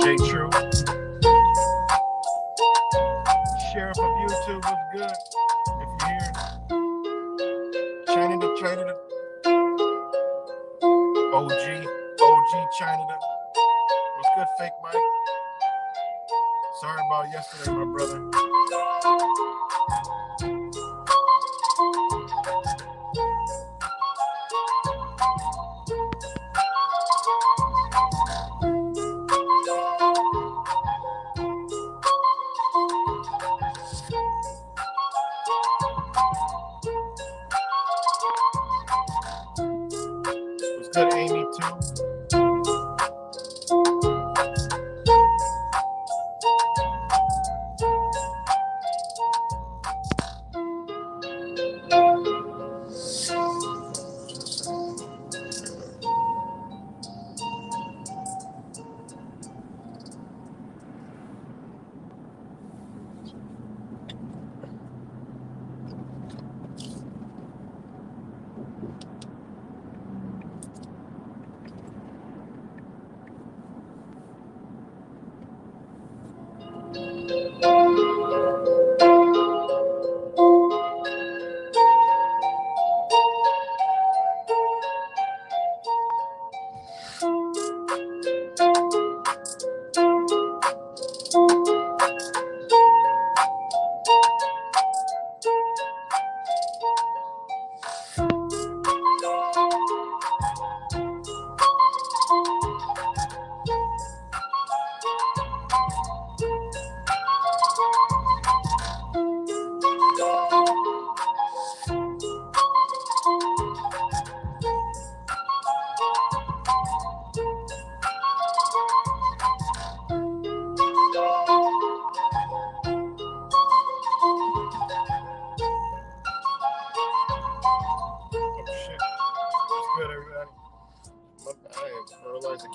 J. True. Sheriff of YouTube was good. If you're here. China the OG China the. What's good, Fake Mike? Sorry about yesterday, my brother. Good, Amy, too.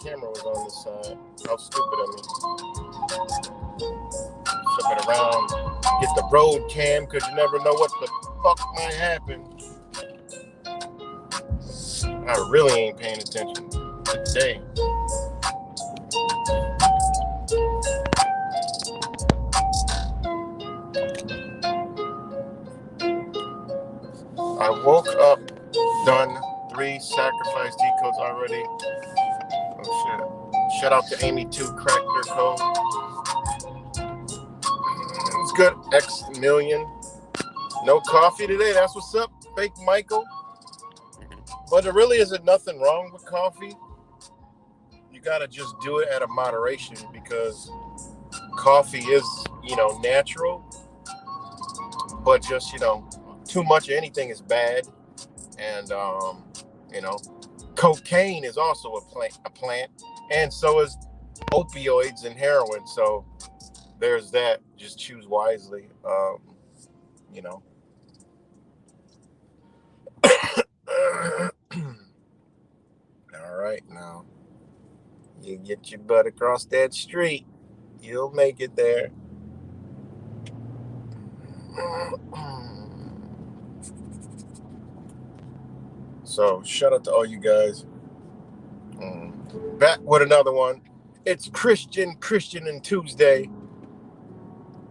Camera was on this side. How stupid of me. Flip it around. Get the road cam because you never know what the fuck might happen. I really ain't paying attention today. I woke up, done 3 sacrifice decodes already. Oh shit. Shout out to Amy too, cracked their code. It's good. X million. No coffee today. That's what's up, Fake Michael. But there really isn't nothing wrong with coffee. You gotta just do it at a moderation because coffee is, natural. But just, too much of anything is bad. And cocaine is also a plant, and so is opioids and heroin. So there's that. Just choose wisely. All right, now you get your butt across that street, you'll make it there. So shout out to all you guys. Back with another one. It's Christian and Tuesday,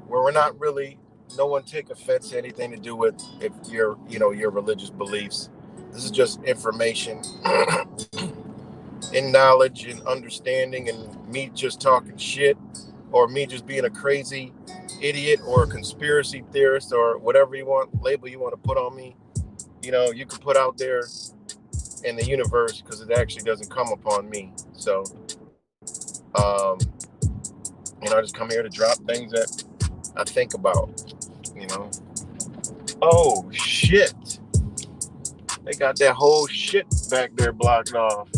where we're not really no one take offense to anything to do with if your religious beliefs. This is just information and knowledge and understanding, and me just talking shit, or me just being a crazy idiot or a conspiracy theorist or whatever you want label you want to put on me. You can put out there in the universe because it actually doesn't come upon me. So, I just come here to drop things that I think about. You know. Oh shit! They got that whole shit back there blocked off.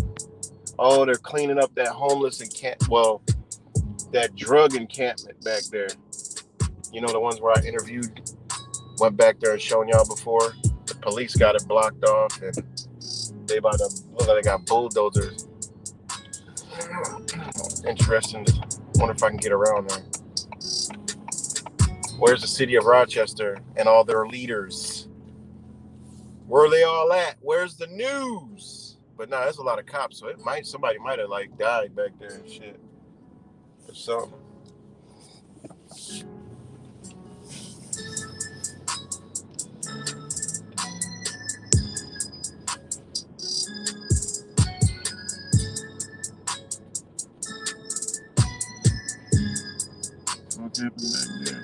Oh, they're cleaning up that homeless that drug encampment back there. The ones where I interviewed, went back there and shown y'all before. The police got it blocked off, and they about to look like they got bulldozers. Interesting. Wonder if I can get around there. Where's the city of Rochester and all their leaders? Where are they all at? Where's the news? But nah, there's a lot of cops, so somebody might have like died back there and shit or something. What happened back there?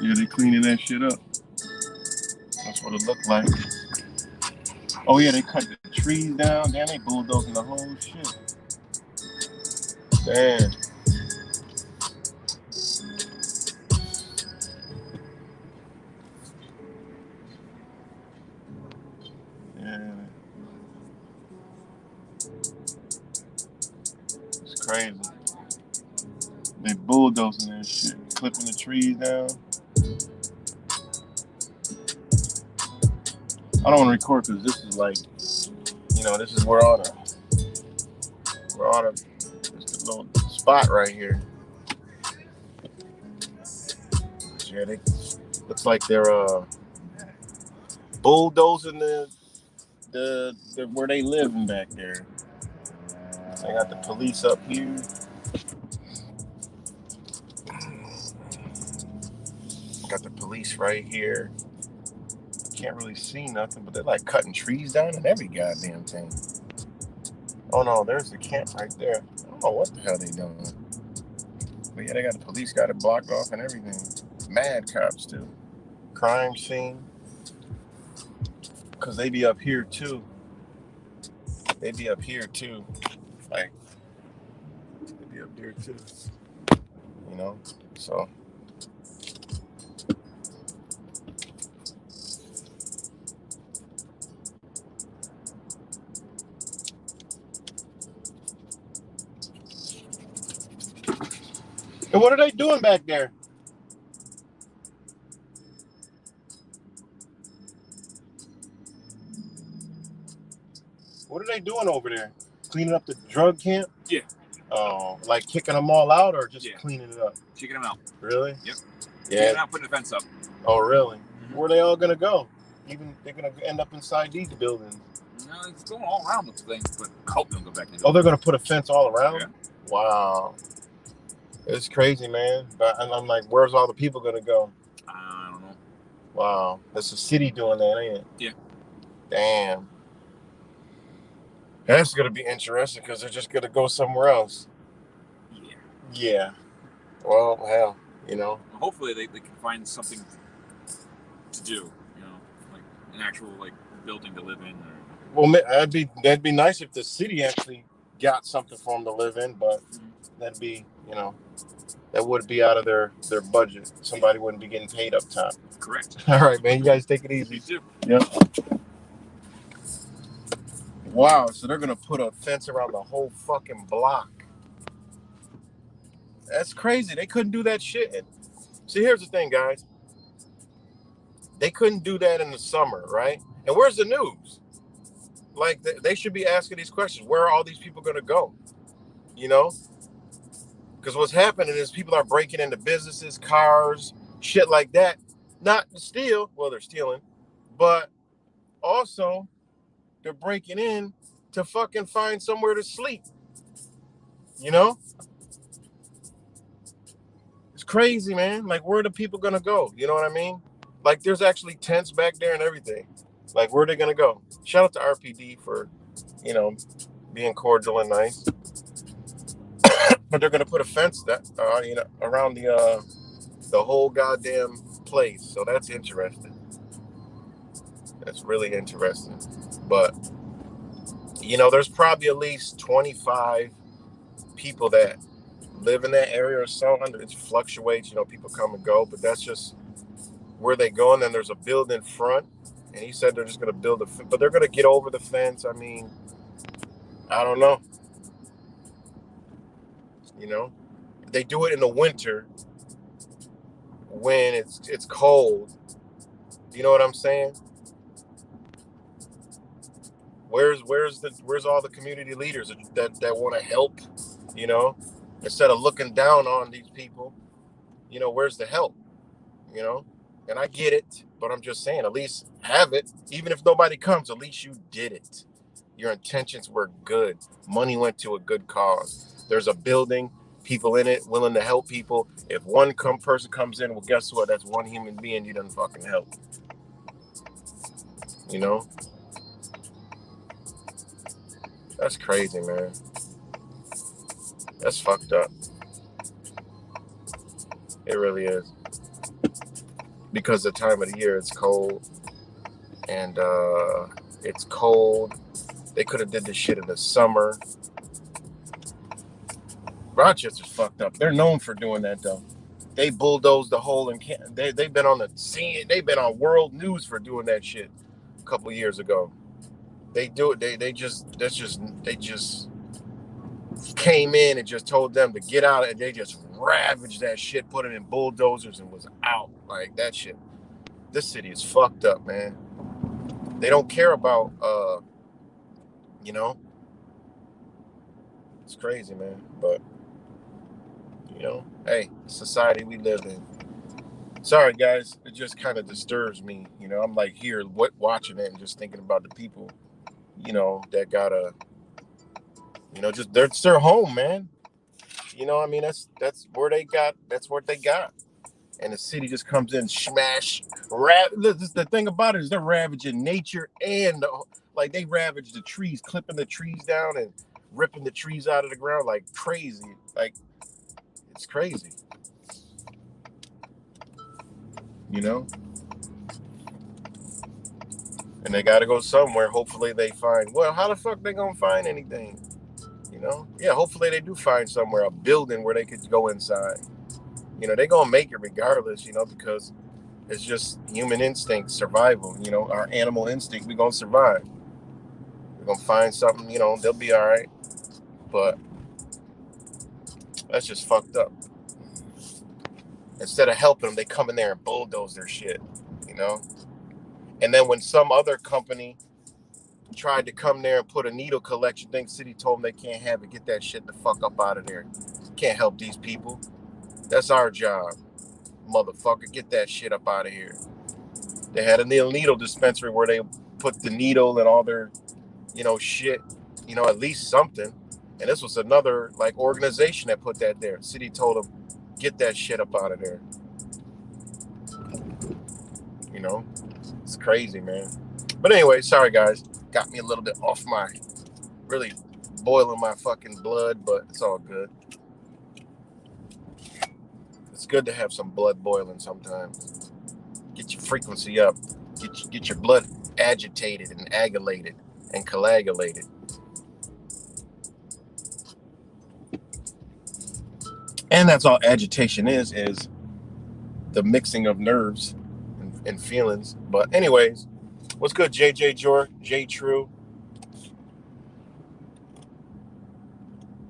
Yeah, they cleaning that shit up. That's what it looked like. Oh yeah, they cut the trees down. Damn, they bulldozing the whole shit. Damn. Yeah. It's crazy. They bulldozing that shit, clipping the trees down. I don't want to record because this is like, this is where all the, just a little spot right here. Yeah, they looks like they're bulldozing the where they living back there. They got the police up here. Got the police right here. Can't really see nothing, but they're like cutting trees down and every goddamn thing. Oh no, there's the camp right there. I don't know what the hell they doing. But yeah, they got the police got it blocked off and everything. Mad cops too. Crime scene. Cause they be up here too. Like they be up here too. So and what are they doing back there? What are they doing over there? Cleaning up the drug camp? Yeah. Oh, like kicking them all out or just cleaning it up? Kicking them out. Really? Yep. Yeah. Kicking them out, putting the fence up. Oh, really? Mm-hmm. Where are they all going to go? Even they're going to end up inside these buildings. No, it's going all around the things, but I hope they'll go back. Oh, they're going to put a fence all around? Yeah. Wow. It's crazy, man. But I'm like, where's all the people going to go? I don't know. Wow. That's the city doing that, ain't it? Yeah. Damn. That's going to be interesting because they're just going to go somewhere else. Yeah. Yeah. Well, hell, Hopefully they can find something to do, like an actual building to live in. Well, that'd be nice if the city actually got something for them to live in, but that'd be, that would be out of their budget. Somebody wouldn't be getting paid up top. Correct. All right, man. You guys take it easy. You too. Yep. Wow, so they're going to put a fence around the whole fucking block. That's crazy. They couldn't do that shit. See, here's the thing, guys. They couldn't do that in the summer, right? And where's the news? Like, they should be asking these questions. Where are all these people going to go? Because what's happening is people are breaking into businesses, cars, shit like that. Not to steal. Well, they're stealing. But also, they're breaking in to fucking find somewhere to sleep. It's It's crazy, man. Like, where are the people gonna go? You know what I mean? Like, there's actually tents back there and everything. Like, where are they gonna go? Shout out to RPD for, you know, being cordial and nice. But they're gonna put a fence that, around the whole goddamn place. So that's interesting. That's really interesting. But there's probably at least 25 people that live in that area or so. It fluctuates. People come and go, but that's just where they go. And then there's a building front, and he said they're just gonna build but they're gonna get over the fence. I mean, I don't know. They do it in the winter when it's cold. You know what I'm saying? Where's all the community leaders that want to help? Instead of looking down on these people, where's the help? And I get it, but I'm just saying, at least have it. Even if nobody comes, at least you did it. Your intentions were good. Money went to a good cause. There's a building, people in it willing to help people. If one person comes in, well, guess what? That's one human being you done fucking help. That's crazy, man. That's fucked up. It really is. Because the time of the year, it's cold. And it's cold. They could have did this shit in the summer. Rochester's fucked up. They're known for doing that, though. They bulldozed the whole they've been on the scene. They've been on world news for doing that shit a couple of years ago. They do it. They just came in and just told them to get out, and they just ravaged that shit, put it in bulldozers, and was out. Like, that shit. This city is fucked up, man. They don't care about it's crazy, man. But hey, society we live in. Sorry, guys, it just kind of disturbs me. I'm like here watching it and just thinking about the people that gotta just it's their home, man. I mean, that's where they got. That's what they got. And the city just comes in, smash, the thing about it is they're ravaging nature, and they ravage the trees, clipping the trees down and ripping the trees out of the ground like crazy. Like, it's crazy. And they got to go somewhere. Hopefully they find, well, how the fuck they gonna find anything? Yeah, hopefully they do find somewhere, a building where they could go inside. They're going to make it regardless, because it's just human instinct, survival, our animal instinct. We're going to survive. We're going to find something, they'll be all right. But that's just fucked up. Instead of helping them, they come in there and bulldoze their shit, And then when some other company tried to come there and put a needle collection thing, city told them they can't have it. Get that shit the fuck up out of there. Can't help these people. That's our job, motherfucker. Get that shit up out of here. They had a needle dispensary where they put the needle and all their, shit, at least something. And this was another organization that put that there. City told them, get that shit up out of there. It's crazy, man. But anyway, sorry guys. Got me a little bit off really boiling my fucking blood, but it's all good. It's good to have some blood boiling sometimes. Get your frequency up. Get your blood agitated and agulated and coagulated. And that's all agitation is the mixing of nerves and feelings. But anyways, what's good, JJ Jor, J True,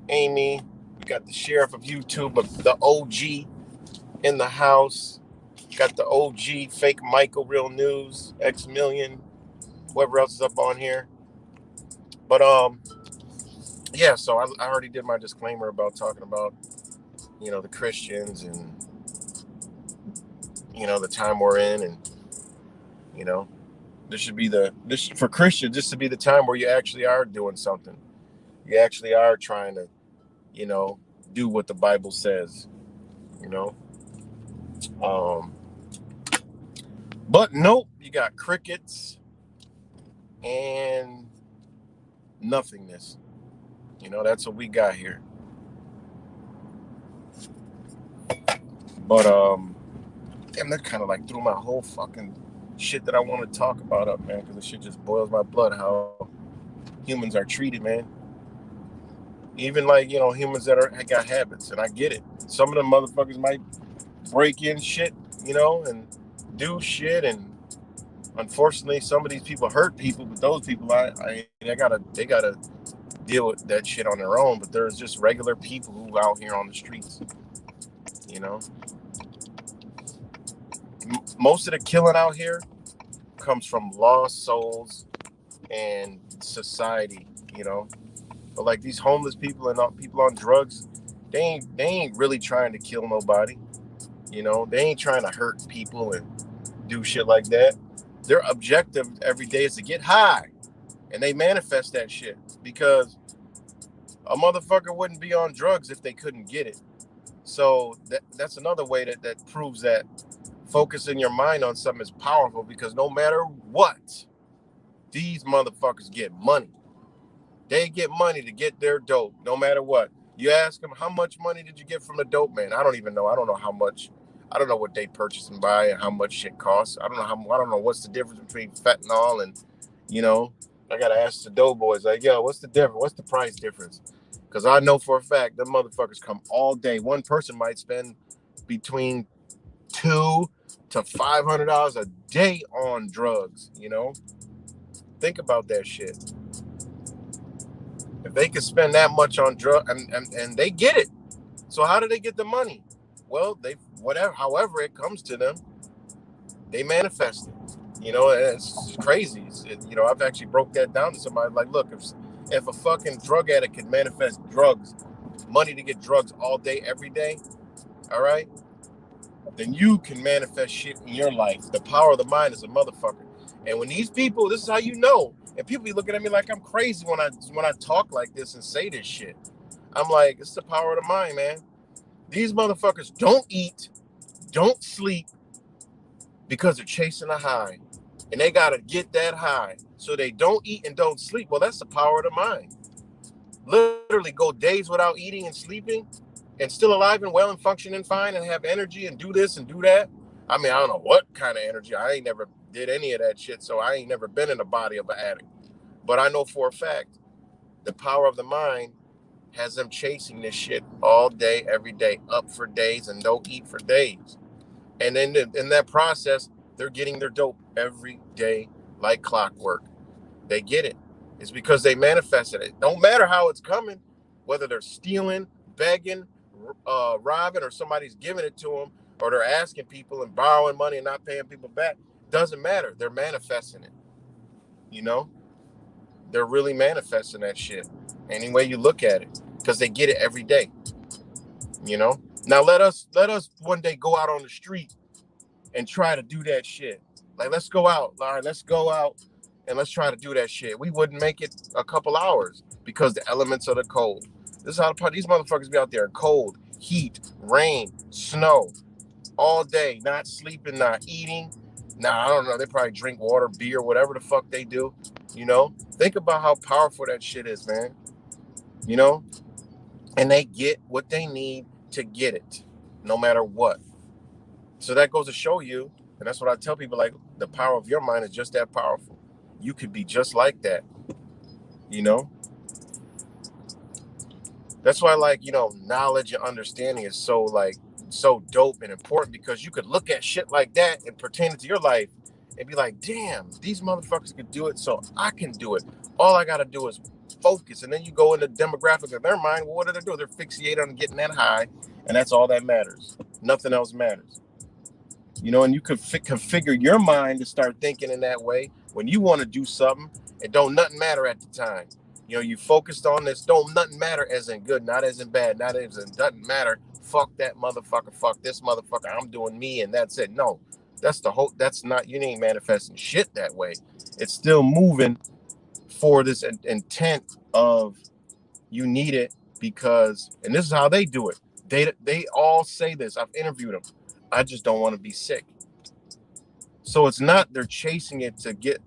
Amy? We got the sheriff of YouTube, the OG in the house. Got the OG, Fake Michael, Real News, X Million, whoever else is up on here. But yeah. So I already did my disclaimer about talking about the Christians and the time we're in, and this should be for Christians. This should be the time where you actually are doing something. You actually are trying to do what the Bible says. But nope, you got crickets and nothingness. That's what we got here. But damn, that kind of like threw my whole fucking shit that I want to talk about up, man, because the shit just boils my blood how humans are treated, man. Even like, humans that got habits, and I get it. Some of them motherfuckers might break in shit, and do shit, and unfortunately some of these people hurt people, but those people they gotta deal with that shit on their own. But there's just regular people who out here on the streets, most of the killing out here comes from lost souls and society, but like these homeless people and people on drugs, they ain't really trying to kill nobody. They ain't trying to hurt people and do shit like that. Their objective every day is to get high, and they manifest that shit because a motherfucker wouldn't be on drugs if they couldn't get it. So that's another way that proves that focusing your mind on something is powerful, because no matter what, these motherfuckers get money. They get money to get their dope, no matter what. You ask them, how much money did you get from the dope man? I don't even know. I don't know how much. I don't know what they purchase and buy and how much shit costs. I don't know what's the difference between fentanyl and, I gotta ask the dope boys, like, yo, what's the difference? What's the price difference? Because I know for a fact the motherfuckers come all day. One person might spend between $200 to $500 a day on drugs. Think about that shit. If they could spend that much on drugs, and they get it, so how do they get the money? Well, however it comes to them, they manifest it. It's crazy. I've actually broke that down to somebody. Like, look, if a fucking drug addict can manifest money to get drugs all day, every day, all right, then you can manifest shit in your life. The power of the mind is a motherfucker. And when these people, this is how you know. And people be looking at me like I'm crazy when I talk like this and say this shit. I'm like, it's the power of the mind, man. These motherfuckers don't eat, don't sleep, because they're chasing a high. And they got to get that high. So they don't eat and don't sleep. Well, that's the power of the mind. Literally go days without eating and sleeping and still alive and well and functioning fine and have energy and do this and do that. I mean, I don't know what kind of energy. I ain't never did any of that shit, so I ain't never been in the body of an addict. But I know for a fact the power of the mind has them chasing this shit all day, every day, up for days and don't eat for days. And then in that process, they're getting their dope every day like clockwork. They get it. It's because they manifested it. Don't matter how it's coming, whether they're stealing, begging, robbing, or somebody's giving it to them, or they're asking people and borrowing money and not paying people back. Doesn't matter. They're manifesting it. They're really manifesting that shit. Any way you look at it, because they get it every day. Now let us one day go out on the street and try to do that shit. Like, let's go out, Lauren. Let's go out and let's try to do that shit. We wouldn't make it a couple hours because the elements of the cold. This is how these motherfuckers be out there: cold, heat, rain, snow, all day, not sleeping, not eating. Nah, I don't know. They probably drink water, beer, whatever the fuck they do. Think about how powerful that shit is, man. And they get what they need to get it, no matter what. So that goes to show you, and that's what I tell people, like, the power of your mind is just that powerful. You could be just like that. That's why, like, knowledge and understanding is so dope and important, because you could look at shit like that and pertain it to your life and be like, damn, these motherfuckers could do it, so I can do it. All I got to do is focus. And then you go into demographics of their mind. Well, what do they do? They're fixated on getting that high, and that's all that matters. Nothing else matters. And you could configure your mind to start thinking in that way when you want to do something. It don't nothing matter at the time. You focused on this. Don't nothing matter as in good, not as in bad, not as in doesn't matter. Fuck that motherfucker. Fuck this motherfucker. I'm doing me, and that's it. No, that's the whole. That's not. You ain't manifesting shit that way. It's still moving for this intent of you need it because, and this is how they do it. They all say this. I've interviewed them. I just don't want to be sick. So it's not they're chasing it to get,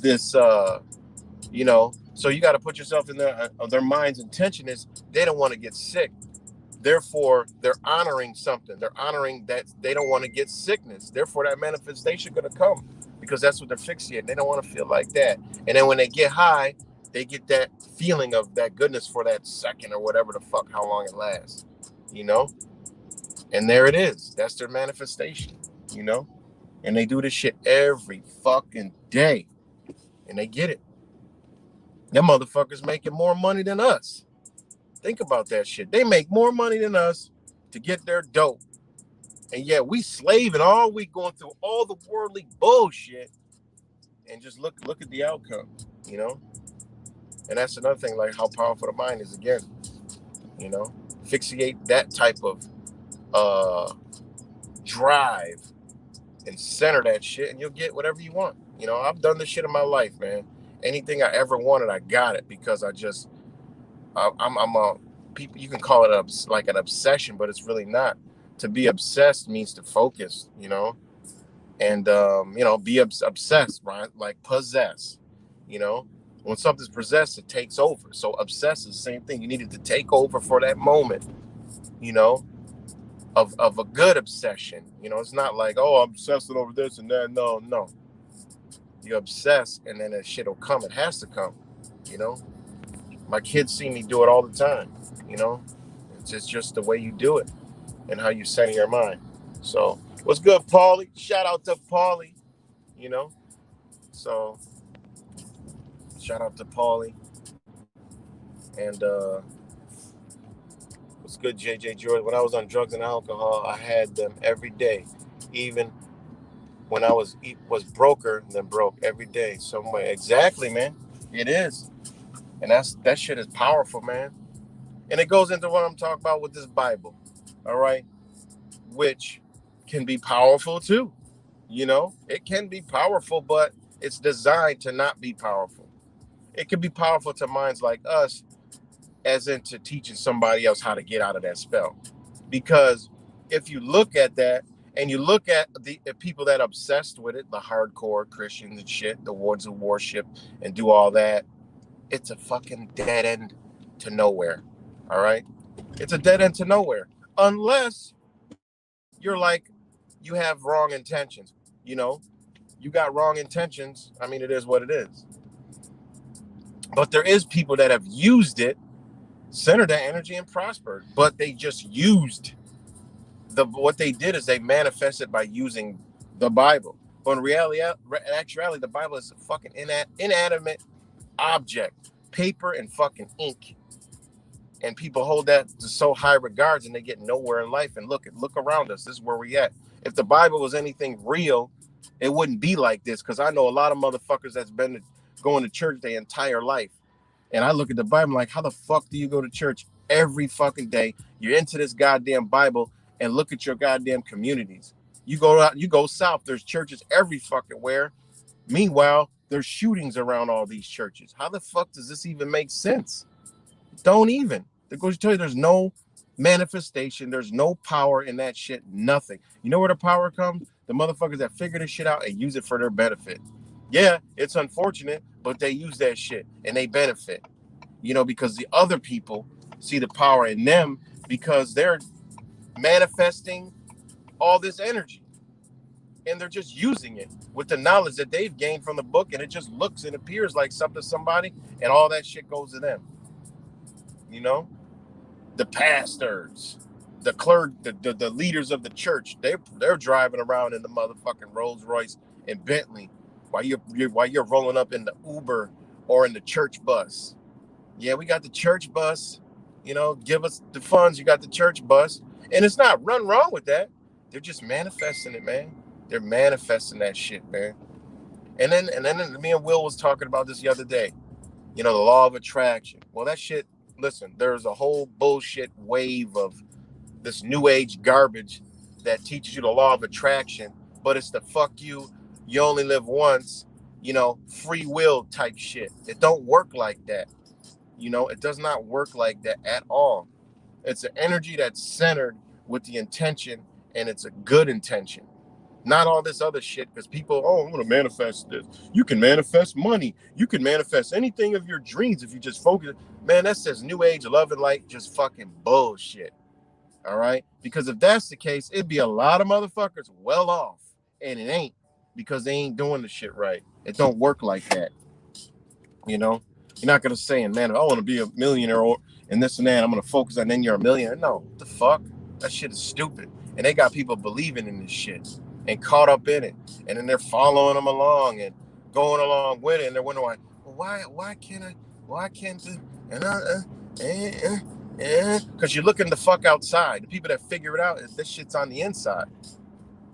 this, so you got to put yourself in their mind's intention is they don't want to get sick. Therefore, they're honoring something. They're honoring that they don't want to get sickness. Therefore, that manifestation going to come because that's what they're fixated. They don't want to feel like that. And then when they get high, they get that feeling of that goodness for that second or whatever the fuck, how long it lasts, And there it is. That's their manifestation, And they do this shit every fucking day. And they get it. Them motherfuckers making more money than us. Think about that shit. They make more money than us to get their dope. And yet we slaving all week going through all the worldly bullshit. And just look at the outcome, And that's another thing, like how powerful the mind is again. Fixate that type of drive and center that shit and you'll get whatever you want. I've done this shit in my life, man. Anything I ever wanted, I got it because I'm a people. You can call it like an obsession, but it's really not. To be obsessed means to focus, and be obsessed, right? Like possess, When something's possessed, it takes over. So obsess is the same thing. You needed to take over for that moment, of a good obsession. It's not like, oh, I'm obsessing over this and that. No. You obsess, and then that shit will come. It has to come, My kids see me do it all the time, It's just the way you do it and how you center your mind. So, what's good, Paulie? Shout out to Paulie, So, shout out to Paulie. And what's good, JJ George? When I was on drugs and alcohol, I had them every day, even when I was broker than broke every day. Somewhere. Exactly, man. It is. And that shit is powerful, man. And it goes into what I'm talking about with this Bible. All right. Which can be powerful too. It can be powerful, but it's designed to not be powerful. It can be powerful to minds like us, as into teaching somebody else how to get out of that spell. Because if you look at that, and you look at the people that are obsessed with it, the hardcore Christians and shit, the ones who worship and do all that, it's a fucking dead end to nowhere. All right? It's a dead end to nowhere. Unless you're like, you have wrong intentions. You got wrong intentions. I mean, it is what it is. But there is people that have used it, centered that energy and prospered. But they just used what they did is they manifested by using the Bible. But in actuality, the Bible is a fucking inanimate object, paper and fucking ink. And people hold that to so high regards and they get nowhere in life. And look around us. This is where we at. If the Bible was anything real, it wouldn't be like this. Because I know a lot of motherfuckers that's been going to church their entire life. And I look at the Bible like, how the fuck do you go to church every fucking day? You're into this goddamn Bible. And look at your goddamn communities. You go south, there's churches every fucking where. Meanwhile, there's shootings around all these churches. How the fuck does this even make sense? Don't even. They're going to tell you there's no manifestation, there's no power in that shit, nothing. You know where the power comes? The motherfuckers that figure this shit out and use it for their benefit. Yeah, it's unfortunate, but they use that shit and they benefit. Because the other people see the power in them because they're manifesting all this energy and they're just using it with the knowledge that they've gained from the book, and it just looks and appears like something to somebody, and all that shit goes to them. The pastors, the clergy, the leaders of the church, they're driving around in the motherfucking Rolls Royce and Bentley while you're rolling up in the Uber or in the church bus. Yeah, we got the church bus. Give us the funds. You got the church bus. And it's not run wrong with that. They're just manifesting it, man. They're manifesting that shit, man. And then me and Will was talking about this the other day. The law of attraction. Well, that shit, listen, there's a whole bullshit wave of this new age garbage that teaches you the law of attraction, but it's the fuck you only live once, free will type shit. It don't work like that. It does not work like that at all. It's an energy that's centered with the intention and it's a good intention. Not all this other shit, because people, oh, I'm going to manifest this. You can manifest money. You can manifest anything of your dreams if you just focus. Man, that says new age, love and light, just fucking bullshit. All right? Because if that's the case, it'd be a lot of motherfuckers well off. And it ain't, because they ain't doing the shit right. It don't work like that. You know? You're not going to say, man, I want to be a millionaire or and this and that. I'm going to focus on then you're a millionaire. No, what the fuck? That shit is stupid. And they got people believing in this shit and caught up in it, and then they're following them along and going along with it, and they're wondering why can't because you're looking the fuck outside. The people that figure it out, this shit's on the inside.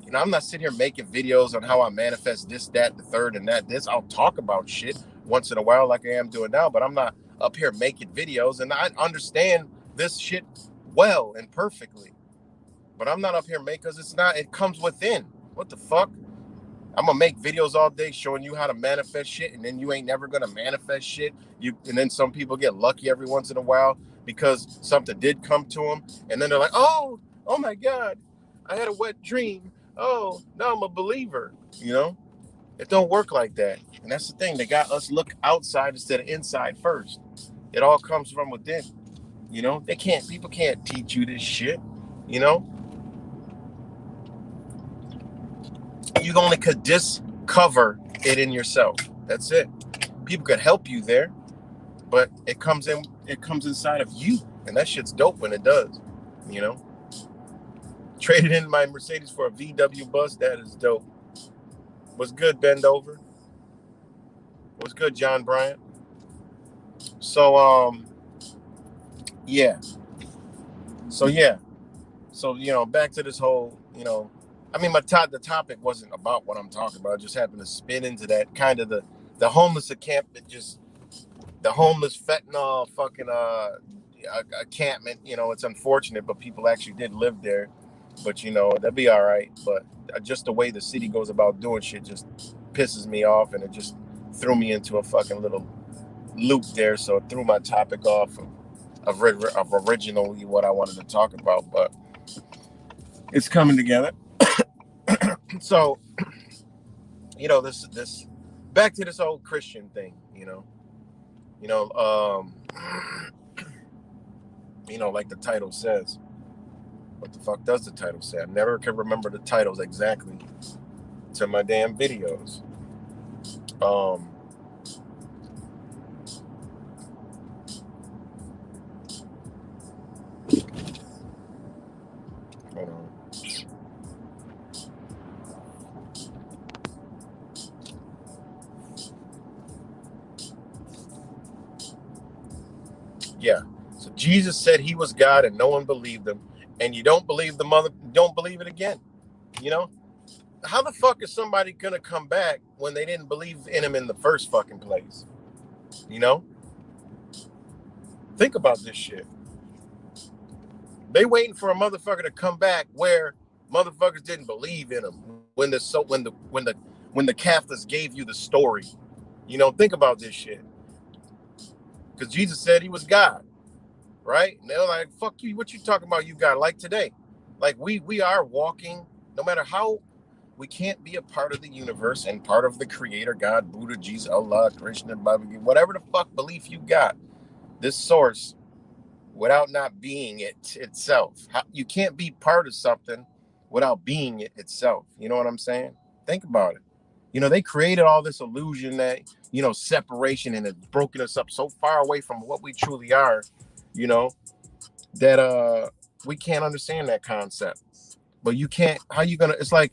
You know, I'm not sitting here making videos on how I manifest this, that, the third, and that. This I'll talk about shit once in a while like I am doing now, but I'm not up here making videos, and I understand this shit well and perfectly. But I'm not up here making, because it comes within. What the fuck? I'm gonna make videos all day showing you how to manifest shit, and then you ain't never gonna manifest shit. And then some people get lucky every once in a while because something did come to them, and then they're like, oh my God, I had a wet dream. Oh, now I'm a believer. You know, it don't work like that. And that's the thing. They got us look outside instead of inside first. It all comes from within. You know, people can't teach you this shit. You know, you only could discover it in yourself. That's it. People could help you there, but it comes inside of you, and that shit's dope when it does. You know, traded in my Mercedes for a VW bus. That is dope. What's good, Bend Over? What's good, John Bryant? So yeah. So you know, back to this whole, you know, I mean, the topic wasn't about what I'm talking about. I just happened to spin into that kind of the homeless encampment, just the homeless fentanyl fucking encampment. You know, it's unfortunate, but people actually did live there. But you know, that'd be all right. But just the way the city goes about doing shit just pisses me off, and it just threw me into a fucking little loop there. So it threw my topic off of originally what I wanted to talk about. But it's coming together. So, you know, this back to this old Christian thing, you know, like the title says. What the fuck does the title say? I never can remember the titles exactly to my damn videos. Hold on. Yeah. So Jesus said he was God and no one believed him. And you don't believe don't believe it again. You know? How the fuck is somebody gonna come back when they didn't believe in him in the first fucking place? You know? Think about this shit. They waiting for a motherfucker to come back where motherfuckers didn't believe in him when the Catholics gave you the story. You know, think about this shit. Because Jesus said he was God, right? And they're like, fuck you, what you talking about, you God? Like today. Like we are walking, no matter how, we can't be a part of the universe and part of the creator, God, Buddha, Jesus, Allah, Krishna, Bible, whatever the fuck belief you got, this source, without not being it itself. You can't be part of something without being it itself. You know what I'm saying? Think about it. You know, they created all this illusion that, you know, separation, and it's broken us up so far away from what we truly are, you know, that we can't understand that concept. But you can't, how you gonna, it's like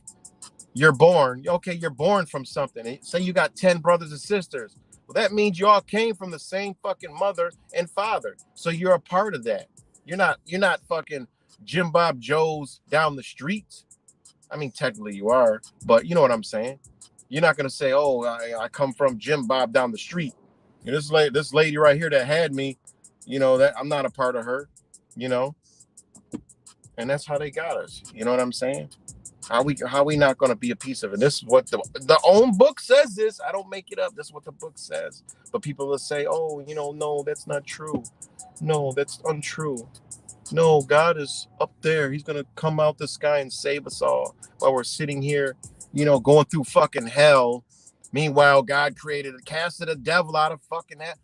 you're born, okay, you're born from something. Say you got 10 brothers and sisters. Well, that means you all came from the same fucking mother and father. So you're a part of that. You're not fucking Jim Bob Joe's down the street. I mean, technically you are, but you know what I'm saying? You're not going to say, oh, I come from Jim Bob down the street. You know, this lady right here that had me, you know, that I'm not a part of her, you know? And that's how they got us. You know what I'm saying? How we not going to be a piece of it? This is what the own book says. This, I don't make it up. This is what the book says. But people will say, oh, you know, no, that's not true. No, that's untrue. No, God is up there. He's gonna come out the sky and save us all while we're sitting here, going through fucking hell. Meanwhile, God casted the devil out of fucking hell.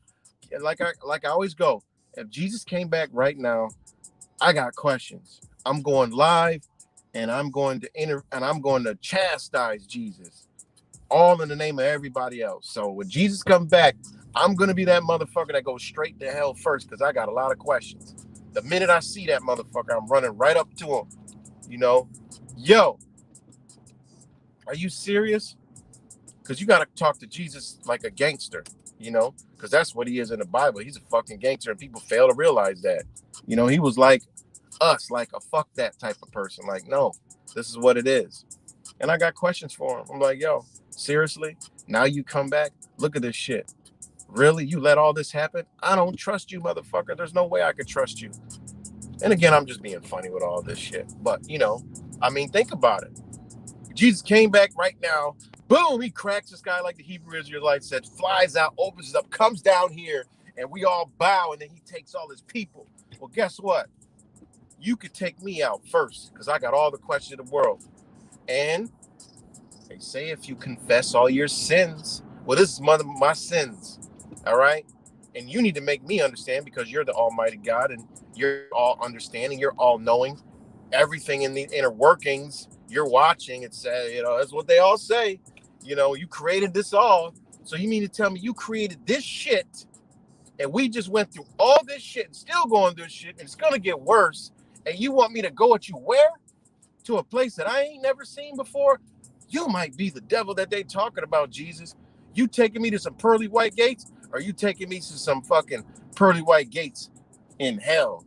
Like I always go. If Jesus came back right now, I got questions. I'm going live, and I'm going to chastise Jesus, all in the name of everybody else. So when Jesus comes back, I'm gonna be that motherfucker that goes straight to hell first, because I got a lot of questions. The minute I see that motherfucker, I'm running right up to him. Yo, are you serious? Because you got to talk to Jesus like a gangster, because that's what he is in the Bible. He's a fucking gangster, and people fail to realize that. He was like us, like a fuck that type of person. Like, no, this is what it is. And I got questions for him. I'm like, yo, seriously? Now you come back? Look at this shit. Really? You let all this happen? I don't trust you, motherfucker. There's no way I could trust you. And again, I'm just being funny with all this shit. But, think about it. Jesus came back right now. Boom, he cracks this guy like the Hebrew Israelite said, flies out, opens it up, comes down here, and we all bow, and then he takes all his people. Well, guess what? You could take me out first, because I got all the questions in the world. And they say if you confess all your sins, well, this is my sins, all right? And you need to make me understand, because you're the Almighty God, and you're all understanding, you're all knowing. Everything in the inner workings, you're watching. It says, that's what they all say. You created this all. So you mean to tell me you created this shit, and we just went through all this shit and still going through shit, and it's going to get worse, and you want me to go with you where? To a place that I ain't never seen before? You might be the devil that they talking about, Jesus. You taking me to some pearly white gates, or you taking me to some fucking pearly white gates in hell?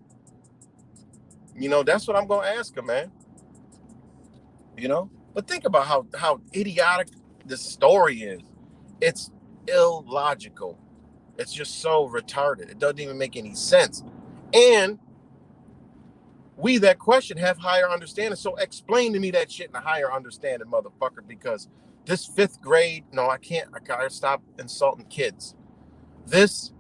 That's what I'm going to ask him, man. But think about how idiotic this story is. It's illogical. It's just so retarded. It doesn't even make any sense. And we that question have higher understanding. So explain to me that shit in a higher understanding, motherfucker, because this fifth grade, no, I can't. I gotta stop insulting kids. This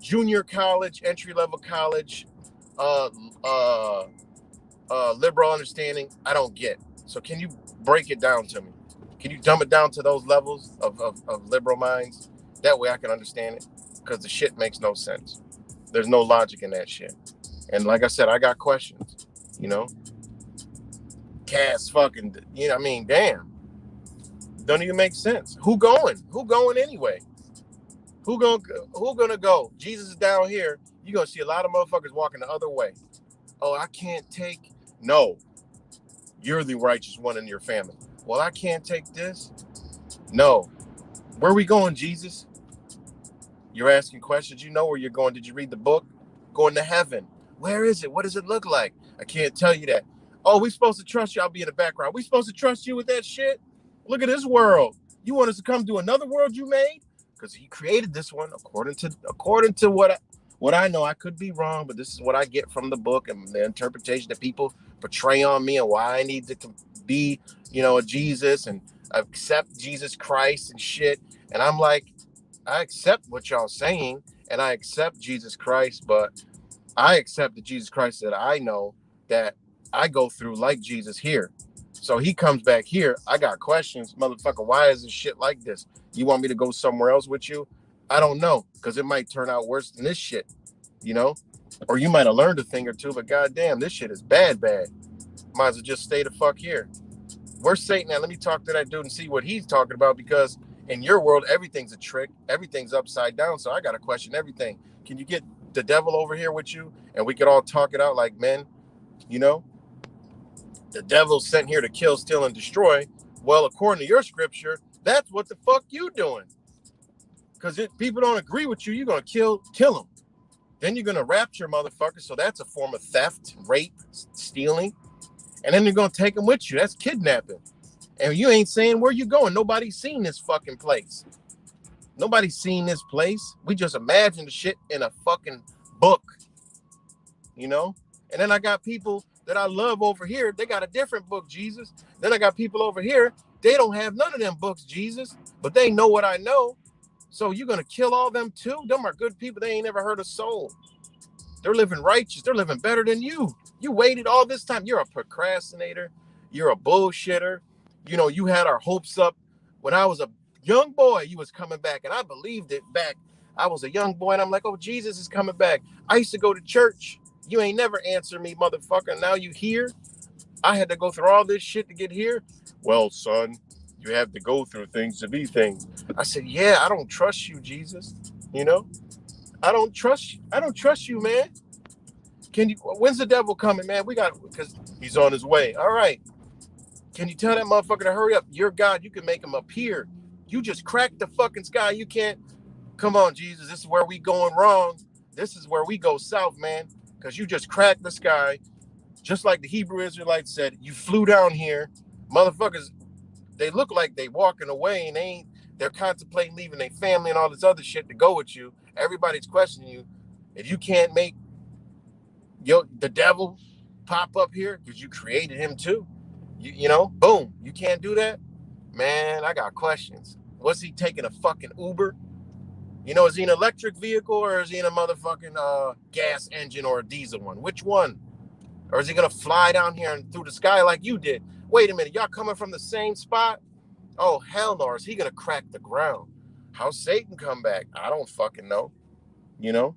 junior college, entry-level college, liberal understanding, I don't get. So can you break it down to me? Can you dumb it down to those levels of liberal minds? That way I can understand it, because the shit makes no sense. There's no logic in that shit. And like I said, I got questions, Cass fucking, damn. Don't even make sense. Who going anyway? Who gonna go? Jesus is down here. You're gonna see a lot of motherfuckers walking the other way. Oh, I can't take. No, you're the righteous one in your family. Well, I can't take this. No. Where are we going, Jesus? You're asking questions. You know where you're going. Did you read the book? Going to heaven. Where is it? What does it look like? I can't tell you that. Oh, we supposed to trust you. I'll be in the background. We supposed to trust you with that shit? Look at this world. You want us to come to another world you made? Because he created this one according to what I know. I could be wrong, but this is what I get from the book and the interpretation that people portray on me, and why I need to be, a Jesus and accept Jesus Christ and shit. And I'm like, I accept what y'all saying, and I accept Jesus Christ, but I accept the Jesus Christ that I know, that I go through like Jesus here. So he comes back here. I got questions, motherfucker. Why is this shit like this? You want me to go somewhere else with you? I don't know, because it might turn out worse than this shit, or you might have learned a thing or two, but goddamn, this shit is bad. Might as well just stay the fuck here. Where's Satan at? Let me talk to that dude and see what he's talking about, because in your world, everything's a trick. Everything's upside down. So I got to question everything. Can you get the devil over here with you, and we could all talk it out like men? The devil's sent here to kill, steal, and destroy. Well, according to your scripture, that's what the fuck you doing. Because if people don't agree with you, you're going to kill them. Then you're going to rapture motherfuckers. So that's a form of theft, rape, stealing. And then you're going to take them with you. That's kidnapping. And you ain't saying where you going. Nobody's seen this fucking place. Nobody's seen this place. We just imagine the shit in a fucking book. And then I got people that I love over here. They got a different book, Jesus. Then I got people over here. They don't have none of them books, Jesus. But they know what I know. So you're going to kill all them too? Them are good people. They ain't never heard a soul. They're living righteous. They're living better than you. You waited all this time. You're a procrastinator. You're a bullshitter. You know, you had our hopes up. When I was a young boy, you was coming back, and I believed it back. I was a young boy, and I'm like, oh, Jesus is coming back. I used to go to church. You ain't never answered me, motherfucker. Now you here. I had to go through all this shit to get here. Well, son, you have to go through things to be things. I said, yeah, I don't trust you, Jesus. You know, I don't trust you. I don't trust you, man. Can you? When's the devil coming, man? We got, because he's on his way. All right. Can you tell that motherfucker to hurry up? You're God. You can make him appear. You just cracked the fucking sky. You can't. Come on, Jesus. This is where we going wrong. This is where we go south, man. Because you just cracked the sky. Just like the Hebrew Israelites said, you flew down here. Motherfuckers, they look like they walking away and they're contemplating leaving their family and all this other shit to go with you. Everybody's questioning you. If you can't make the devil pop up here because you created him too, you know, boom, you can't do that. Man, I got questions. Was he taking a fucking Uber? You know, is he an electric vehicle or is he in a motherfucking gas engine or a diesel one? Which one? Or is he gonna fly down here and through the sky like you did? Wait a minute, y'all coming from the same spot? Oh hell no! Is he gonna crack the ground? How's Satan come back? I don't fucking know. You know,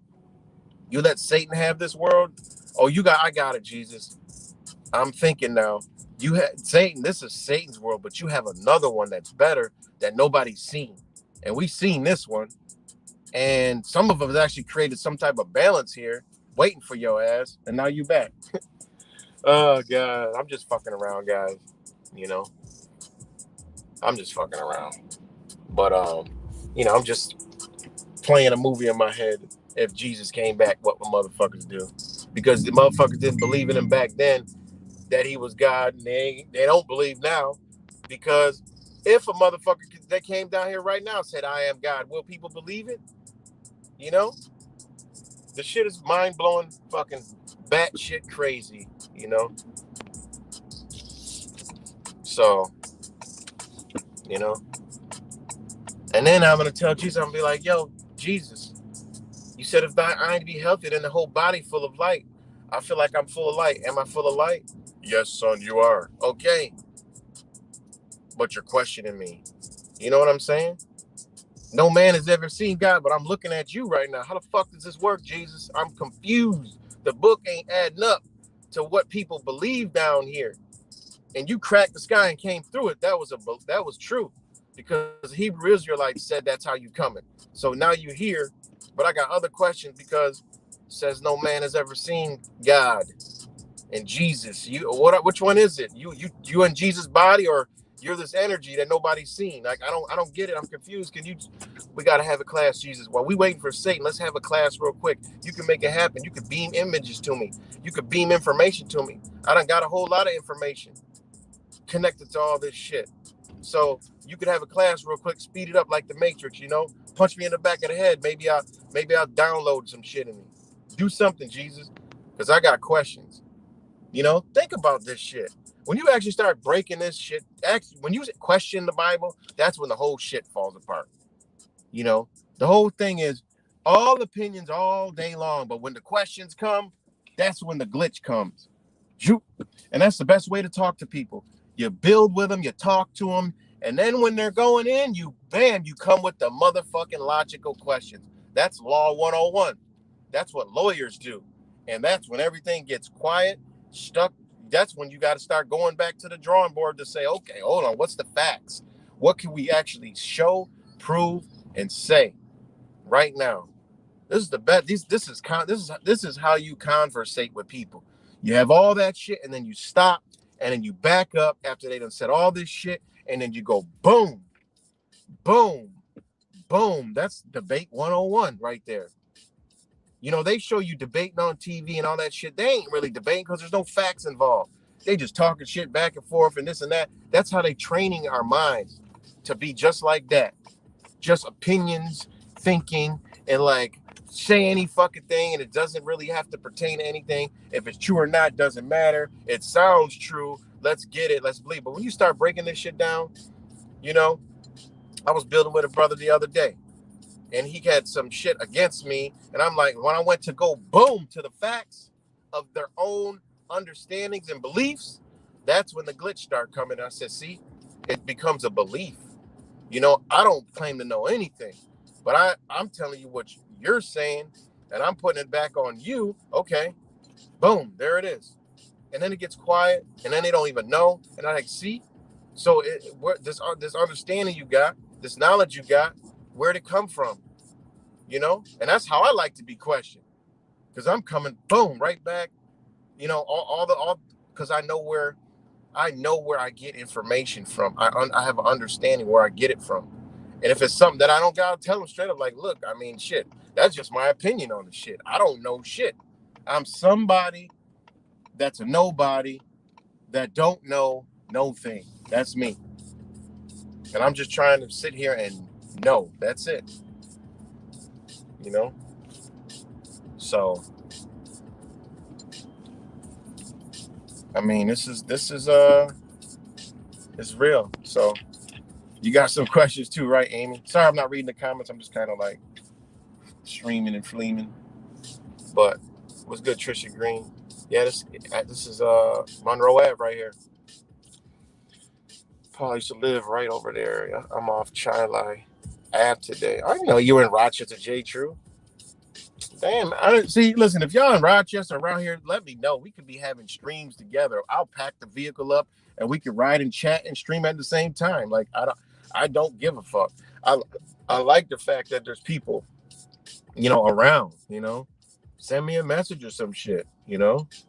you let Satan have this world. Oh, I got it, Jesus. I'm thinking now. You had Satan. This is Satan's world, but you have another one that's better that nobody's seen, and we've seen this one. And some of us actually created some type of balance here, waiting for your ass, and now you back. Oh God, I'm just fucking around, guys. You know, I'm just fucking around. But you know, I'm just playing a movie in my head. If Jesus came back, what would motherfuckers do? Because the motherfuckers didn't believe in him back then that he was God, and they don't believe now. Because if a motherfucker that came down here right now said, "I am God," will people believe it? You know, the shit is mind blowing, fucking batshit crazy. You know. So, you know, and then I'm gonna tell Jesus, I'm gonna be like, yo, Jesus, you said if thy eye be healthy, then the whole body full of light. I feel like I'm full of light. Am I full of light? Yes, son, you are. Okay, but you're questioning me. You know what I'm saying? No man has ever seen God, but I'm looking at you right now. How the fuck does this work, Jesus? I'm confused. The book ain't adding up to what people believe down here. And you cracked the sky and came through it. That was true, because the Hebrew Israelites said that's how you coming. So now you're here, but I got other questions because it says no man has ever seen God and Jesus. Which one is it? You in Jesus' body, or you're this energy that nobody's seen? Like I don't get it. I'm confused. We gotta have a class, Jesus. While we waiting for Satan, let's have a class real quick. You can make it happen. You could beam images to me. You could beam information to me. I done got a whole lot of information connected to all this shit. So you could have a class real quick, speed it up like the Matrix, you know, punch me in the back of the head. Maybe I'll download some shit in me. Do something, Jesus, because I got questions. You know, think about this shit. When you actually start breaking this shit, when you question the Bible, that's when the whole shit falls apart. You know, the whole thing is all opinions all day long, but when the questions come, that's when the glitch comes. And that's the best way to talk to people. You build with them, you talk to them, and then when they're going in, you come with the motherfucking logical questions. That's law 101. That's what lawyers do. And that's when everything gets quiet, stuck. That's when you got to start going back to the drawing board to say, okay, hold on, what's the facts? What can we actually show, prove, and say right now? This is the best. This is how you conversate with people. You have all that shit, and then you stop, and then you back up after they done said all this shit, and then you go boom, boom, boom. That's debate 101 right there. You know, they show you debating on TV and all that shit. They ain't really debating because there's no facts involved. They just talking shit back and forth and this and that. That's how they training our minds to be just like that. Just opinions, thinking, and like say any fucking thing, and it doesn't really have to pertain to anything. If it's true or not, doesn't matter. It sounds true. Let's get it. Let's believe. But when you start breaking this shit down, you know, I was building with a brother the other day, and he had some shit against me. And I'm like, when I went to go boom to the facts of their own understandings and beliefs, that's when the glitch started coming. I said, see, it becomes a belief. I don't claim to know anything, but I'm telling you what you're saying, and I'm putting it back on you. Okay, boom, there it is. And then it gets quiet, and then they don't even know. And I like, see, so this understanding you got, this knowledge you got, where'd it come from? And that's how I like to be questioned, because I'm coming, boom, right back. All because I know where I get information from. I have an understanding where I get it from. And if it's something that I don't gotta tell them straight up, like, look, I mean, shit, that's just my opinion on the shit. I don't know shit. I'm somebody that's a nobody that don't know no thing. That's me. And I'm just trying to sit here and know. That's it. So I mean, this is it's real. So you got some questions too, right, Amy? Sorry, I'm not reading the comments. I'm just kind of like streaming and fleeming. But what's good, Trisha Green? Yeah, this is Monroe Ave right here. Paul used to live right over there. I'm off Chili Ave today. I didn't know you were in Rochester, J. True. Damn, see. Listen, if y'all in Rochester around here, let me know. We could be having streams together. I'll pack the vehicle up and we could ride and chat and stream at the same time. Like I don't give a fuck. I like the fact that there's people, around. Send me a message or some shit.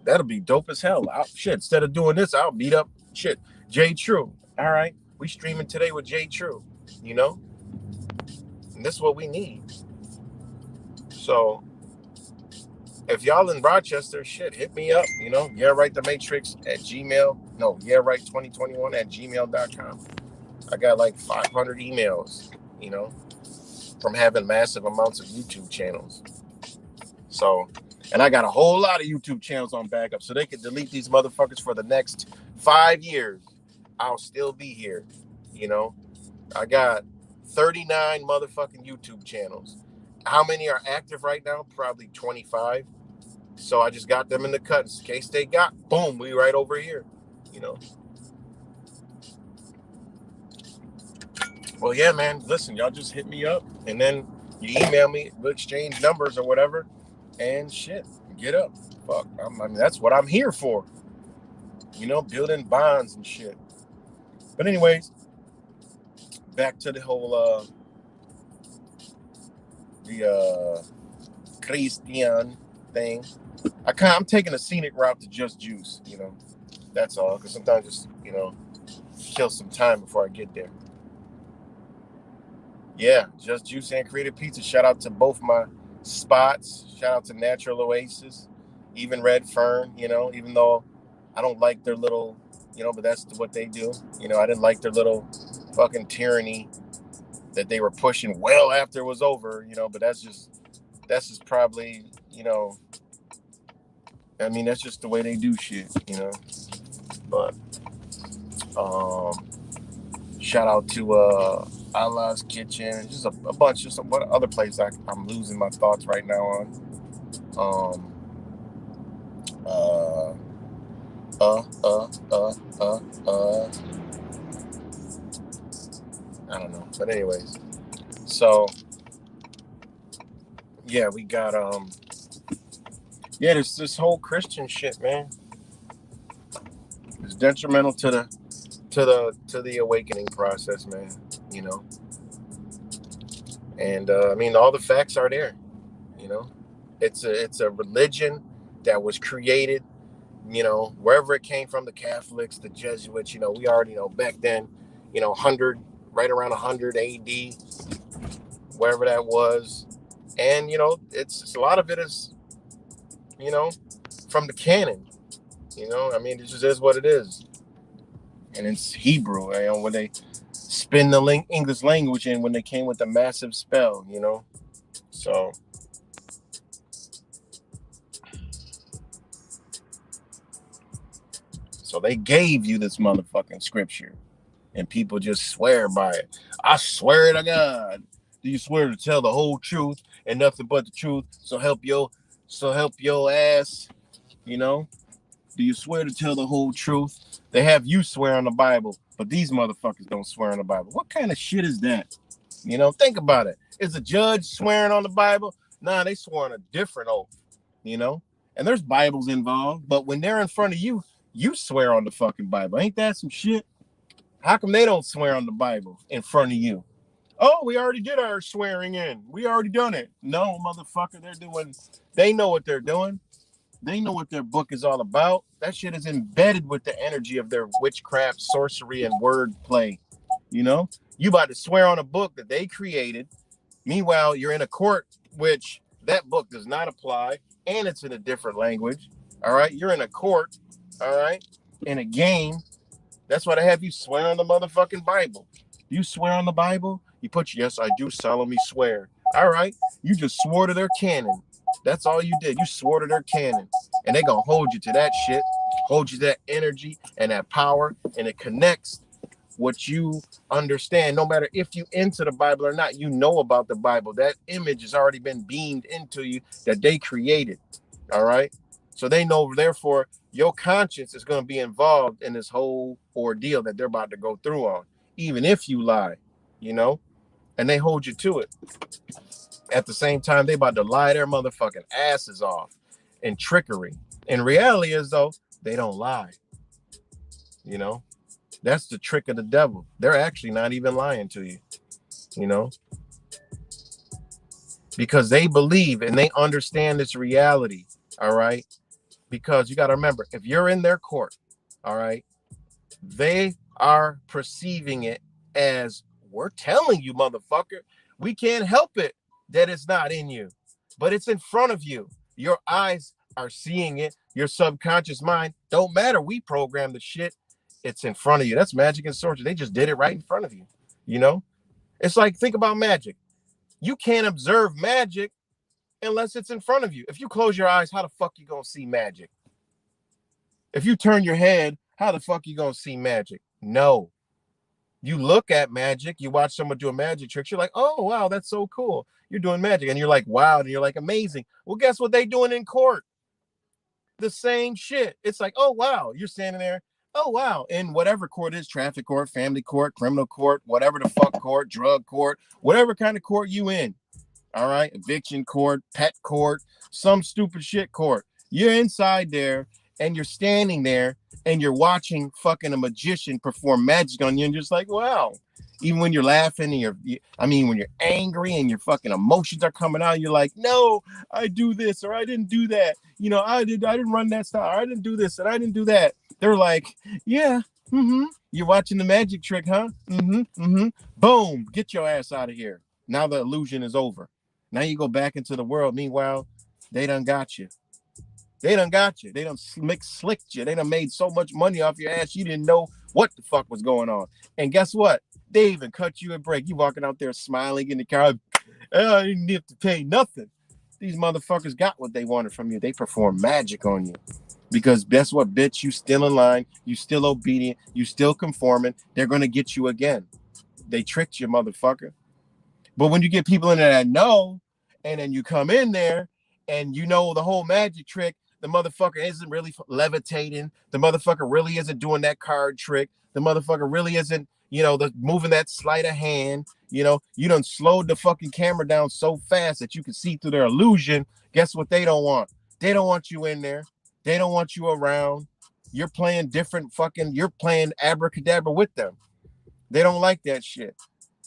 That'll be dope as hell. Shit, instead of doing this, I'll meet up. Shit, J. True. All right, we streaming today with J. True. And this is what we need. So if y'all in Rochester, shit, hit me up. Yeah, right, the Matrix at Gmail. No, yeah, right, 2021 at gmail.com. I got like 500 emails, from having massive amounts of YouTube channels. So, and I got a whole lot of YouTube channels on backup, so they can delete these motherfuckers for the next 5 years. I'll still be here. I got 39 motherfucking YouTube channels. How many are active right now? Probably 25. So I just got them in the cut. In case they got, boom, we right over here. Well, yeah, man. Listen, y'all just hit me up, and then you email me, we'll exchange numbers or whatever, and shit, get up. Fuck, I mean, that's what I'm here for. Building bonds and shit. But anyways, back to the whole Christian thing. I'm taking a scenic route to Just Juice. That's all. Because sometimes just kill some time before I get there. Yeah, Just Juice and Creative Pizza. Shout out to both my spots. Shout out to Natural Oasis, even Red Fern. Even though I don't like their little, but that's what they do. I didn't like their little fucking tyranny that they were pushing well after it was over. But that's just probably, I mean, that's just the way they do shit. But shout out to Allah's Kitchen, just a bunch of some other places I'm losing my thoughts right now on. I don't know, but anyways, so yeah, we got there's this whole Christian shit, man. It's detrimental to the awakening process, man. And I mean, all the facts are there. It's a religion that was created, wherever it came from, the Catholics, the Jesuits. We already know back then, 100, right around 100 AD, wherever that was, and it's a lot of it is, from the canon. I mean, it just is what it is, and it's Hebrew. When they spin the English language in, when they came with the massive spell, So they gave you this motherfucking scripture, and people just swear by it. I swear to God, Do you swear to tell the whole truth and nothing but the truth? So help your ass, you know? Do you swear to tell the whole truth? They have you swear on the Bible, but these motherfuckers don't swear on the Bible. What kind of shit is that? You know, think about it. Is a judge swearing on the Bible? Nah, they swore on a different oath, you know? And there's Bibles involved, but when they're in front of you, you swear on the fucking Bible. Ain't that some shit? How come they don't swear on the Bible in front of you? Oh, we already did our swearing in. We already done it. No, motherfucker, they know what they're doing. They know what their book is all about. That shit is embedded with the energy of their witchcraft, sorcery, and word play. You know, you about to swear on a book that they created. Meanwhile, you're in a court, which that book does not apply, and it's in a different language. All right, you're in a court. All right, in a game. That's why they have you swear on the motherfucking Bible. You swear on the Bible? You put, yes, I do solemnly swear. All right, you just swore to their canon. That's all you did. You swore to their canon. And they gonna hold you to that shit, hold you to that energy and that power, and it connects what you understand. No matter if you into the Bible or not, you know about the Bible. That image has already been beamed into you that they created. All right. So they know, therefore, your conscience is going to be involved in this whole ordeal that they're about to go through on, even if you lie, you know, and they hold you to it. At the same time, they about to lie their motherfucking asses off in trickery. And reality is, though, they don't lie. You know, that's the trick of the devil. They're actually not even lying to you, you know, because they believe and they understand this reality. All right. Because you got to remember, if you're in their court, all right, they are perceiving it as, we're telling you, motherfucker, we can't help it that it's not in you, but it's in front of you. Your eyes are seeing it. Your subconscious mind, don't matter. We program the shit. It's in front of you. That's magic and sorcery. They just did it right in front of you. You know, it's like, think about magic. You can't observe magic unless it's in front of you. If you close your eyes, how the fuck you gonna see magic? If you turn your head, how the fuck you gonna see magic? No. You look at magic, you watch someone do a magic trick, you're like, oh wow, that's so cool. You're doing magic, and you're like, wow, and you're like, amazing. Well, guess what they doing in court? The same shit. It's like, oh wow, you're standing there. Oh wow, in whatever court is, traffic court, family court, criminal court, whatever the fuck court, drug court, whatever kind of court you in. All right, eviction court, pet court, some stupid shit court. You're inside there and you're standing there and you're watching fucking a magician perform magic on you, and you're just like, wow. Even when you're laughing and when you're angry and your fucking emotions are coming out, you're like, no, I do this or I didn't do that. You know, I didn't run that style. I didn't do this and I didn't do that. They're like, yeah, you're watching the magic trick, huh? Boom, get your ass out of here. Now the illusion is over. Now you go back into the world. Meanwhile, they done got you. They done got you. They done slicked you. They done made so much money off your ass, you didn't know what the fuck was going on. And guess what? They even cut you a break. You walking out there smiling in the car. Oh, I didn't have to pay nothing. These motherfuckers got what they wanted from you. They perform magic on you. Because guess what, bitch? You still in line. You still obedient. You still conforming. They're going to get you again. They tricked you, motherfucker. But when you get people in there that know, and then you come in there and you know the whole magic trick, the motherfucker isn't really levitating. The motherfucker really isn't doing that card trick. The motherfucker really isn't, moving that sleight of hand. You done slowed the fucking camera down so fast that you can see through their illusion. Guess what they don't want? They don't want you in there. They don't want you around. You're playing you're playing abracadabra with them. They don't like that shit.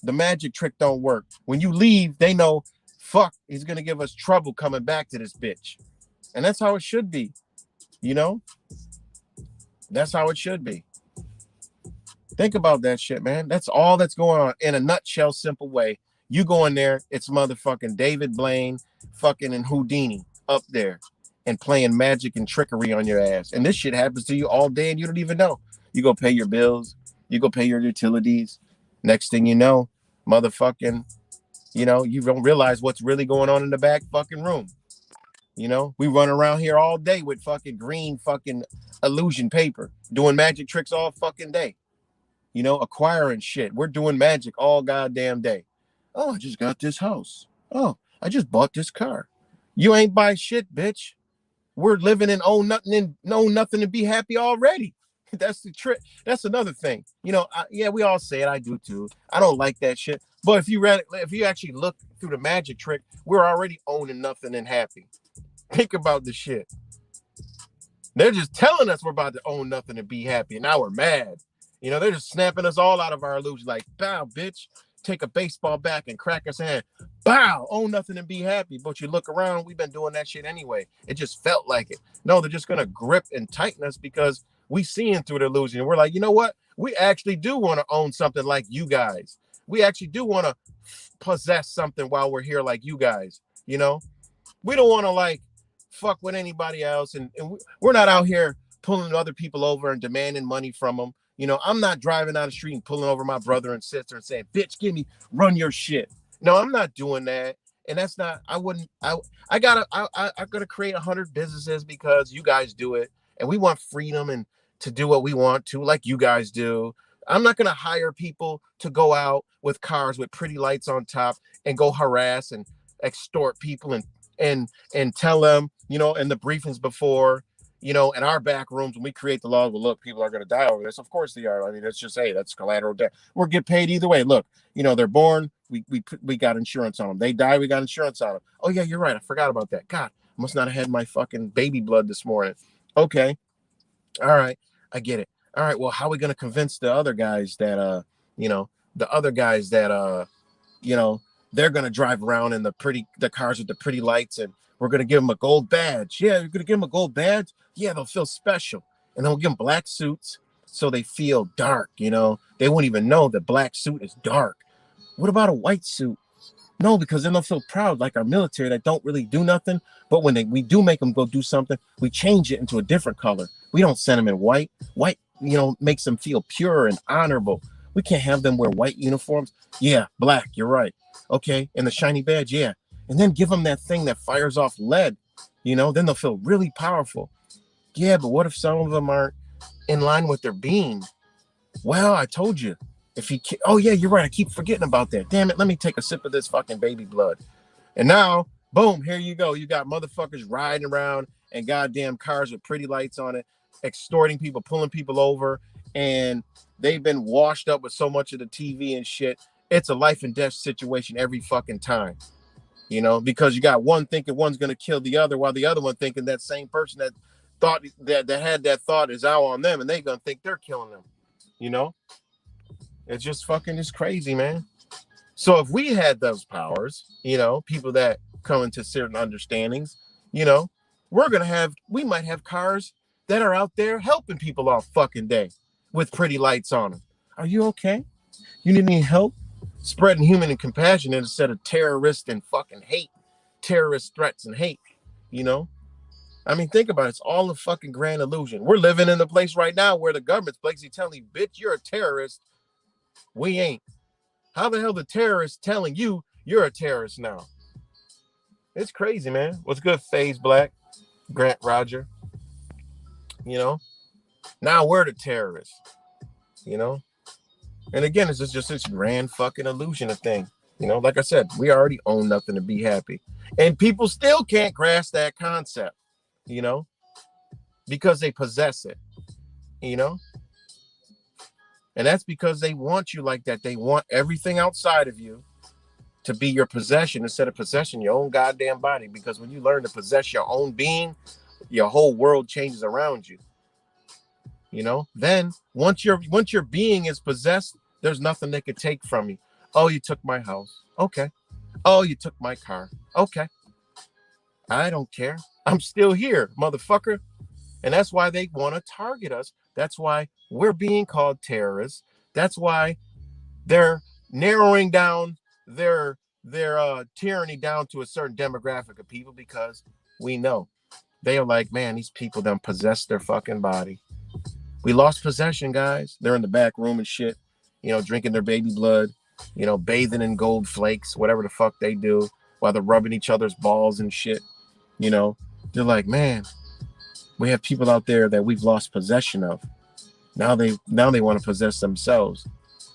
The magic trick don't work. When you leave, they know, fuck, he's going to give us trouble coming back to this bitch. And that's how it should be. That's how it should be. Think about that shit, man. That's all that's going on in a nutshell, simple way. You go in there, it's motherfucking David Blaine fucking and Houdini up there and playing magic and trickery on your ass. And this shit happens to you all day and you don't even know. You go pay your bills. You go pay your utilities. Next thing you know, motherfucking, you don't realize what's really going on in the back fucking room. We run around here all day with fucking green fucking illusion paper, doing magic tricks all fucking day. Acquiring shit. We're doing magic all goddamn day. Oh, I just got this house. Oh, I just bought this car. You ain't buy shit, bitch. We're living in own nothing and know nothing to be happy already. That's the trick. That's another thing. Yeah, we all say it. I do too. I don't like that shit. But if you actually look through the magic trick, we're already owning nothing and happy. Think about the shit. They're just telling us we're about to own nothing and be happy, and now we're mad. They're just snapping us all out of our illusion. Like, bow, bitch. Take a baseball bat and crack us hand. Bow, own nothing and be happy. But you look around, we've been doing that shit anyway. It just felt like it. No, they're just gonna grip and tighten us because we seeing through the illusion. We're like, you know what? We actually do want to own something like you guys. We actually do want to possess something while we're here like you guys. We don't want to like fuck with anybody else, and we're not out here pulling other people over and demanding money from them. I'm not driving down the street and pulling over my brother and sister and saying, bitch, run your shit. No, I'm not doing that. And that's not, I gotta create 100 businesses because you guys do it. And we want freedom and to do what we want to, like you guys do. I'm not going to hire people to go out with cars with pretty lights on top and go harass and extort people and tell them, in the briefings before, in our back rooms when we create the laws. Well, look, people are going to die over this. Of course they are. I mean, that's just, hey, that's collateral debt. We'll get paid either way. Look, they're born. We got insurance on them. They die. We got insurance on them. Oh yeah, you're right. I forgot about that. God, I must not have had my fucking baby blood this morning. Okay. All right. I get it. All right. Well, how are we going to convince the other guys that, they're going to drive around in the cars with the pretty lights, and we're going to give them a gold badge. Yeah, you're going to give them a gold badge. Yeah, they'll feel special. And then we'll give them black suits so they feel dark. They won't even know that black suit is dark. What about a white suit? No, because then they'll feel proud, like our military that don't really do nothing. But when we do make them go do something, we change it into a different color. We don't send them in white. White, makes them feel pure and honorable. We can't have them wear white uniforms. Yeah, black, you're right. Okay, and the shiny badge, yeah. And then give them that thing that fires off lead. Then they'll feel really powerful. Yeah, but what if some of them aren't in line with their being? Well, I told you. Oh yeah, you're right. I keep forgetting about that. Damn it. Let me take a sip of this fucking baby blood. And now, boom, here you go. You got motherfuckers riding around and goddamn cars with pretty lights on it, extorting people, pulling people over. And they've been washed up with so much of the TV and shit. It's a life and death situation every fucking time. Because you got one thinking one's going to kill the other, while the other one thinking that same person that thought that had that thought is out on them, and they're going to think they're killing them. It's just fucking just crazy, man. So if we had those powers, people that come into certain understandings, we might have cars that are out there helping people all fucking day with pretty lights on them. Are you okay? You need any help? Spreading human and compassion instead of terrorist and fucking hate, terrorist threats and hate, I mean, think about it. It's all a fucking grand illusion. We're living in a place right now where the government's basically telling you, bitch, you're a terrorist. We ain't. How the hell the terrorists telling you you're a terrorist now? It's crazy, man. What's good, FaZe Black, Grant Roger? Now we're the terrorists, And again, it's just this grand fucking illusion of thing. Like I said, we already own nothing to be happy. And people still can't grasp that concept, because they possess it, And that's because they want you like that. They want everything outside of you to be your possession instead of possessing your own goddamn body. Because when you learn to possess your own being, your whole world changes around you. Then once your being is possessed, there's nothing they could take from you. Oh, you took my house. Okay. Oh, you took my car. Okay. I don't care. I'm still here, motherfucker. And that's why they want to target us. That's why we're being called terrorists. That's why they're narrowing down their tyranny down to a certain demographic of people, because we know they are like, man, these people done possess their fucking body. We lost possession, guys. They're in the back room and shit, drinking their baby blood, bathing in gold flakes, whatever the fuck they do, while they're rubbing each other's balls and shit. They're like, man, we have people out there that we've lost possession of. Now they want to possess themselves.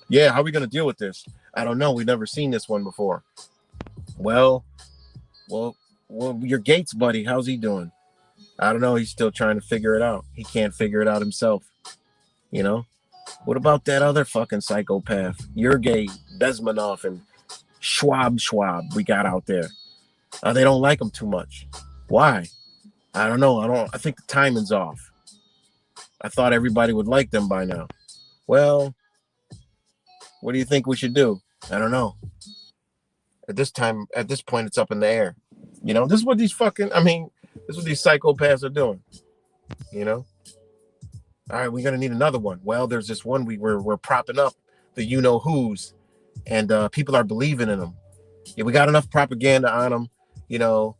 Yeah, how are we going to deal with this? I don't know. We've never seen this one before. Well, well, well, your Gates buddy, how's he doing? I don't know. He's still trying to figure it out. He can't figure it out himself. You know? What about that other fucking psychopath? Yergey Bezmenov and Schwab we got out there. They don't like him too much. Why? I don't know. I think the timing's off. I thought everybody would like them by now. Well, what do you think we should do? I don't know. At this point, it's up in the air. You know, this is what these psychopaths are doing. You know? All right, we're gonna need another one. Well, there's this one we're propping up the you know who's, and people are believing in them. Yeah, we got enough propaganda on them, you know,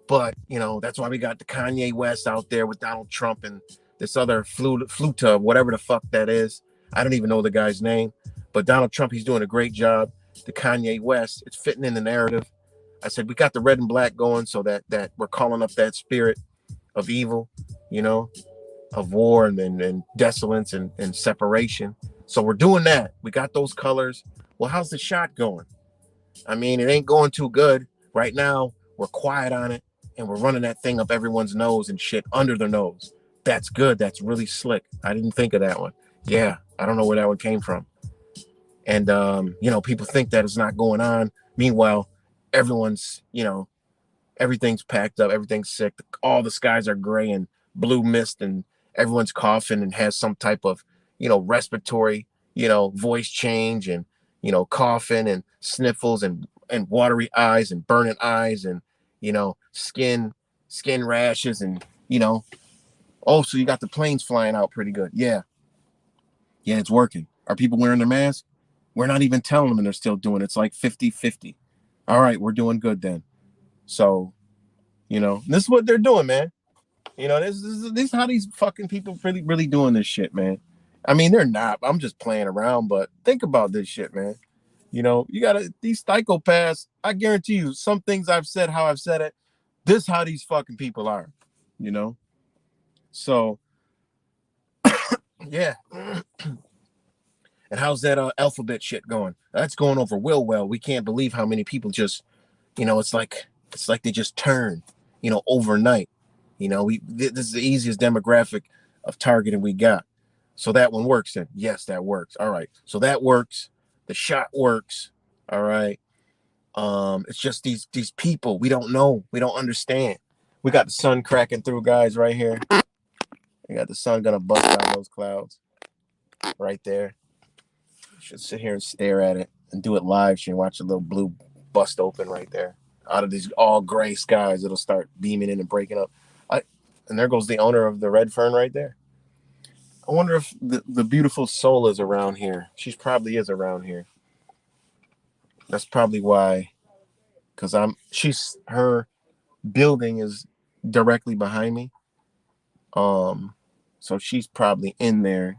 but you know that's why we got the Kanye West out there with Donald Trump and this other Fluta, whatever the fuck that is. I don't even know the guy's name, but Donald Trump, he's doing a great job. The Kanye West, it's fitting in the narrative. I said we got the red and black going, so that we're calling up that spirit of evil, you know, of war and desolence and separation. So we're doing that. We got those colors. Well, how's the shot going? I mean, it ain't going too good. Right now, we're quiet on it, and we're running that thing up everyone's nose and shit under their nose. That's good. That's really slick. I didn't think of that one. Yeah, I don't know where that one came from. And, you know, people think that it's not going on. Meanwhile, everyone's, you know, everything's packed up. Everything's sick. All the skies are gray and blue mist, and everyone's coughing and has some type of, you know, respiratory, you know, voice change and, you know, coughing and sniffles and watery eyes and burning eyes and, you know, skin rashes and, you know, oh, so you got the planes flying out pretty good. Yeah. Yeah, it's working. Are people wearing their masks? We're not even telling them and they're still doing it. It's like 50-50. All right, we're doing good then. So, you know, this is what they're doing, man. You know, this is how these fucking people really doing this shit, man. I mean, they're not. I'm just playing around, but think about this shit, man. You know, you gotta these psychopaths. I guarantee you, some things I've said, how I've said it. This is how these fucking people are. You know, so yeah. And how's that alphabet shit going? That's going over real well. We can't believe how many people just, you know, it's like they just turn, you know, overnight. You know, this is the easiest demographic of targeting we got. So that one works then. Yes, that works. All right. So that works. The shot works. All right. It's just these people. We don't know. We don't understand. We got the sun cracking through, guys, right here. We got the sun gonna bust out those clouds right there. You should sit here and stare at it and do it live. You can watch a little blue bust open right there. Out of these all gray skies, it'll start beaming in and breaking up. And there goes the owner of the Red Fern right there. I wonder if the beautiful soul is around here. She probably is around here. That's probably why, because her building is directly behind me. So she's probably in there,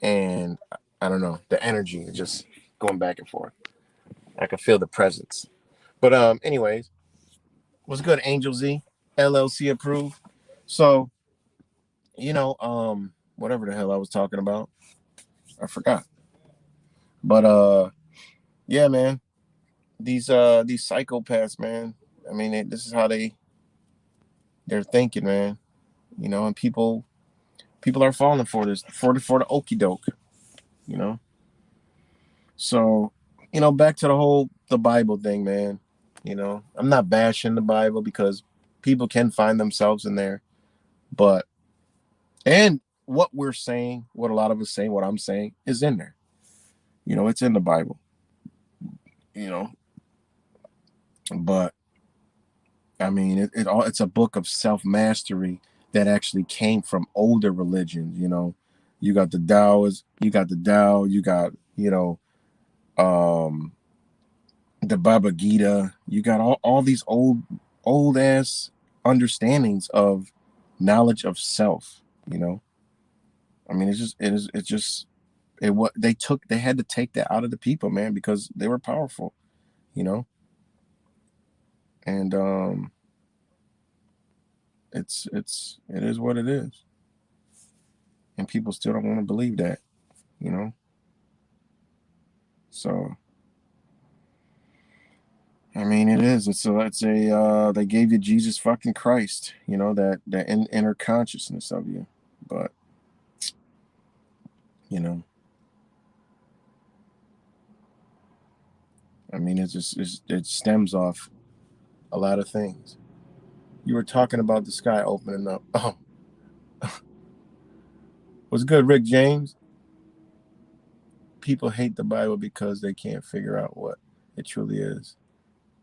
and I don't know. The energy is just going back and forth. I can feel the presence. But anyways, what's good, Angel Z? LLC approved. So, you know, whatever the hell I was talking about, I forgot. But yeah, man, these psychopaths, man. I mean, this is how they're thinking, man. You know, and people are falling for this for the okie doke. You know, so you know, back to the Bible thing, man. You know, I'm not bashing the Bible because people can find themselves in there, but and what we're saying, what a lot of us saying, what I'm saying is in there. You know, it's in the Bible. You know, but I mean, it's a book of self-mastery that actually came from older religions. You know, you got the Taoists, you got the Tao, you got, you know, the Bhagavad Gita, you got all these old ass understandings of knowledge of self. You know, I mean, they had to take that out of the people, man, because they were powerful. You know, and it is what it is, and people still don't want to believe that, you know. So I mean, it is. It's a. They gave you Jesus fucking Christ. You know that inner consciousness of you, but you know, I mean, it stems off a lot of things. You were talking about the sky opening up. Oh, what's good, Rick James? People hate the Bible because they can't figure out what it truly is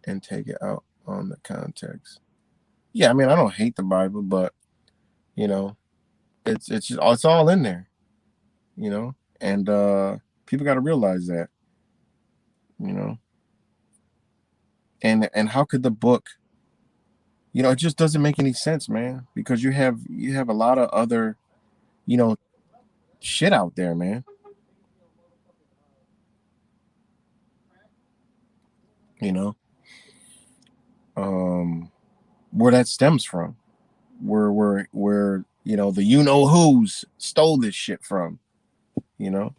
and take it out on the context. Yeah, I mean, I don't hate the Bible, but you know, it's all in there, you know, and people got to realize that, you know, and how could the book, you know, it just doesn't make any sense, man, because you have a lot of other, you know, shit out there, man. You know, um, where that stems from, where you know the you know who's stole this shit from, you know,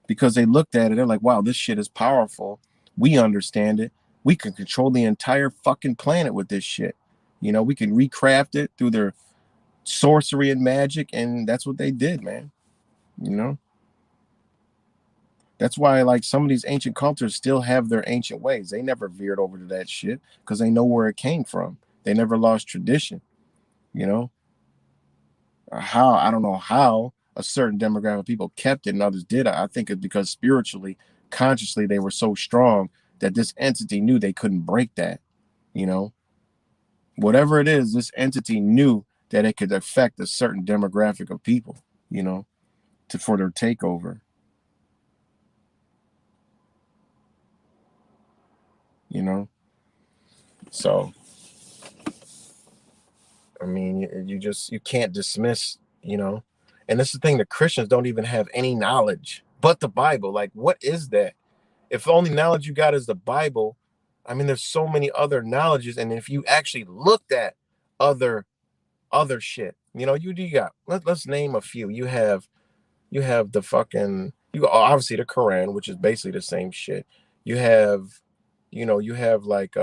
because they looked at it, they're like, wow, this shit is powerful. We understand it. We can control the entire fucking planet with this shit. You know, we can recraft it through their sorcery and magic, and that's what they did, man. You know, that's why like some of these ancient cultures still have their ancient ways. They never veered over to that shit because they know where it came from. They never lost tradition. You know, how I don't know how a certain demographic of people kept it and others did. I think it's because spiritually, consciously, they were so strong that this entity knew they couldn't break that. You know, whatever it is, this entity knew that it could affect a certain demographic of people. You know, for their takeover. You know, so I mean, you can't dismiss. You know, and this is the thing: the Christians don't even have any knowledge but the Bible. Like, what is that? If the only knowledge you got is the Bible, I mean, there's so many other knowledges, and if you actually looked at other shit, you know, you got let's name a few. You have the fucking obviously the Quran, which is basically the same shit. You have, you have like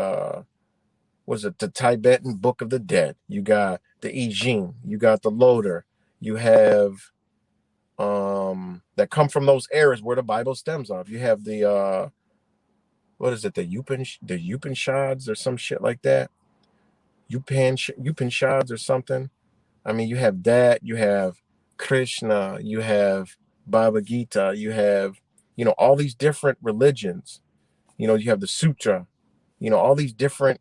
was it the Tibetan Book of the Dead? You got the I Ching, you got the Loder, you have that come from those eras where the Bible stems off. You have the what is it, the Upanishads or some shit like that, Upanishads or something. I mean, you have that, you have Krishna, you have Bhagavad Gita, you have, all these different religions. You have the sutra, all these different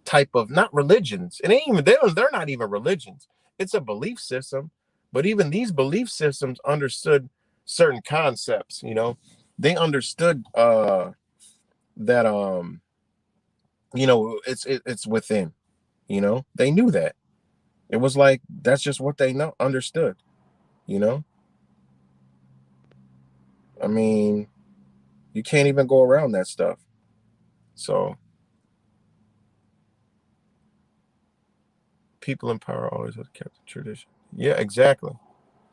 type of, not religions, it ain't even, they're not even religions, it's a belief system. But even these belief systems understood certain concepts. They understood that it's within. They knew that. It was like that's just what they know understood. you know I mean, you can't even go around that stuff. So people in power always have kept the tradition. Yeah, exactly.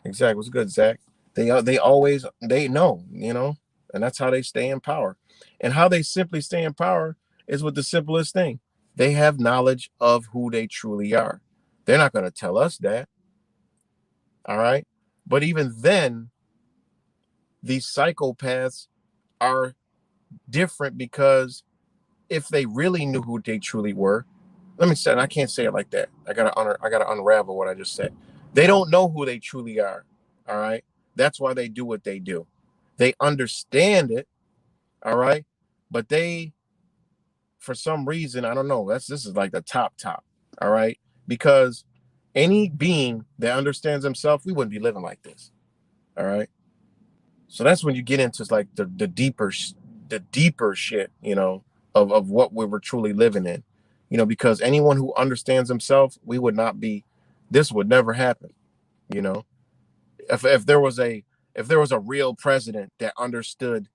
What's good, Zach? They always, they know, and that's how they stay in power. And how they simply stay in power is with the simplest thing: they have knowledge of who they truly are. They're not going to tell us that. All right. But even then, these psychopaths are different, because if they really knew who they truly were, let me say, and I can't say it like that. I gotta unravel what I just said. They don't know who they truly are. All right. That's why they do what they do. They understand it. All right. But they, for some reason, I don't know. This is like the top. All right. Because any being that understands himself, we wouldn't be living like this. All right. So that's when you get into like the deeper shit, of what we were truly living in. Because anyone who understands himself, we would not be, this would never happen. You know, if there was a real president that understood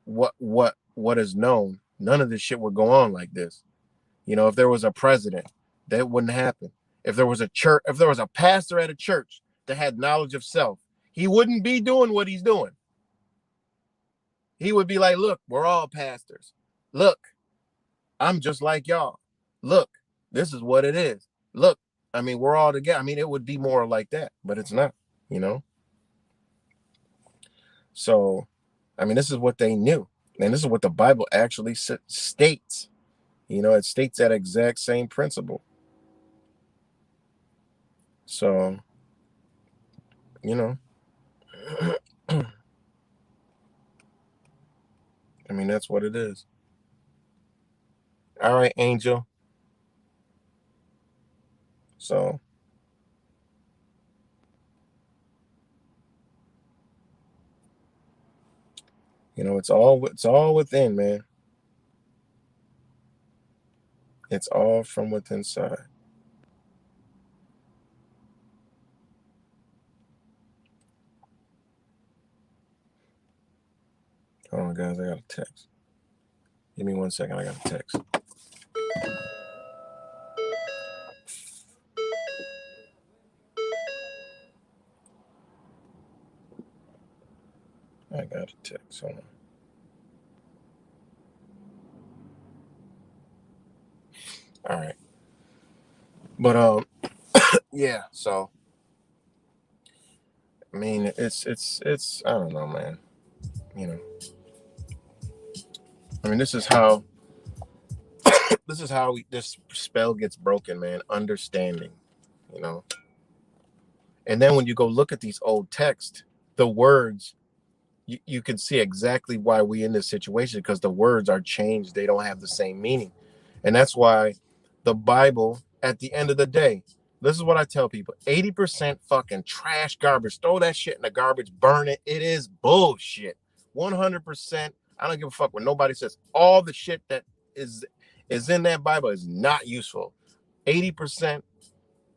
what is known, none of this shit would go on like this. If there was a president, that wouldn't happen. If there was a pastor at a church that had knowledge of self, he wouldn't be doing what he's doing. He would be like, look, we're all pastors. Look, I'm just like y'all. Look, this is what it is. Look, I mean, we're all together. I mean, it would be more like that, but it's not, you know? So, I mean, this is what they knew. And this is what the Bible actually states. You know, it states that exact same principle. So, you know, I mean, that's what it is. All right, Angel. So, you know, it's all within, man. It's all from within side. Hold on, guys. I got a text. Give me 1 second. I got a text. I got a text. Hold on. All right. But yeah, so I mean it's I don't know, man. You know. I mean, this is how this spell gets broken, man. Understanding, you know. And then when you go look at these old texts, the words, you can see exactly why we in this situation, because the words are changed. They don't have the same meaning. And that's why the Bible, at the end of the day, this is what I tell people: 80% fucking trash garbage. Throw that shit in the garbage, burn it. It is bullshit. 100%. I don't give a fuck what nobody says. All the shit that is in that Bible is not useful. 80%,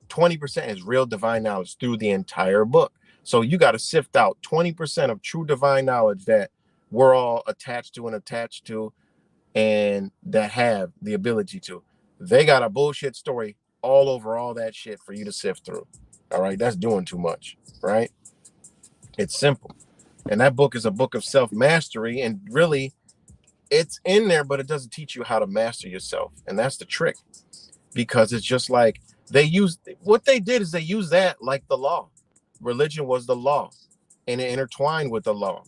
20% is real divine knowledge through the entire book. So you got to sift out 20% of true divine knowledge that we're all attached to and that have the ability to. They got a bullshit story all over all that shit for you to sift through. All right, that's doing too much, right? It's simple. And that book is a book of self-mastery, and really it's in there, but it doesn't teach you how to master yourself. And that's the trick, because it's just like they used that like the law. Religion was the law, and it intertwined with the law.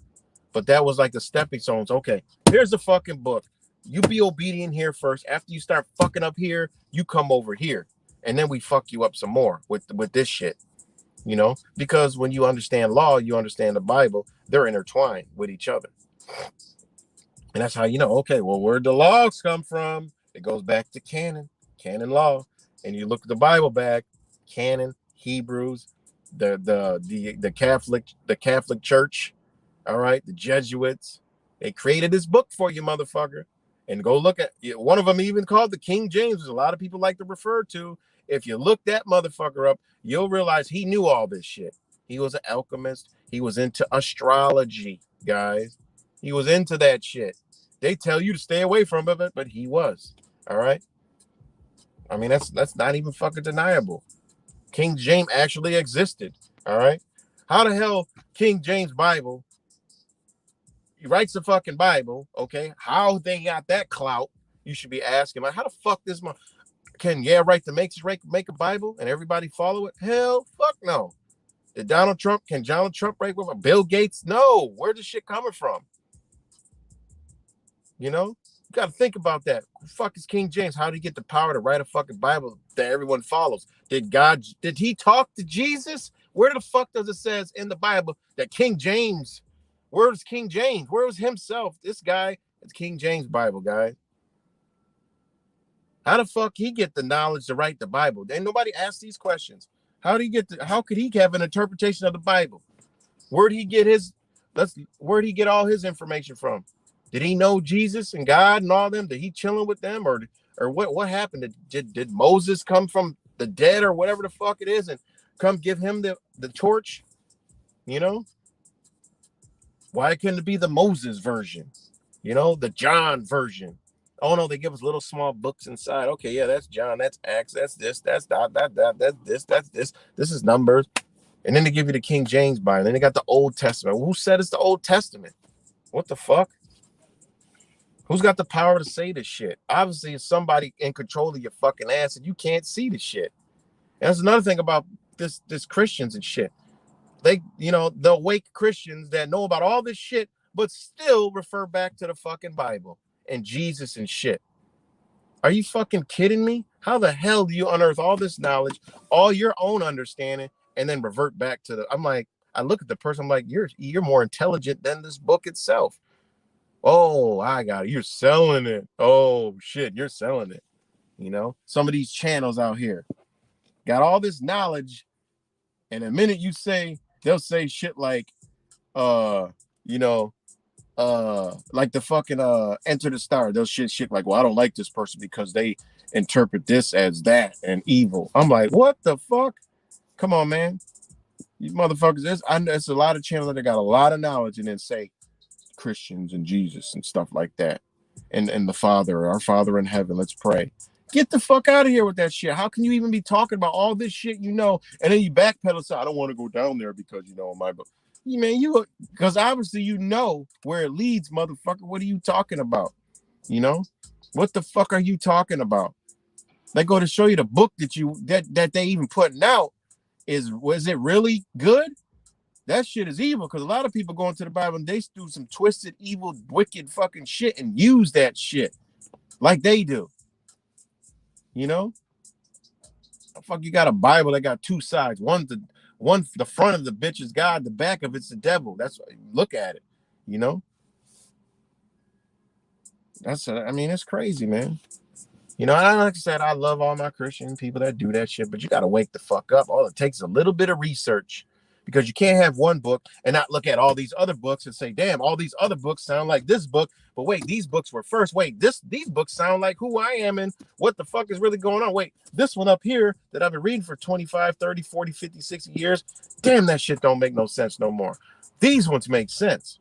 But that was like the stepping stones. Okay, here's the fucking book. You be obedient here first. After you start fucking up here, you come over here, and then we fuck you up some more with this shit. You know, because when you understand law, you understand the Bible. They're intertwined with each other, and that's how you know. Okay, well, where'd the laws come from? It goes back to canon law, and you look at the Bible back, canon, Hebrews, the Catholic Church. All right, the Jesuits, they created this book for you, motherfucker. And go look at one of them, even called the King James, which a lot of people like to refer to. If you look that motherfucker up, you'll realize he knew all this shit. He was an alchemist. He was into astrology, guys. He was into that shit. They tell you to stay away from it, but he was. All right. I mean, that's not even fucking deniable. King James actually existed. All right. How the hell King James Bible? He writes the fucking Bible, okay? How they got that clout? You should be asking, like, how the fuck this can make a Bible and everybody follow it? Hell, fuck no. Can Donald Trump write with Bill Gates? No. Where's this shit coming from? You know, you got to think about that. Who the fuck is King James? How did he get the power to write a fucking Bible that everyone follows? Did he talk to Jesus? Where the fuck does it says in the Bible that King James? Where's King James? Where was himself? This guy, it's King James Bible, guys. How the fuck he get the knowledge to write the Bible? Ain't nobody asked these questions. How could he have an interpretation of the Bible? Where'd he get all his information from? Did he know Jesus and God and all them? Did he chilling with them, or what happened? Did Moses come from the dead or whatever the fuck it is and come give him the torch? You know? Why couldn't it be the Moses version? You know, the John version. Oh no, they give us little small books inside. Okay, yeah, that's John, that's Acts, that's this, that's that, that's this, that's this. This is Numbers. And then they give you the King James Bible. And then they got the Old Testament. Who said it's the Old Testament? What the fuck? Who's got the power to say this shit? Obviously, it's somebody in control of your fucking ass, and you can't see the shit. And that's another thing about this Christians and shit. They, the awake Christians that know about all this shit, but still refer back to the fucking Bible and Jesus and shit. Are you fucking kidding me? How the hell do you unearth all this knowledge, all your own understanding, and then revert back to I'm like, I look at the person, I'm like, you're more intelligent than this book itself. Oh, I got it. You're selling it. Oh shit, you're selling it. Some of these channels out here got all this knowledge, and the minute they'll say shit like, like the fucking Enter the Star. They'll shit like, well, I don't like this person because they interpret this as that and evil. I'm like, what the fuck? Come on, man. You motherfuckers, there's a lot of channels that got a lot of knowledge and then say Christians and Jesus and stuff like that. And the Father, our Father in heaven, let's pray. Get the fuck out of here with that shit. How can you even be talking about all this shit and then you backpedal, say, I don't want to go down there because, my book. Because obviously where it leads, motherfucker. What are you talking about? What the fuck are you talking about? They go to show you the book that they even putting out was it really good? That shit is evil, because a lot of people go into the Bible and they do some twisted, evil, wicked fucking shit and use that shit like they do. The fuck, you got a Bible that got two sides. The front of the bitch is God, the back of it's the devil. That's why you look at it. It's crazy, man. Like I said, I love all my Christian people that do that shit, but you got to wake the fuck up. All it takes is a little bit of research, because you can't have one book and not look at all these other books and say, damn, all these other books sound like this book. But wait, these books were first. Wait, these books sound like who I am and what the fuck is really going on. Wait, this one up here that I've been reading for 25, 30, 40, 50, 60 years. Damn, that shit don't make no sense no more. These ones make sense.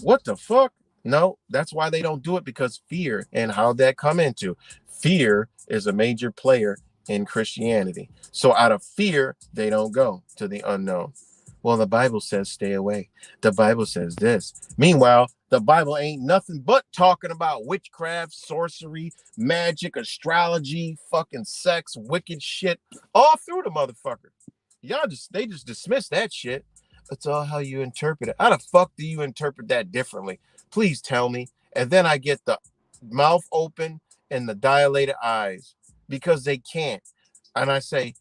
What the fuck? No, that's why they don't do it, because fear. And how'd that come into? Fear is a major player in Christianity. So out of fear, they don't go to the unknown. Well, the Bible says stay away. The Bible says this. Meanwhile, the Bible ain't nothing but talking about witchcraft, sorcery, magic, astrology, fucking sex, wicked shit, all through the motherfucker. They just dismiss that shit. It's all how you interpret it. How the fuck do you interpret that differently? Please tell me. And then I get the mouth open and the dilated eyes, because they can't. And I say,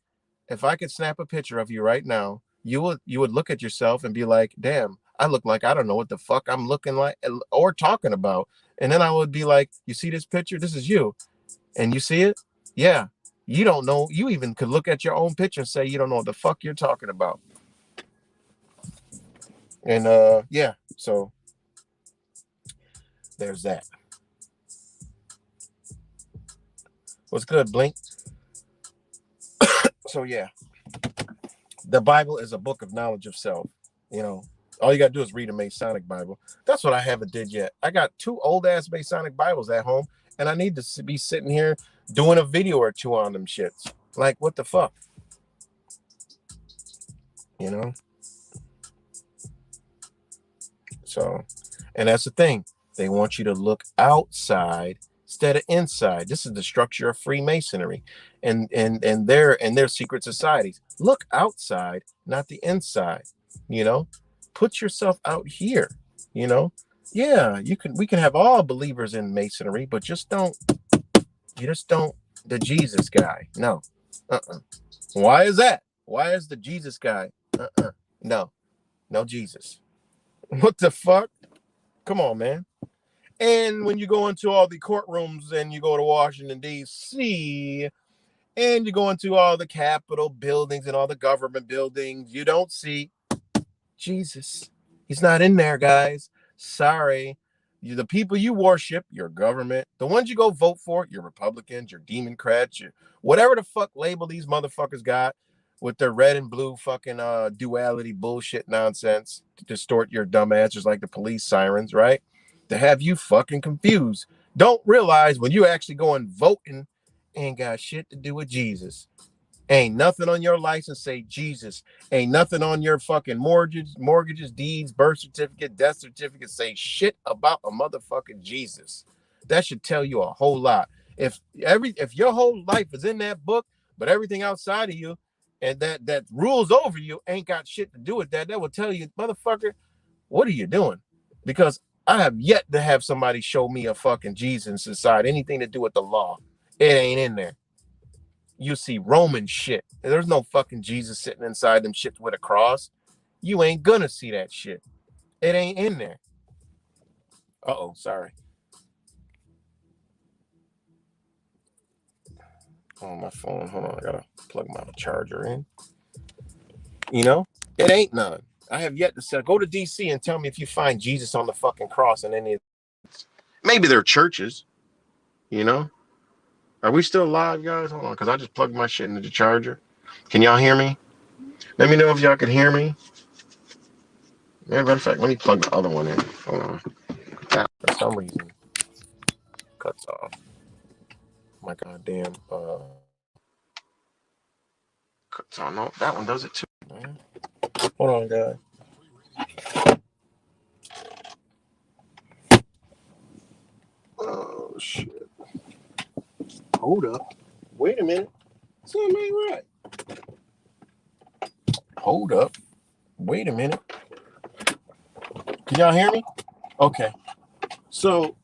if I could snap a picture of you right now, you would look at yourself and be like, damn, I look like I don't know what the fuck I'm looking like or talking about. And then I would be like, you see this picture? This is you. And you see it? Yeah. You don't know. You even could look at your own picture and say, you don't know what the fuck you're talking about. And yeah, so there's that. What's good, Blink? So yeah, the Bible is a book of knowledge of self. All you gotta do is read a Masonic Bible. That's what I haven't did yet. I got 2 old ass Masonic Bibles at home, and I need to be sitting here doing a video or 2 on them shits. Like, what the fuck? So, and that's the thing. They want you to look outside instead of inside. This is the structure of Freemasonry and their secret societies. Look outside, not the inside. Put yourself out here. Yeah, we can have all believers in Masonry, but you just don't the Jesus guy. No. Why is that? Why is the Jesus guy? No Jesus. What the fuck? Come on, man. And when you go into all the courtrooms and you go to Washington, D.C., and you go into all the Capitol buildings and all the government buildings, you don't see Jesus. He's not in there, guys. Sorry. The people you worship, your government, the ones you go vote for, your Republicans, your Democrats, your whatever the fuck label these motherfuckers got with their red and blue fucking duality bullshit nonsense to distort your dumb answers like the police sirens, right? To have you fucking confused. Don't realize when you actually go and voting, ain't got shit to do with Jesus. Ain't nothing on your license say Jesus. Ain't nothing on your fucking mortgages, deeds, birth certificate, death certificate say shit about a motherfucking Jesus. That should tell you a whole lot. If your whole life is in that book, but everything outside of you and that rules over you ain't got shit to do with that, that will tell you, motherfucker, what are you doing? Because I have yet to have somebody show me a fucking Jesus inside, anything to do with the law. It ain't in there. You see Roman shit. There's no fucking Jesus sitting inside them shit with a cross. You ain't gonna see that shit. It ain't in there. Uh-oh, sorry. Oh, my phone. Hold on, I gotta plug my charger in. You know, it ain't none. I have yet to say, go to DC and tell me if you find Jesus on the fucking cross in any. Maybe they're churches. You know, are we still live, guys? Hold on, because I just plugged my shit into the charger. Can y'all hear me? Let me know if y'all can hear me. Matter of fact, let me plug the other one in. Hold on. That, for some reason, cuts off. My goddamn cuts on. No, that one does it too, man. Hold on, guys. Oh shit. Hold up. Wait a minute. Something ain't right. Hold up. Wait a minute. Can y'all hear me? Okay. So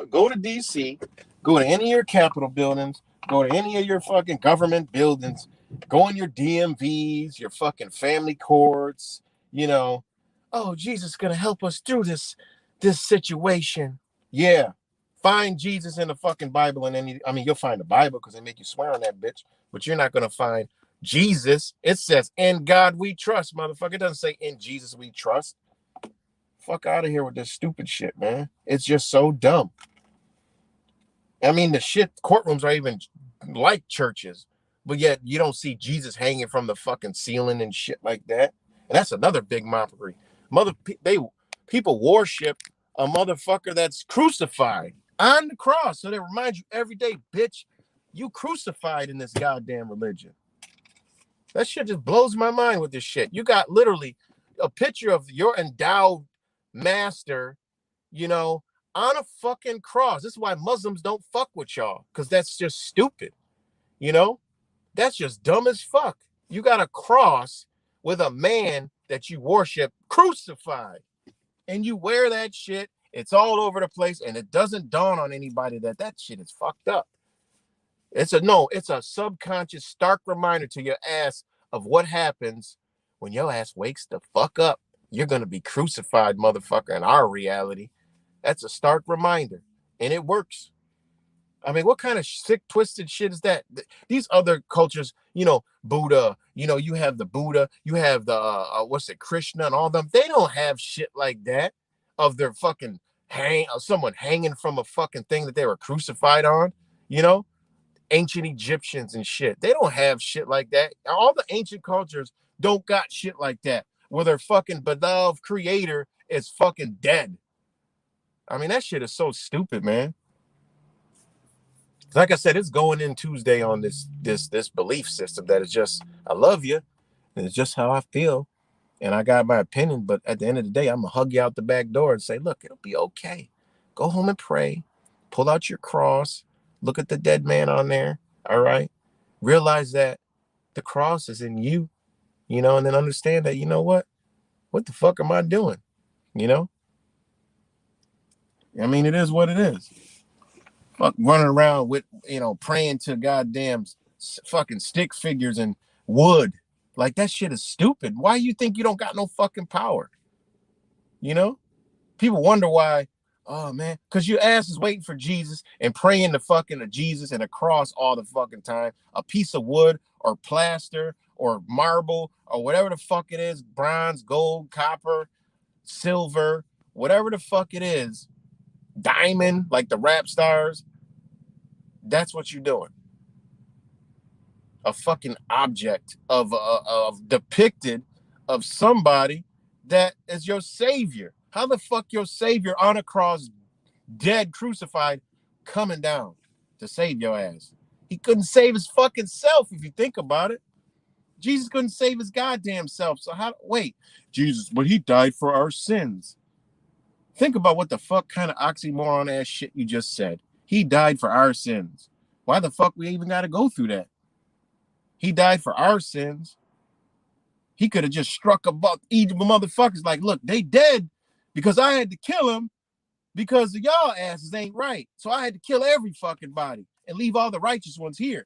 go to DC, go to any of your Capitol buildings, go to any of your fucking government buildings, go in your DMVs, your fucking family courts, you know. Oh, Jesus is gonna help us through this situation. Yeah. Find Jesus in the fucking Bible and any, I mean, you'll find the Bible because they make you swear on that bitch, but you're not gonna find Jesus. It says, in God we trust, motherfucker. It doesn't say in Jesus we trust. Fuck out of here with this stupid shit, man. It's just so dumb. I mean, the shit courtrooms are even like churches, but yet you don't see Jesus hanging from the fucking ceiling and shit like that. And that's another big mockery. People worship a motherfucker that's crucified on the cross. So they remind you every day, bitch, you crucified in this goddamn religion. That shit just blows my mind with this shit. You got literally a picture of your endowed master, you know, on a fucking cross. This is why Muslims don't fuck with y'all, because that's just stupid. You know, that's just dumb as fuck. You got a cross with a man that you worship crucified, and you wear that shit. It's all over the place, and it doesn't dawn on anybody that that shit is fucked up. It's a subconscious, stark reminder to your ass of what happens when your ass wakes the fuck up. You're gonna be crucified, motherfucker, in our reality. That's a stark reminder, and it works. I mean, what kind of sick, twisted shit is that? These other cultures, you know, Buddha, you know, you have the Buddha, you have the Krishna, and all them. They don't have shit like that of their fucking someone hanging from a fucking thing that they were crucified on. You know, ancient Egyptians and shit. They don't have shit like that. All the ancient cultures don't got shit like that, where their fucking beloved creator is fucking dead. I mean, that shit is so stupid, man. Like I said, it's going in Tuesday on this belief system that is just, I love you, and it's just how I feel, and I got my opinion. But at the end of the day, I'm gonna hug you out the back door and say, look, it'll be okay. Go home and pray. Pull out your cross. Look at the dead man on there. All right. Realize that the cross is in you, you know, and then understand that, you know what the fuck am I doing? You know? I mean, it is what it is. Fuck running around with, you know, praying to goddamn fucking stick figures and wood. Like, that shit is stupid. Why you think you don't got no fucking power? You know? People wonder why, oh man, because your ass is waiting for Jesus and praying to fucking a Jesus and a cross all the fucking time. A piece of wood or plaster or marble or whatever the fuck it is, bronze, gold, copper, silver, whatever the fuck it is, diamond, like the rap stars. That's what you're doing. A fucking object of depicted of somebody that is your savior. How the fuck your savior on a cross, dead, crucified, coming down to save your ass? He couldn't save his fucking self if you think about it. Jesus couldn't save his goddamn self. So wait, Jesus, but he died for our sins. Think about what the fuck kind of oxymoron ass shit you just said. He died for our sins. Why the fuck we even got to go through that? He died for our sins. He could have just struck about evil motherfuckers like, look, they dead because I had to kill them because the y'all asses ain't right. So I had to kill every fucking body and leave all the righteous ones here.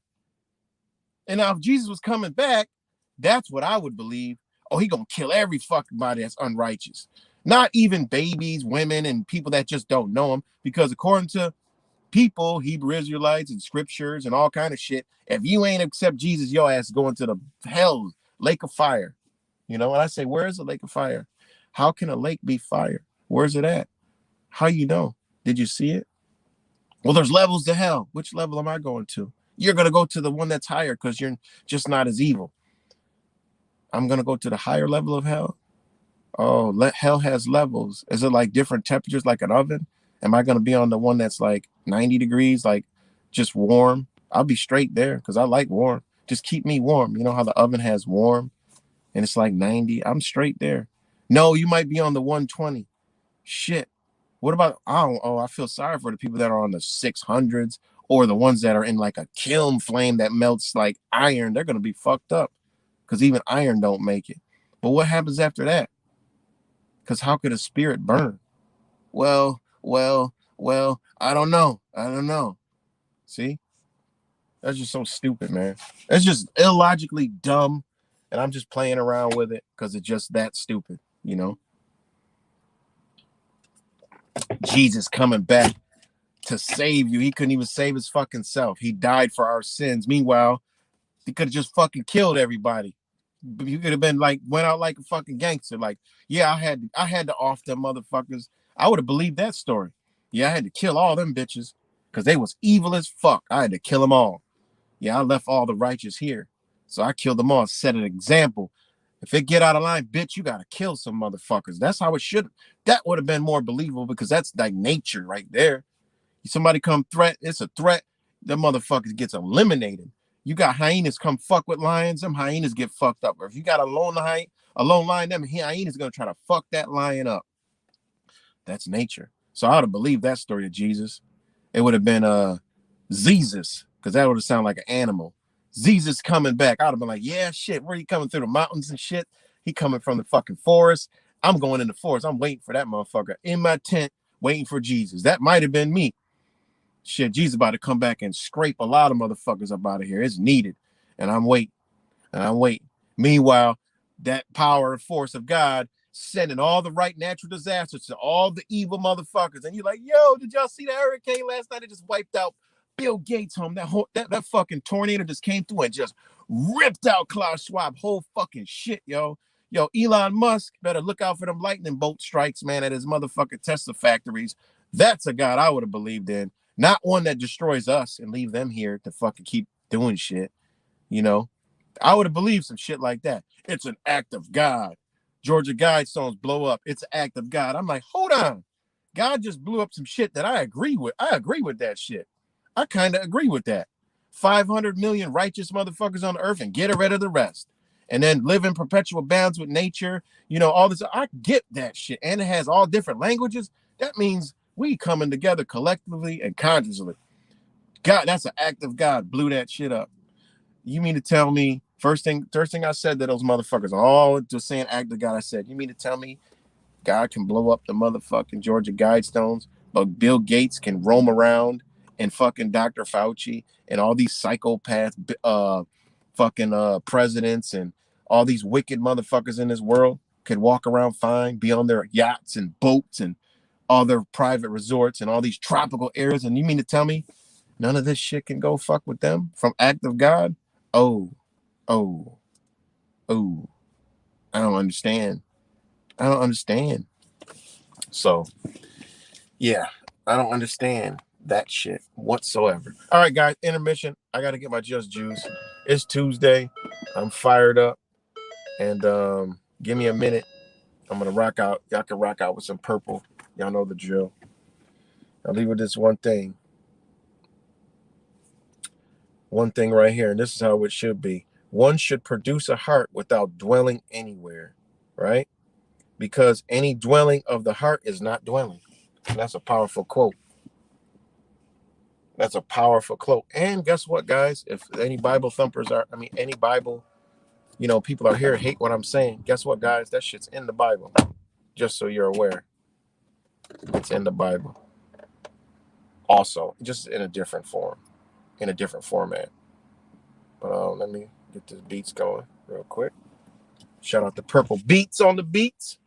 And now if Jesus was coming back, that's what I would believe. Oh, he gonna kill every fucking body that's unrighteous. Not even babies, women, and people that just don't know him. Because according to people, Hebrew Israelites and scriptures and all kind of shit, if you ain't accept Jesus, your ass going to the hell, lake of fire. You know, and I say, where is the lake of fire? How can a lake be fire? Where's it at? How you know? Did you see it? Well, there's levels to hell. Which level am I going to? You're going to go to the one that's higher because you're just not as evil. I'm going to go to the higher level of hell. Oh, hell has levels. Is it like different temperatures, like an oven? Am I going to be on the one that's like 90 degrees, like just warm? I'll be straight there because I like warm. Just keep me warm. You know how the oven has warm and it's like 90? I'm straight there. No, you might be on the 120. Shit. What about, I feel sorry for the people that are on the 600s or the ones that are in like a kiln flame that melts like iron. They're going to be fucked up because even iron don't make it. But what happens after that? Because how could a spirit burn? Well, I don't know. I don't know. See? That's just so stupid, man. It's just illogically dumb. And I'm just playing around with it because it's just that stupid, you know? Jesus coming back to save you. He couldn't even save his fucking self. He died for our sins. Meanwhile, he could have just fucking killed everybody. You could have been like, went out like a fucking gangster. Like, yeah, I had to off them motherfuckers. I would have believed that story. Yeah, I had to kill all them bitches because they was evil as fuck. I had to kill them all. Yeah, I left all the righteous here. So I killed them all, set an example. If it get out of line, bitch, you gotta kill some motherfuckers. That's how it should. That would have been more believable because that's like nature right there. Somebody come threat, it's a threat. The motherfuckers gets eliminated. You got hyenas come fuck with lions, them hyenas get fucked up. Or if you got a lone lion, them hyenas gonna try to fuck that lion up. That's nature. So I would have believed that story of Jesus. It would have been Jesus, because that would have sounded like an animal. Jesus coming back. I'd have been like, yeah, shit, where he coming through the mountains and shit? He coming from the fucking forest. I'm going in the forest. I'm waiting for that motherfucker in my tent, waiting for Jesus. That might have been me. Shit, Jesus about to come back and scrape a lot of motherfuckers up out of here. It's needed. And I'm waiting. And I'm waiting. Meanwhile, that power and force of God sending all the right natural disasters to all the evil motherfuckers. And you're like, yo, did y'all see that hurricane last night? It just wiped out Bill Gates home. That fucking tornado just came through and just ripped out Klaus Schwab whole fucking shit, yo. Yo, Elon Musk better look out for them lightning bolt strikes, man, at his motherfucking Tesla factories. That's a God I would have believed in. Not one that destroys us and leave them here to fucking keep doing shit. You know, I would have believed some shit like that. It's an act of God. Georgia Guidestones blow up. It's an act of God. I'm like, hold on. God just blew up some shit that I agree with. I agree with that shit. I kind of agree with that. 500 million righteous motherfuckers on the earth and get rid of the rest. And then live in perpetual balance with nature. You know, all this. I get that shit. And it has all different languages. That means we coming together collectively and consciously. God, that's an act of God. Blew that shit up. You mean to tell me, first thing I said that those motherfuckers are all just saying act of God. I said, you mean to tell me God can blow up the motherfucking Georgia Guidestones, but Bill Gates can roam around and fucking Dr. Fauci and all these psychopath presidents and all these wicked motherfuckers in this world could walk around fine, be on their yachts and boats and all their private resorts and all these tropical areas. And you mean to tell me none of this shit can go fuck with them from act of God? Oh, I don't understand. So, yeah, I don't understand that shit whatsoever. All right, guys, intermission. I got to get my Just Juice. It's Tuesday. I'm fired up. And give me a minute. I'm going to rock out. Y'all can rock out with some purple. Y'all know the drill. I'll leave with this one thing. One thing right here, and this is how it should be. One should produce a heart without dwelling anywhere, right? because any dwelling of the heart is not dwelling. And that's a powerful quote. That's a powerful quote. And guess what, guys? If any Bible thumpers are, any Bible, people are here hate what I'm saying. Guess what, guys? That shit's in the Bible. Just so you're aware. It's in the Bible. Also, just in a different form, in a different format. But let me get this beats going real quick. Shout out to Purple Beats on the beats.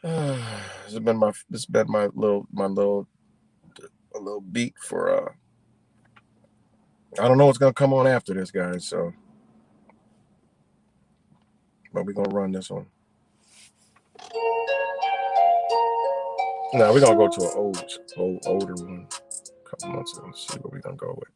This has been my little beat for I don't know what's gonna come on after this, guys. So, but we're gonna run this one. No, we're gonna go to an older one, a couple months ago. Let's see what we're gonna go with.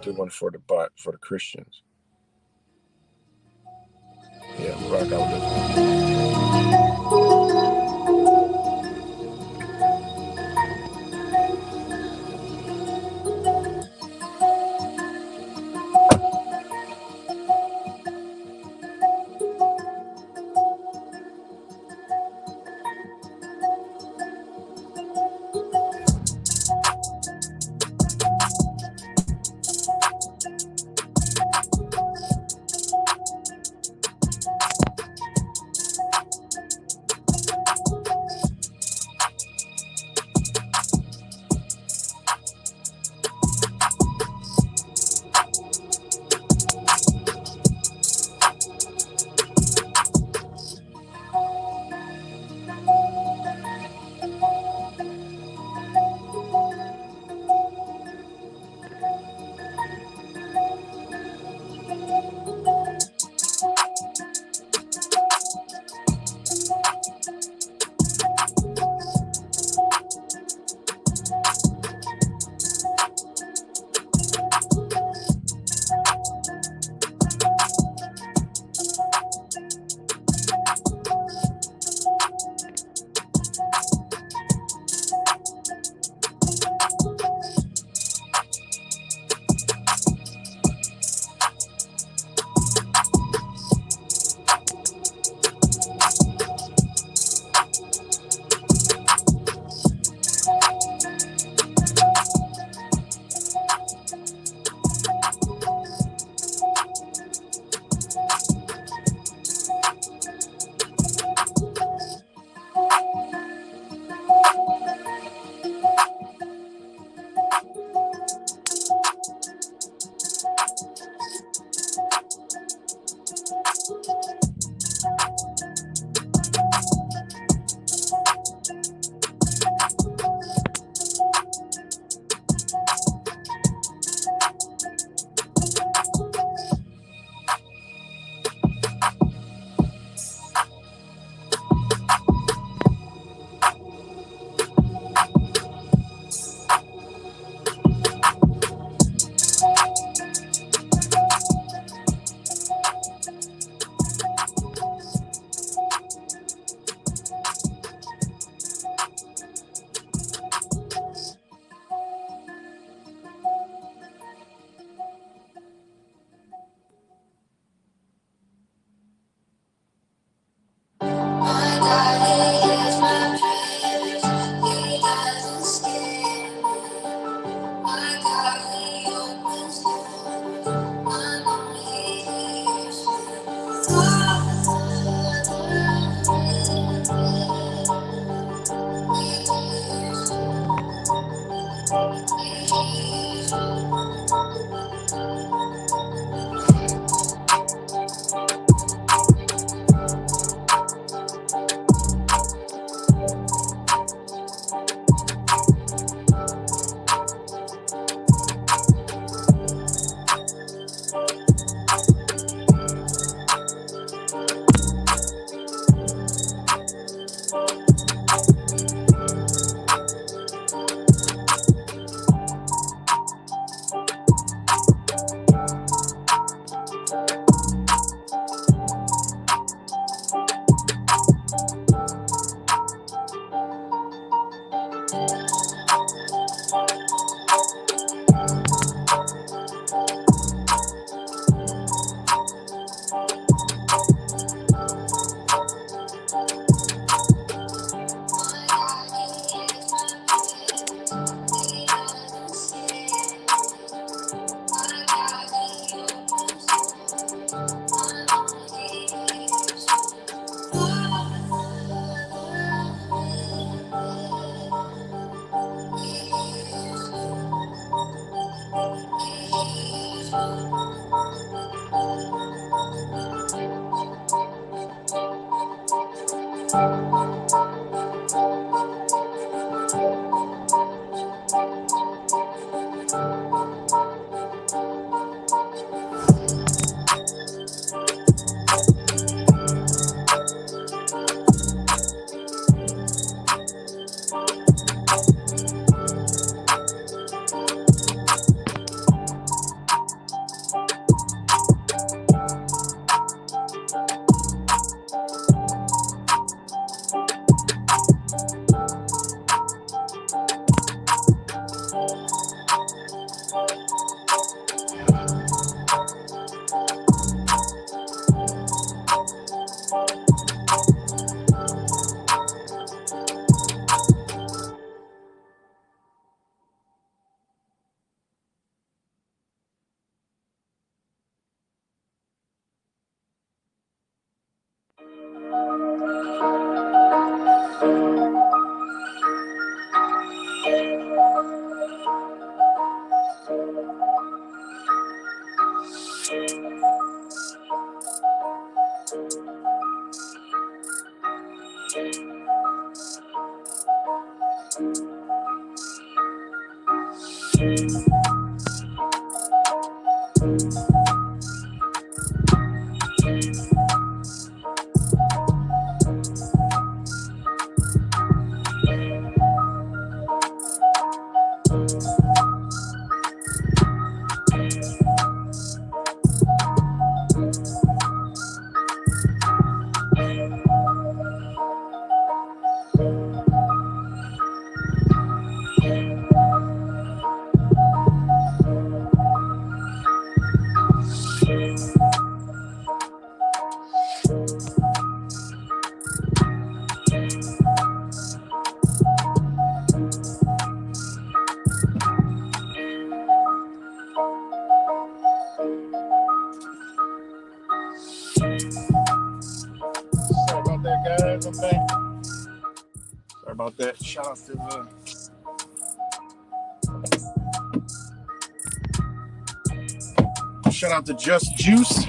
Do one for the Christians. Yeah, rock out with this one. Sorry about that, guys. I'm back. Sorry about that. Shout out to Just Juice.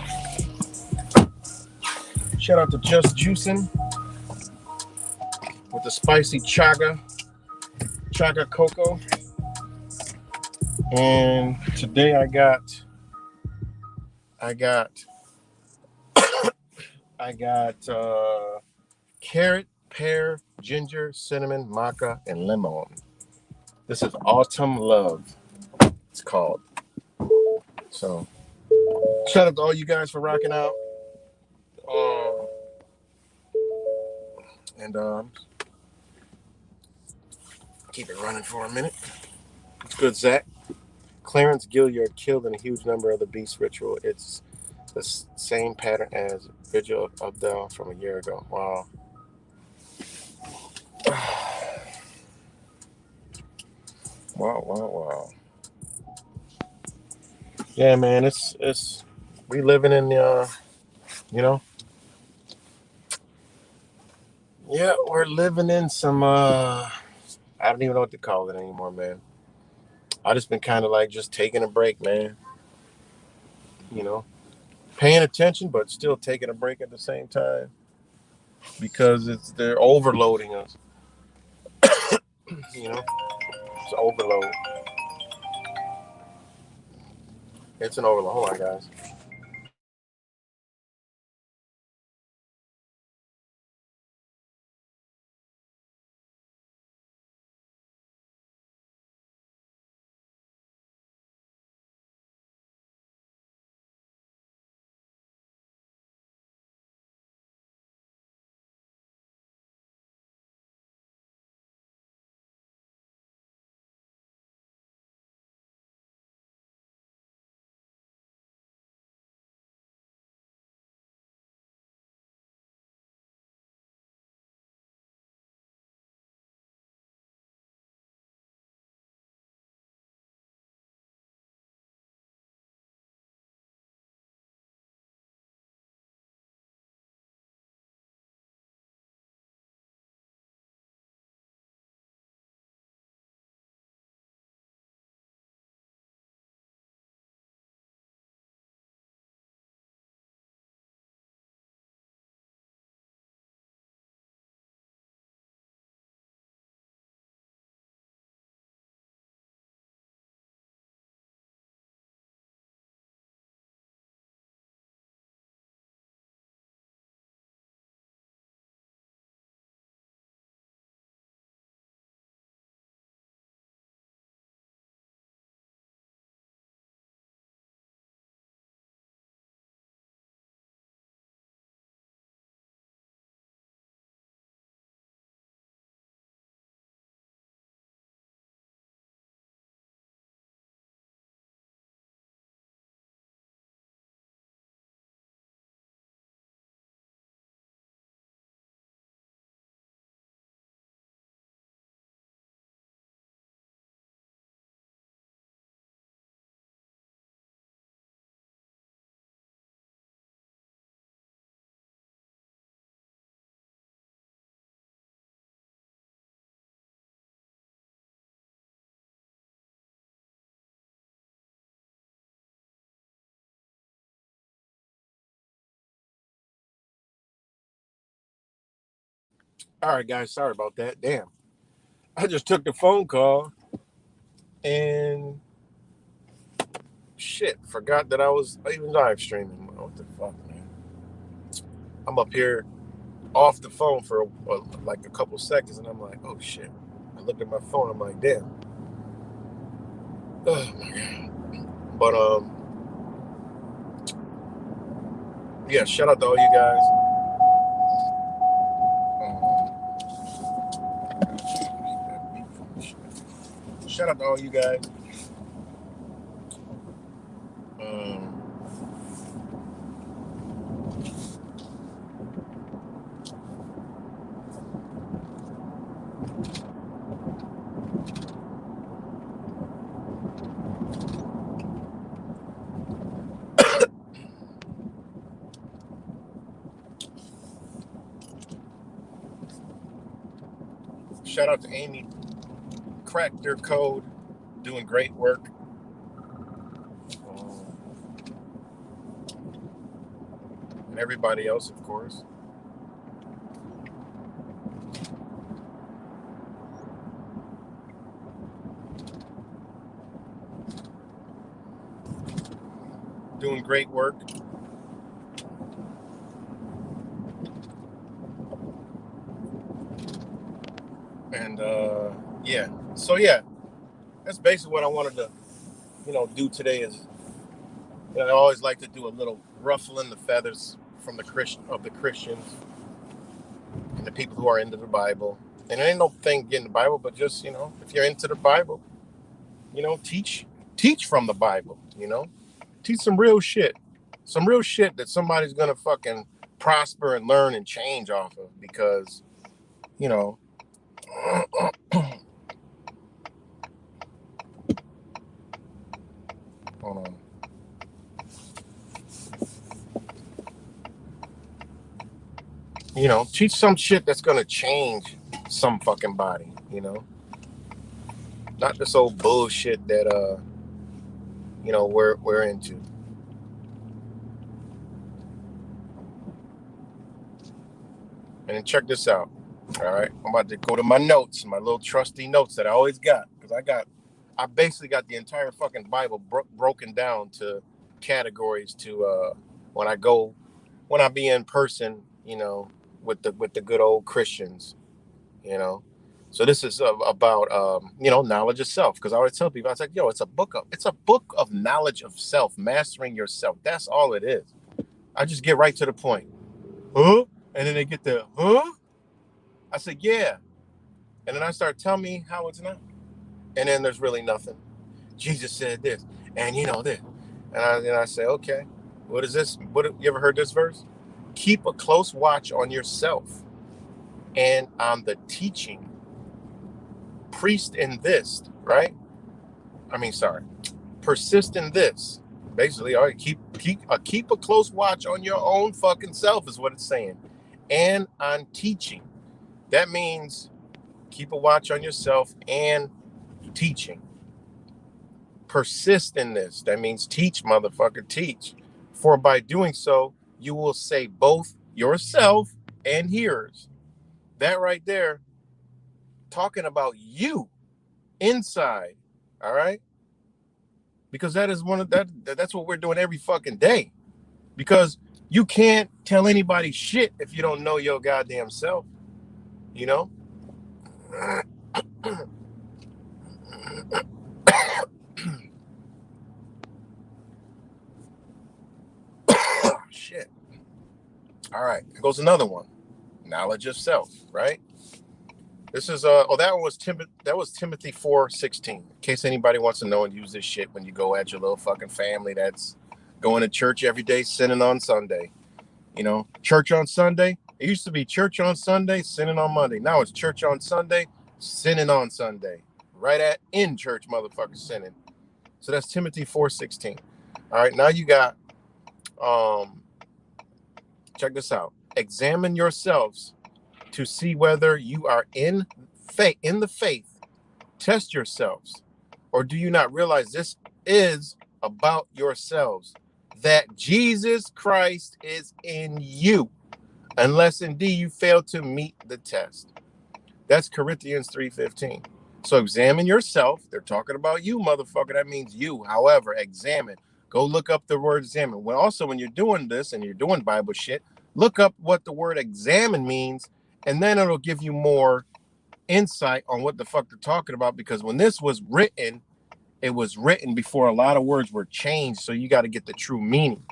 Shout out to Just Juicing with the spicy chaga cocoa. And today I got carrot, pear, ginger, cinnamon, maca, and lemon. This is Autumn Love. It's called. So shout out to all you guys for rocking out. And keep it running for a minute. It's good, Zach. Clarence Gilliard killed in a huge number of the beast ritual. It's the same pattern as Vigil of Abdel from a year ago. Wow. Wow. Yeah, man, it's we living in you know, yeah, we're living in some I don't even know what to call it anymore, man. I just been kind of like just taking a break, man. You know, paying attention but still taking a break at the same time because they're overloading us. You know, it's overload. It's an overload. Hold on, guys. All right, guys. Sorry about that. Damn. I just took the phone call and shit, forgot that I was even live streaming. What the fuck, man? I'm up here off the phone for like a couple seconds, and I'm like, oh shit. I looked at my phone. I'm like, damn. Oh my god. But yeah. Shout out to all you guys. Shout out to all you guys. Shout out to Amy, cracked their code, doing great work. And everybody else, of course. Doing great work. And yeah, so yeah, that's basically what I wanted to, do today. Is I always like to do a little ruffling the feathers from the Christians and the people who are into the Bible. And it ain't no thing getting the Bible, but just if you're into the Bible, teach from the Bible. Teach some real shit that somebody's gonna fucking prosper and learn and change off of, because hold on. Teach some shit that's gonna change some fucking body, not this old bullshit that we're into. And then check this out. All right, I'm about to go to my notes, my little trusty notes that I always got, because I basically got the entire fucking Bible broken down to categories to when I be in person, with the good old Christians, So this is about knowledge of self, because I always tell people, I was like, it's a book of knowledge of self, mastering yourself. That's all it is. I just get right to the point. Huh? And then they get the huh? I said, yeah. And then I start telling me how it's not. And then there's really nothing. Jesus said this, and this. And I say, okay, what is this? You ever heard this verse? Keep a close watch on yourself and on the teaching. Priest in this, right? Persist in this. Basically, all right, keep a close watch on your own fucking self is what it's saying. And on teaching. That means keep a watch on yourself and teaching. Persist in this. That means teach, motherfucker, teach. For by doing so, you will save both yourself and hearers. That right there, talking about you inside, all right? Because that is that's what we're doing every fucking day. Because you can't tell anybody shit if you don't know your goddamn self, Shit. All right, here goes another one. Knowledge of self, right? This is that was Timothy 4:16. In case anybody wants to know and use this shit when you go at your little fucking family that's going to church every day, sinning on Sunday. Church on Sunday. It used to be church on Sunday, sinning on Monday. Now it's church on Sunday, sinning on Sunday. Right in church, motherfuckers sinning. So that's Timothy 4:16. All right, now you got check this out. Examine yourselves to see whether you are in the faith. Test yourselves. Or do you not realize this is about yourselves, that Jesus Christ is in you, unless indeed you fail to meet the test. That's Corinthians 3:15. So examine yourself. They're talking about you, motherfucker. That means you. However, examine. Go look up the word examine. Well, also, when you're doing this and you're doing Bible shit, look up what the word examine means, and then it'll give you more insight on what the fuck they're talking about. Because when this was written, it was written before a lot of words were changed. So you got to get the true meaning.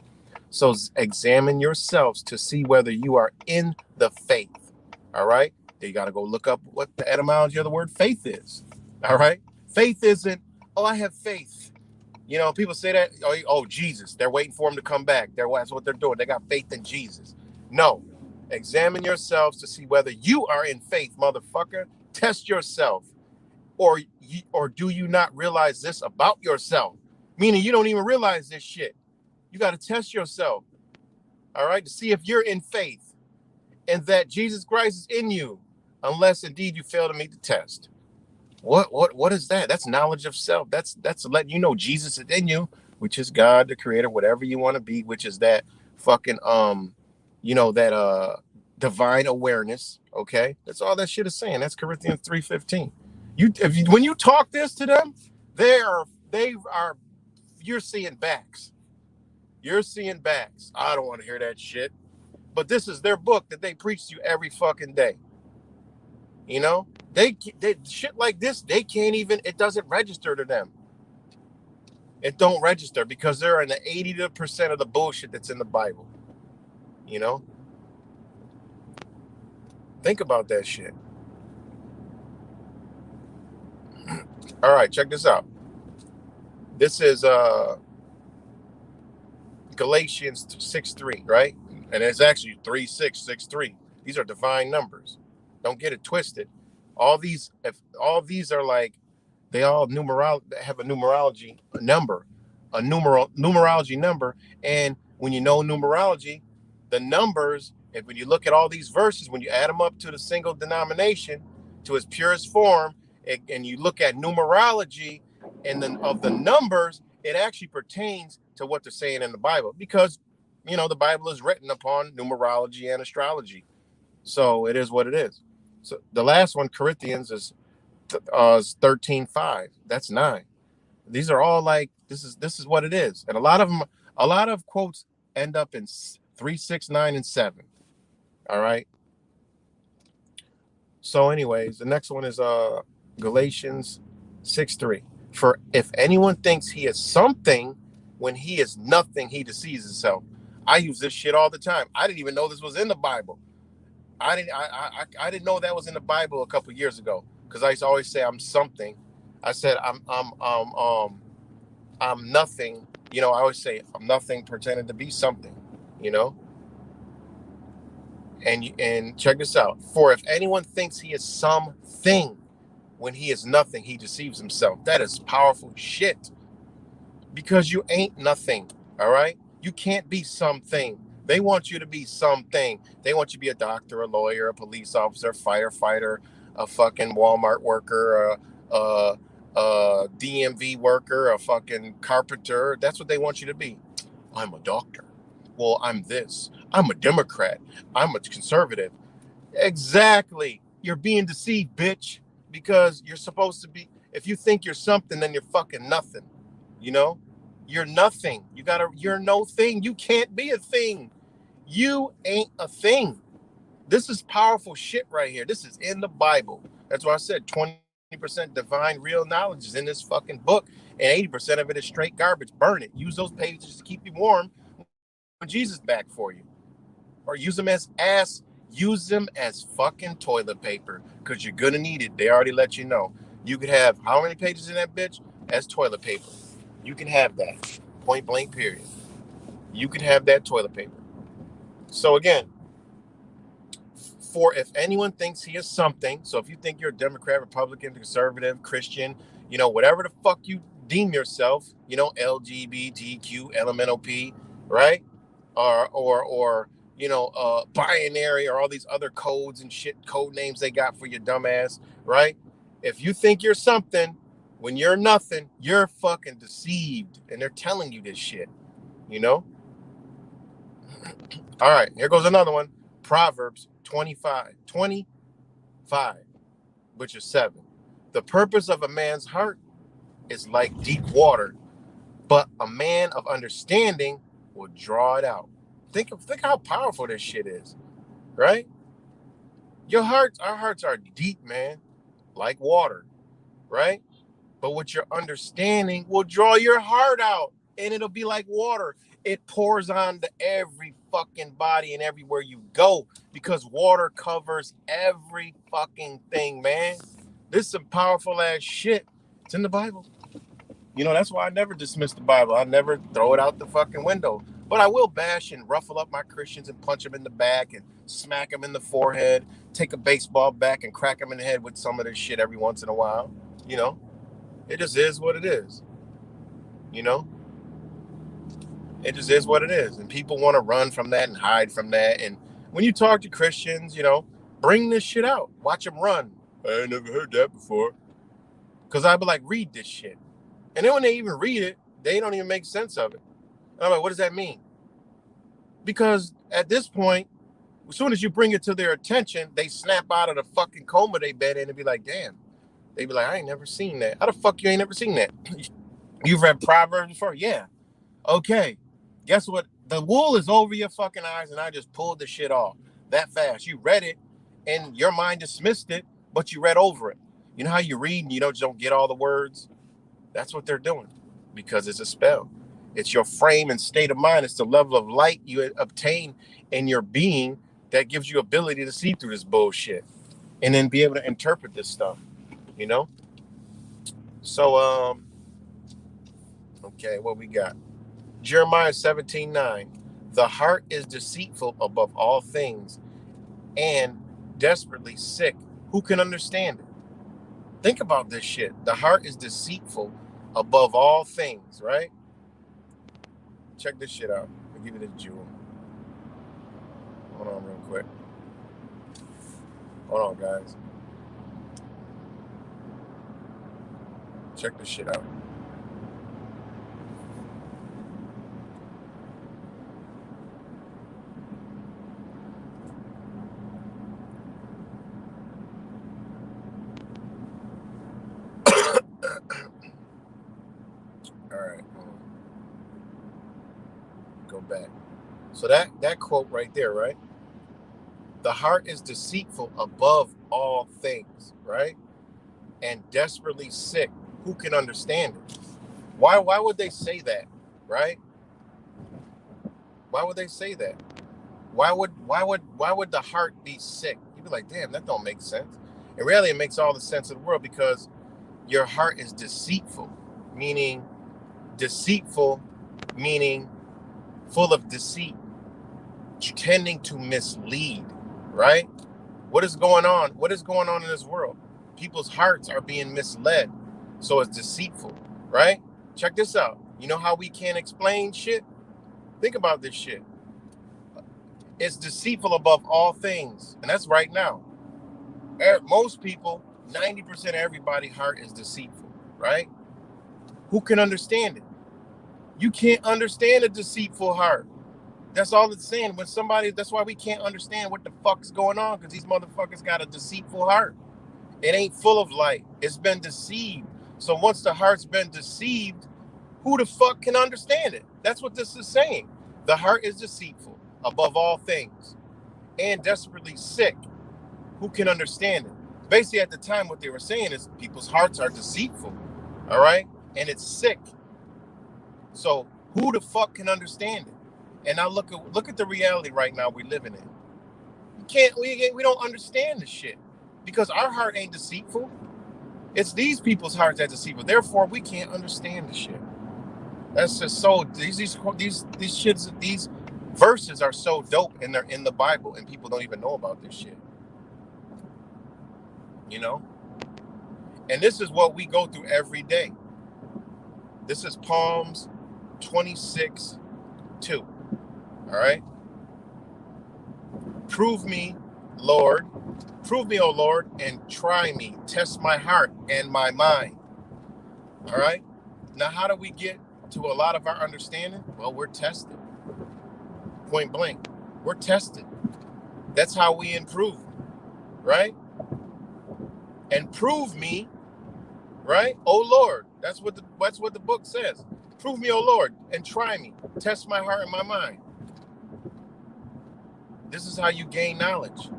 So examine yourselves to see whether you are in the faith. All right. You got to go look up what the etymology of the word faith is. All right. Faith isn't, oh, I have faith. You know, people say that, oh, Jesus, they're waiting for him to come back. That's what they're doing. They got faith in Jesus. No. Examine yourselves to see whether you are in faith, motherfucker. Test yourself. Or do you not realize this about yourself? Meaning you don't even realize this shit. You got to test yourself, all right, to see if you're in faith and that Jesus Christ is in you, unless indeed you fail to meet the test. What is that? That's knowledge of self. That's letting you know Jesus is in you, which is God, the creator, whatever you want to be, which is that fucking that divine awareness. Okay, that's all that shit is saying. That's Corinthians 3:15. When you talk this to them, you're seeing backs. You're seeing backs. I don't want to hear that shit. But this is their book that they preach to you every fucking day. You know, they shit like this, they can't even, it doesn't register to them. It don't register because they're in the 80% of the bullshit that's in the Bible. You know? Think about that shit. All right, check this out. This is Galatians 6:3, right? And it's actually 3:6:6:3. These are divine numbers. Don't get it twisted. All these are like, they all have a numerology number, numerology number. And when you know numerology, the numbers, when you look at all these verses, when you add them up to the single denomination, to its purest form, and you look at numerology and of the numbers, it actually pertains to what they're saying in the Bible, because the Bible is written upon numerology and astrology. So it is what it is. So the last one, Corinthians, is 13:5. That's 9. These are all like, this is what it is. And a lot of quotes end up in 3, 6, 9, and 7. All right. So anyways, the next one is Galatians 6:3. For if anyone thinks he is something when he is nothing, he deceives himself. I use this shit all the time. I didn't even know this was in the Bible. I didn't know that was in the Bible a couple years ago, because I used to always say I'm something. I said I'm nothing. I always say I'm nothing pretending to be something. And check this out. For if anyone thinks he is something when he is nothing, he deceives himself. That is powerful shit. Because you ain't nothing. All right? You can't be something. They want you to be something. They want you to be a doctor, a lawyer, a police officer, a firefighter, a fucking Walmart worker, a DMV worker, a fucking carpenter. That's what they want you to be. I'm a doctor. Well, I'm this. I'm a Democrat. I'm a conservative. Exactly. You're being deceived, bitch, because you're supposed to be, if you think you're something, then you're fucking nothing. You're nothing. You're no thing. You can't be a thing. You ain't a thing. This is powerful shit right here. This is in the Bible. That's why I said 20% divine real knowledge is in this fucking book, and 80% of it is straight garbage. Burn it. Use those pages to keep you warm when Jesus is back for you. Or use them as fucking toilet paper, because you're gonna need it. They already let you know. You could have how many pages in that bitch as toilet paper? You can have that. Point blank, period. You can have that toilet paper. So again, for if anyone thinks he is something, so if you think you're a Democrat, Republican, conservative, Christian, whatever the fuck you deem yourself, LGBTQ, LMNOP, right? Or binary, or all these other codes and shit, code names they got for your dumb ass, right? If you think you're something when you're nothing, you're fucking deceived, and they're telling you this shit, All right, here goes another one. Proverbs 25. which is 7. The purpose of a man's heart is like deep water, but a man of understanding will draw it out. Think how powerful this shit is, right? Our hearts are deep, man, like water, right? But with your understanding will draw your heart out, and it'll be like water. It pours onto every fucking body and everywhere you go, because water covers every fucking thing, man. This is some powerful ass shit. It's in the Bible. You know, that's why I never dismiss the Bible. I never throw it out the fucking window. But I will bash and ruffle up my Christians and punch them in the back and smack them in the forehead, take a baseball bat and crack them in the head with some of this shit every once in a while. You know, it just is what it is. You know, it just is what it is. And people want to run from that and hide from that. And when you talk to Christians, you know, bring this shit out. Watch them run. I ain't never heard that before. Because I'd be like, read this shit. And then when they even read it, they don't even make sense of it. And I'm like, what does that mean? Because at this point, as soon as you bring it to their attention, they snap out of the fucking coma they been in and be like, damn. They be like, I ain't never seen that. How the fuck you ain't never seen that? You've read Proverbs before? Yeah. Okay. Guess what? The wool is over your fucking eyes and I just pulled the shit off that fast. You read it and your mind dismissed it, but you read over it. You know how you read and you don't get all the words? That's what they're doing, because it's a spell. It's your frame and state of mind. It's the level of light you obtain in your being that gives you ability to see through this bullshit and then be able to interpret this stuff, you know? So, okay, what we got? Jeremiah 17:9. The heart is deceitful above all things and desperately sick. Who can understand it? Think about this shit. The heart is deceitful above all things, right? Check this shit out. I'll give you this jewel. Hold on real quick. Hold on, guys. Check this shit out. All right. Go back. So that quote right there, right? The heart is deceitful above all things, right? And desperately sick. Who can understand it? Why would they say that, right? Why would they say that? Why would the heart be sick? You'd be like, damn, that don't make sense. And really, it makes all the sense in the world, because your heart is deceitful, meaning full of deceit, tending to mislead, right? What is going on? What is going on in this world? People's hearts are being misled, so it's deceitful, right? Check this out. You know how we can't explain shit? Think about this shit. It's deceitful above all things, and that's right now. Most people, 90% of everybody's heart is deceitful, right? Who can understand it? You can't understand a deceitful heart. That's all it's saying. That's why we can't understand what the fuck's going on, because these motherfuckers got a deceitful heart. It ain't full of light. It's been deceived. So once the heart's been deceived, who the fuck can understand it? That's what this is saying. The heart is deceitful above all things and desperately sick. Who can understand it? Basically, at the time, what they were saying is people's hearts are deceitful, all right? And it's sick. So who the fuck can understand it? And now look at the reality right now we're living in. We don't understand this shit, because our heart ain't deceitful. It's these people's hearts that's deceitful. Therefore, we can't understand the shit. That's just so these verses are so dope, and they're in the Bible, and people don't even know about this shit. You know? And this is what we go through every day. This is Psalms 26:2. All right? Prove me, O Lord, and try me. Test my heart and my mind. All right? Now, how do we get to a lot of our understanding? Well, we're tested. Point blank. We're tested. That's how we improve, right? and prove me, right? Oh Lord, that's what the book says. Prove me, oh Lord, and try me. Test my heart and my mind. This is how you gain knowledge.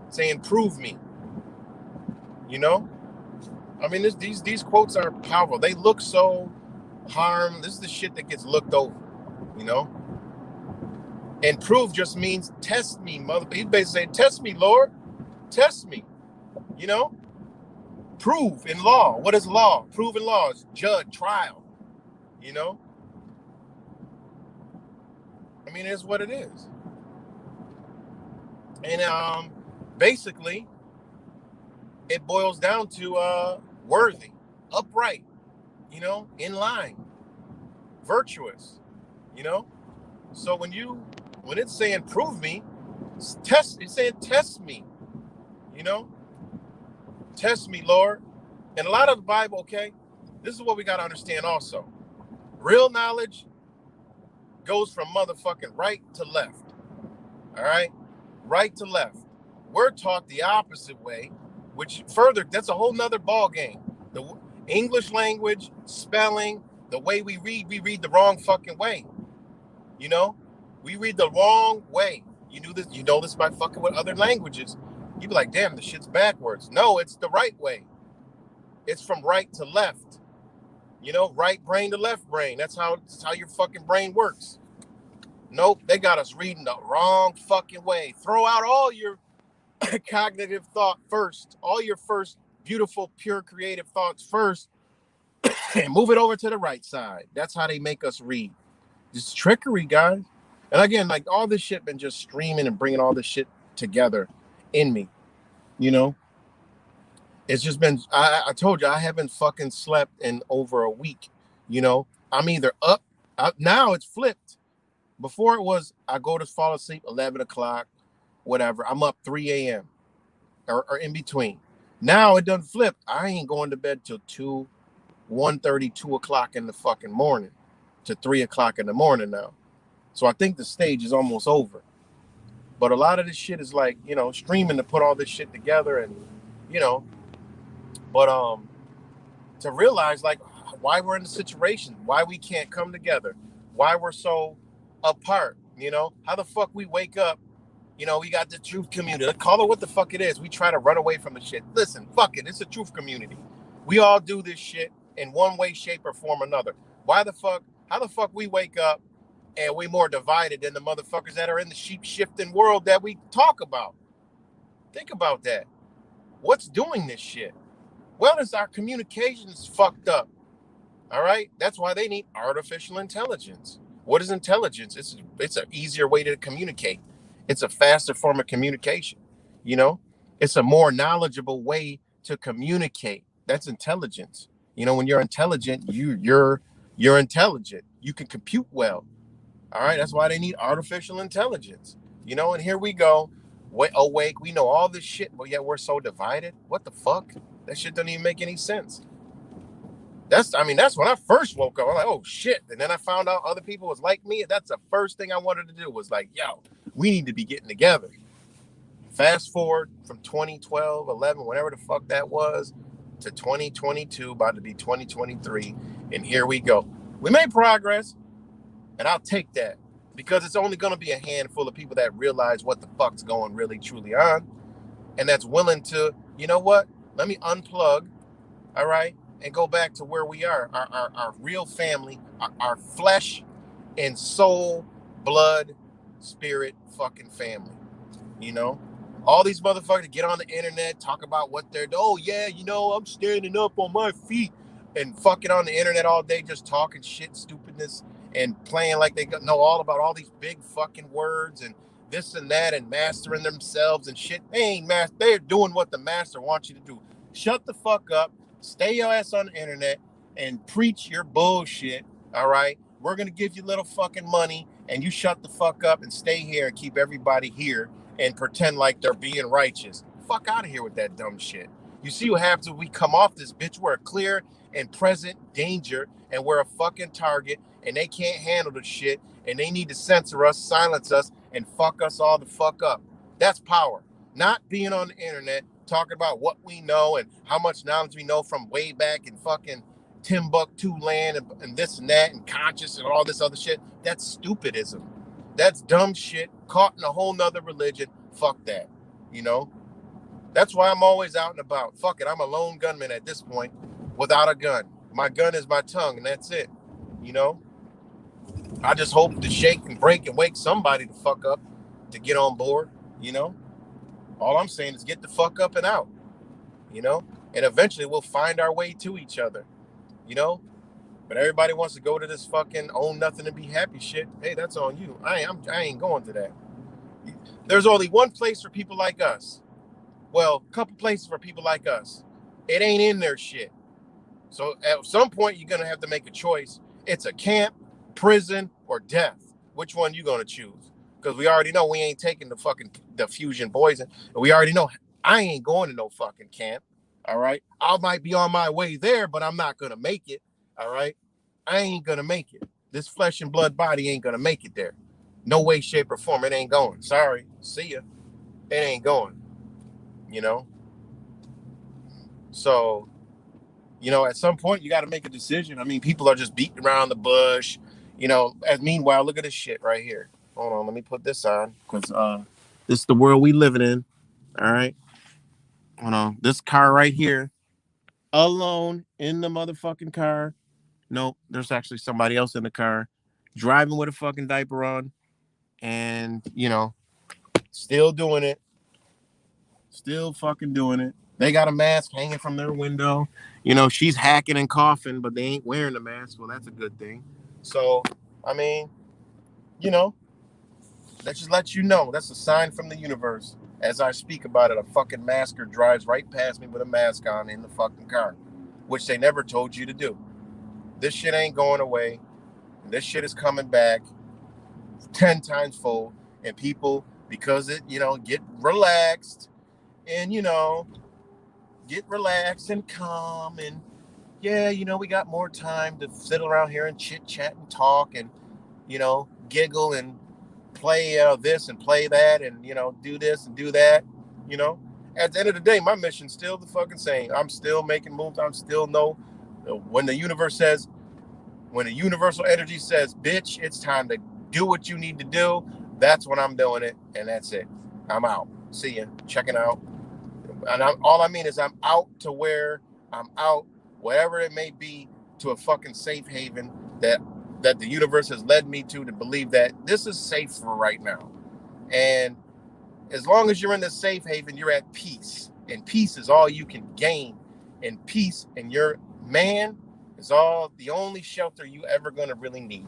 Saying, prove me. You know? I mean, these quotes are powerful. They look so harm. This is the shit that gets looked over, you know? And prove just means test me, mother. He's basically saying, test me, Lord. Test me. You know? Prove in law. What is law? Prove in law is judge, trial. You know? I mean, it's what it is. And basically, it boils down to worthy, upright, you know, in line, virtuous, you know. So when it's saying prove me, it's saying test me, you know, test me, Lord. And a lot of the Bible, okay, this is what we got to understand also. Real knowledge goes from motherfucking right to left. All right, right to left. We're taught the opposite way, which further, that's a whole nother ball game. The English language, spelling, the way we read the wrong fucking way. You know, we read the wrong way. You know this by fucking with other languages. You'd be like, damn, the shit's backwards. No, it's the right way. It's from right to left. You know, right brain to left brain. That's how your fucking brain works. Nope, they got us reading the wrong fucking way. Throw out all your cognitive thought first, all your first beautiful, pure, creative thoughts first, and move it over to the right side. That's how they make us read. It's trickery, guys. And again, like all this shit been just streaming and bringing all this shit together in me. You know, it's just been, I told you, I haven't fucking slept in over a week. You know, I'm either up, now it's flipped. Before it was, I go to fall asleep 11 o'clock, whatever. I'm up 3 a.m. or in between. Now it done flipped. I ain't going to bed till 1:30, 2 o'clock in the fucking morning to 3 o'clock in the morning now. So I think the stage is almost over. But a lot of this shit is like, you know, streaming to put all this shit together and, you know, but to realize like why we're in the situation, why we can't come together, why we're so apart, you know, how the fuck we wake up, you know, we got the truth community. Call it what the fuck it is. We try to run away from the shit. Listen, fuck it. It's a truth community. We all do this shit in one way, shape, or form or another. How the fuck we wake up and we more divided than the motherfuckers that are in the sheep shifting world that we talk about? Think about that. What's doing this shit? Well, it's our communication is fucked up. All right? That's why they need artificial intelligence. What is intelligence? It's an easier way to communicate. It's a faster form of communication. You know, it's a more knowledgeable way to communicate. That's intelligence. You know, when you're intelligent, you're intelligent. You can compute well. All right, that's why they need artificial intelligence. You know, and here we go, awake. We know all this shit, but yet we're so divided. What the fuck? That shit doesn't even make any sense. That's when I first woke up. I'm like, oh shit. And then I found out other people was like me. And that's the first thing I wanted to do was like, yo, we need to be getting together. Fast forward from 2012, 11, whatever the fuck that was, to 2022, about to be 2023. And here we go. We made progress, and I'll take that because it's only going to be a handful of people that realize what the fuck's going really, truly on. And that's willing to, you know what? Let me unplug, all right? And go back to where we are, our real family, our flesh and soul, blood, spirit fucking family. You know, all these motherfuckers get on the internet, talk about what they're, oh yeah, you know, I'm standing up on my feet and fucking on the internet all day, just talking shit, stupidness, and playing like they know all about all these big fucking words and this and that and mastering themselves and shit. They ain't they're doing what the master wants you to do. Shut the fuck up. Stay your ass on the internet and preach your bullshit, all right? We're going to give you little fucking money, and you shut the fuck up and stay here and keep everybody here and pretend like they're being righteous. Fuck out of here with that dumb shit. You see what happens when we come off this bitch? We're a clear and present danger, and we're a fucking target, and they can't handle the shit, and they need to censor us, silence us, and fuck us all the fuck up. That's power. Not being on the internet, talking about what we know and how much knowledge we know from way back in fucking Timbuktu land and this and that and conscious and all this other shit. That's stupidism. That's dumb shit caught in a whole nother religion. Fuck that. You know? That's why I'm always out and about. Fuck it. I'm a lone gunman at this point without a gun. My gun is my tongue, and that's it. You know? I just hope to shake and break and wake somebody the fuck up to get on board. You know? All I'm saying is get the fuck up and out. You know? And eventually we'll find our way to each other. You know? But everybody wants to go to this fucking own nothing and be happy shit. Hey, that's on you. I ain't going to that. There's only one place for people like us. Well, a couple places for people like us. It ain't in their shit. So at some point, you're going to have to make a choice. It's a camp, prison, or death. Which one you going to choose? Because we already know we ain't taking the fusion poison. And we already know I ain't going to no fucking camp. All right? I might be on my way there, but I'm not going to make it. All right? I ain't going to make it. This flesh and blood body ain't going to make it there. No way, shape, or form. It ain't going. Sorry. See ya. It ain't going. You know? So, you know, at some point, you got to make a decision. I mean, people are just beating around the bush. You know, as meanwhile, look at this shit right here. Hold on. Let me put this on. Because this is the world we living in. All right? Hold on. This car right here. Alone in the motherfucking car. No, there's actually somebody else in the car. Driving with a fucking diaper on. And, you know, still doing it. Still fucking doing it. They got a mask hanging from their window. You know, she's hacking and coughing, but they ain't wearing the mask. Well, that's a good thing. So, I mean, you know, that just lets you know. That's a sign from the universe. As I speak about it, a fucking masker drives right past me with a mask on in the fucking car, which they never told you to do. This shit ain't going away. This shit is coming back 10 times fold. And people, because it, you know, get relaxed and, you know, get relaxed and calm and yeah, you know, we got more time to sit around here and chit chat and talk and, you know, giggle and play this and play that and, you know, do this and do that, you know. At the end of the day, my mission's still the fucking same. I'm still making moves. I'm still when the universe says, when the universal energy says, bitch, it's time to do what you need to do, that's when I'm doing it. And that's it. I'm out. See ya. Checking out. And all I mean is I'm out to where I'm out, wherever it may be, to a fucking safe haven that the universe has led me to believe that this is safe for right now. And as long as you're in the safe haven, you're at peace. And peace is all you can gain. And peace and your man is the only shelter you ever going to really need.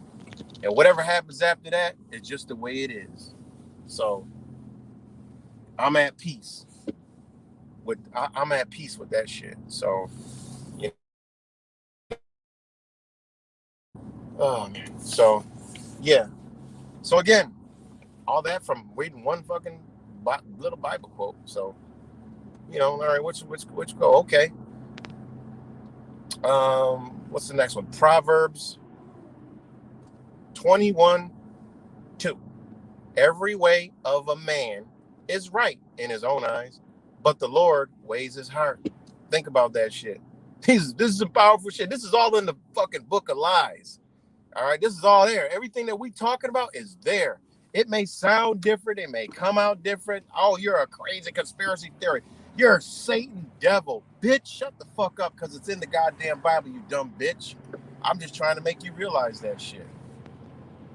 And whatever happens after that is just the way it is. So I'm at peace. I'm at peace with that shit. So, yeah. Oh man. So, yeah. So again, all that from reading one fucking little Bible quote. So, you know, all right, which go? Okay. What's the next one? Proverbs 21:2. Every way of a man is right in his own eyes, but the Lord weighs his heart. Think about that shit. This is some powerful shit. This is all in the fucking book of lies. All right, this is all there. Everything that we talking about is there. It may sound different. It may come out different. Oh, you're a crazy conspiracy theory. You're a Satan devil. Bitch, shut the fuck up because it's in the goddamn Bible, you dumb bitch. I'm just trying to make you realize that shit.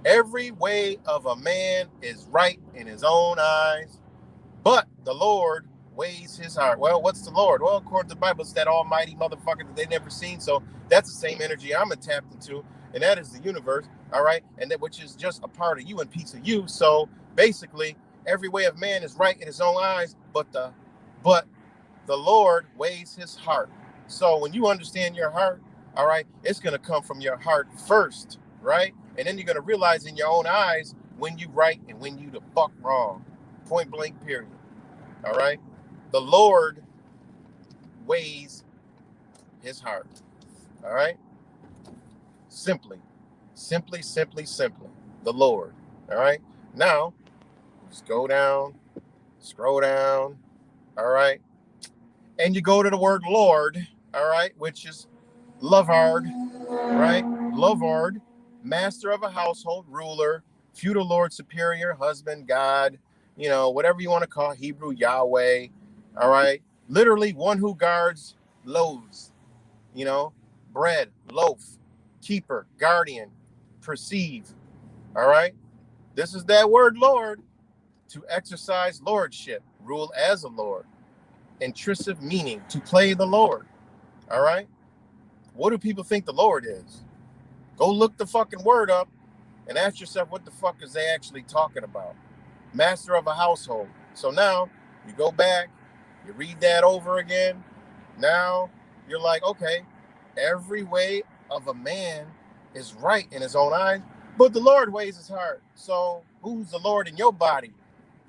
Every way of a man is right in his own eyes, but the Lord weighs his heart. Well, what's the Lord? Well, according to the Bible, it's that almighty motherfucker that they never seen. So that's the same energy I'm tapped into, and that is the universe. All right, and that which is just a part of you and piece of you. So basically, every way of man is right in his own eyes, but the Lord weighs his heart. So when you understand your heart, all right, it's gonna come from your heart first, right? And then you're gonna realize in your own eyes when you right and when you the fuck wrong. Point blank, period. All right. The Lord weighs his heart. All right. Simply. The Lord. All right. Now, just go down, scroll down. All right. and you go to the word Lord, all right, which is Lovard, right? Lovard, master of a household, ruler, feudal lord, superior, husband, God, you know, whatever you want to call Hebrew, Yahweh, all right? Literally one who guards loaves, you know, bread, loaf, keeper, guardian, perceive, all right? This is that word Lord, to exercise lordship, rule as a lord, intrusive meaning, to play the Lord, all right? What do people think the Lord is? Go look the fucking word up and ask yourself what the fuck is they actually talking about. Master of a household. So now you go back, you read that over again. Now you're like, okay, every way of a man is right in his own eyes, but the Lord weighs his heart. So who's the Lord in your body?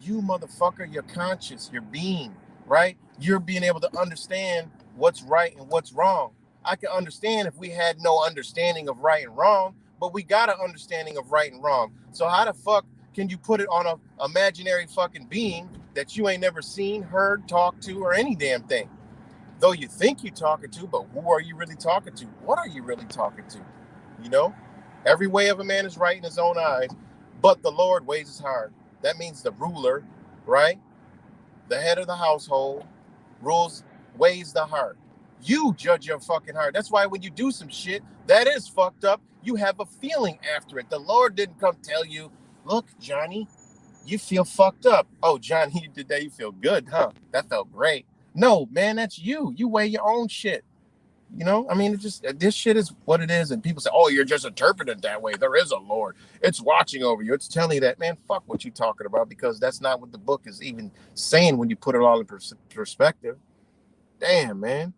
You motherfucker, your conscious, your being, right? You're being able to understand what's right and what's wrong. I can understand if we had no understanding of right and wrong, but we got an understanding of right and wrong. So how the fuck can you put it on a imaginary fucking being that you ain't never seen, heard, talked to, or any damn thing? Though you think you're talking to, but who are you really talking to? What are you really talking to? You know, every way of a man is right in his own eyes, but the Lord weighs his heart. That means the ruler, right? The head of the household rules, weighs the heart. You judge your fucking heart. That's why when you do some shit that is fucked up, you have a feeling after it. The Lord didn't come tell you, look, Johnny, you feel fucked up. Oh, Johnny, you did that. You feel good, huh? That felt great. No, man, that's you. You weigh your own shit. You know, I mean, it just this shit is what it is, and people say, "Oh, you're just interpreting it that way." There is a Lord; it's watching over you. It's telling you that, man. Fuck what you talking about, because that's not what the book is even saying when you put it all in perspective. Damn, man.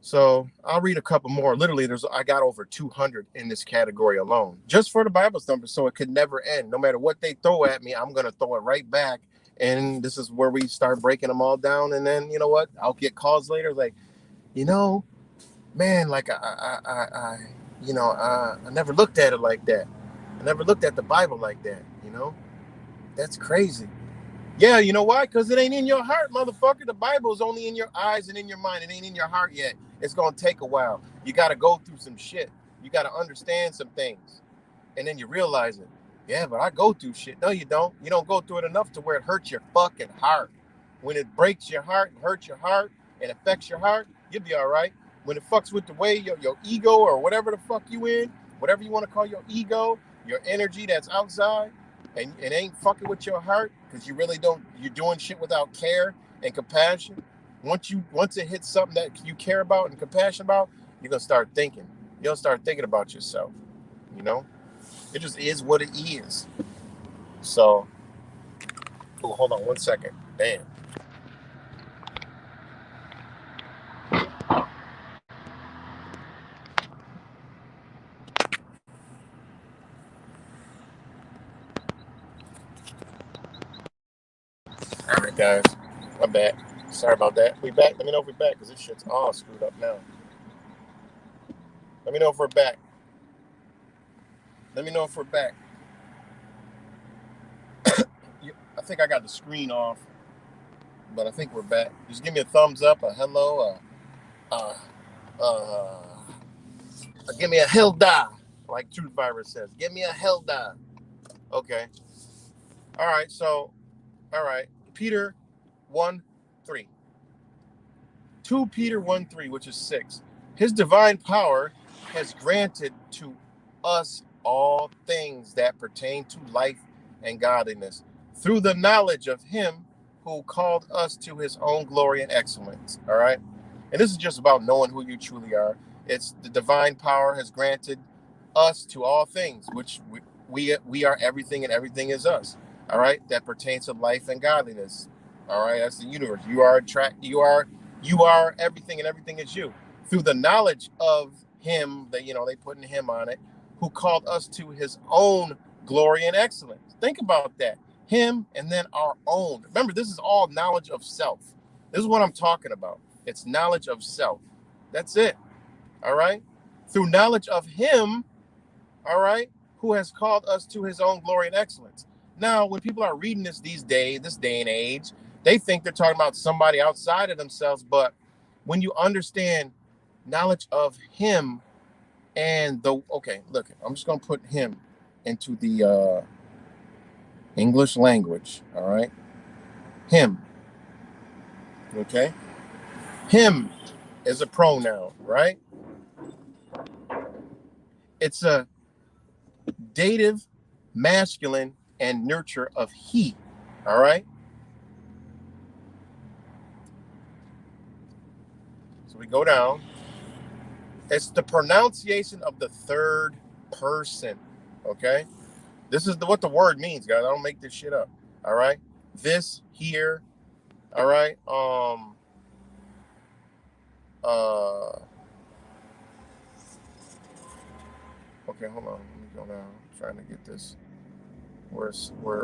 So I'll read a couple more. Literally, I got over 200 in this category alone, just for the Bible thumpers. So it could never end. No matter what they throw at me, I'm gonna throw it right back. And this is where we start breaking them all down. And then you know what? I'll get calls later, like, you know, man, like I never looked at it like that. I never looked at the Bible like that. You know, that's crazy. Yeah, you know why? Because it ain't in your heart, motherfucker. The Bible is only in your eyes and in your mind. It ain't in your heart yet. It's gonna take a while. You got to go through some shit. You got to understand some things, and then you realize it. Yeah, but I go through shit. No, you don't. You don't go through it enough to where it hurts your fucking heart. When it breaks your heart and hurts your heart and affects your heart, you'll be all right. When it fucks with the way your ego or whatever the fuck you in, whatever you want to call your ego, your energy that's outside, and it ain't fucking with your heart because you really don't, you're doing shit without care and compassion. Once it hits something that you care about and compassion about, you're gonna start thinking. You'll start thinking about yourself. You know, it just is what it is. So, oh, hold on one second. Damn. All right, guys, I'm back. Sorry about that. We back. Let me know if we're back because this shit's all screwed up now. Let me know if we're back. Let me know if we're back. I think I got the screen off, but I think we're back. Just give me a thumbs up, a hello, uh, give me a hell die, like Truth Virus says. Give me a hell die. Okay. All right. So, all right. Peter 1:3. 2 Peter 1:3, which is 6. His divine power has granted to us all things that pertain to life and godliness through the knowledge of him who called us to his own glory and excellence. All right. And this is just about knowing who you truly are. It's the divine power has granted us to all things, which we are everything and everything is us. All right. That pertains to life and godliness. All right. That's the universe. You are everything and everything is you. Through the knowledge of him, that they put in him on it, who called us to his own glory and excellence. Think about that. Him and then our own. Remember, this is all knowledge of self. This is what I'm talking about. It's knowledge of self. That's it. All right. Through knowledge of him, all right, who has called us to his own glory and excellence. Now, when people are reading this day and age, They think they're talking about somebody outside of themselves, but when you understand knowledge of him and the okay, look, I'm just gonna put him into the English language. All right, him. Okay, him is a pronoun, right? It's a dative, masculine, and nurture of he. All right. So we go down. It's the pronunciation of the third person. Okay. This is what the word means, guys. I don't make this shit up. All right. This here. All right. Okay, hold on. Let me go down. I'm trying to get this. Where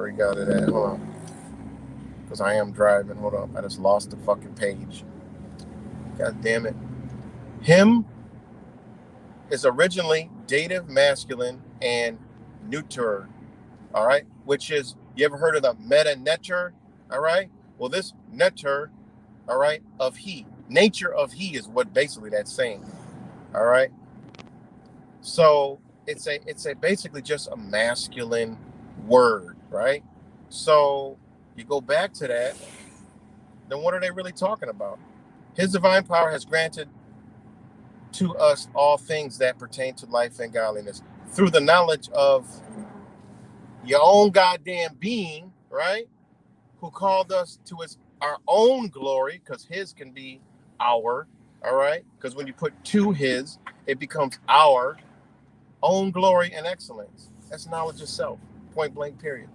we got it at? Hold on. Because I am driving. Hold on. I just lost the fucking page. God damn it. Him is originally dative, masculine, and neuter. All right. Which is, you ever heard of the meta neter? All right. Well, this neter, all right, of he. Nature of he is what basically that's saying. All right. So it's a basically just a masculine word, right? So you go back to that, then what are they really talking about? His divine power has granted to us all things that pertain to life and godliness through the knowledge of your own goddamn being, right? Who called us to our own glory, because his can be our, all right? Because when you put to his, it becomes our own glory and excellence. That's knowledge of self, point blank, period.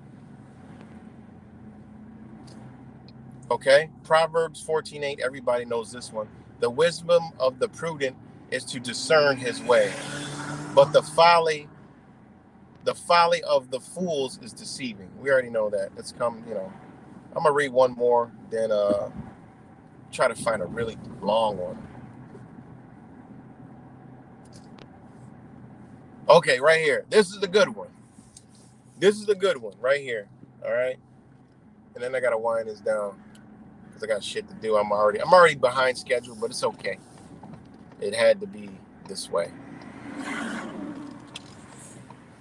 Okay, Proverbs 14:8, everybody knows this one. The wisdom of the prudent is to discern his way, but the folly of the fools is deceiving. We already know that. It's come, I'm gonna read one more, then try to find a really long one. Okay, right here. This is the good one. This is the good one right here. All right. And then I gotta wind this down because I got shit to do. I'm already behind schedule, but it's okay. It had to be this way.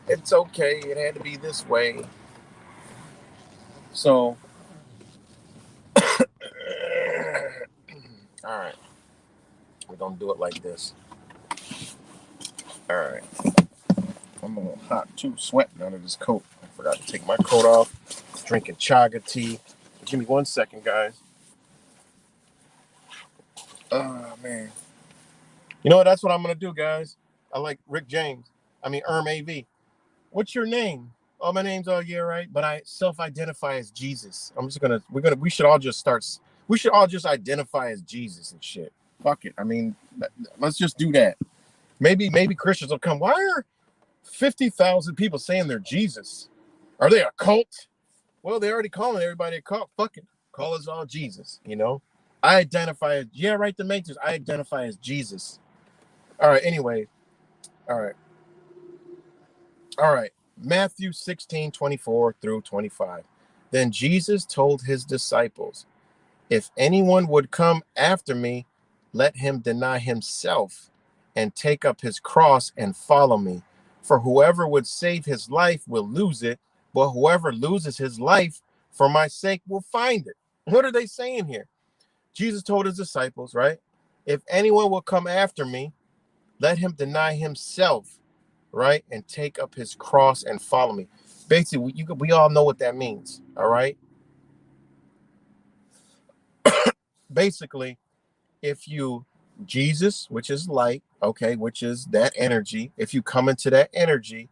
It's okay. It had to be this way. So, all right. We're gonna do it like this. All right. I'm a little hot too, sweating under this coat. I forgot to take my coat off. Drinking chaga tea. Give me 1 second, guys. Oh man. You know what? That's what I'm gonna do, guys. I like Rick James. AV. What's your name? Oh, my name's yeah, right. But I self-identify as Jesus. We should all just identify as Jesus and shit. Fuck it. Let's just do that. Maybe Christians will come. Why are 50,000 people saying they're Jesus? Are they a cult? Well, they're already calling everybody a cult. Fuck it. Call us all Jesus, I identify as, yeah, right, the Matrix. I identify as Jesus. All right, anyway. All right. Matthew 16:24-25. Then Jesus told his disciples, if anyone would come after me, let him deny himself and take up his cross and follow me. For whoever would save his life will lose it, but whoever loses his life for my sake will find it. What are they saying here? Jesus told his disciples, right? If anyone will come after me, let him deny himself, right? And take up his cross and follow me. Basically, we all know what that means, all right? Basically, if you, Jesus, which is light, okay, which is that energy, if you come into that energy,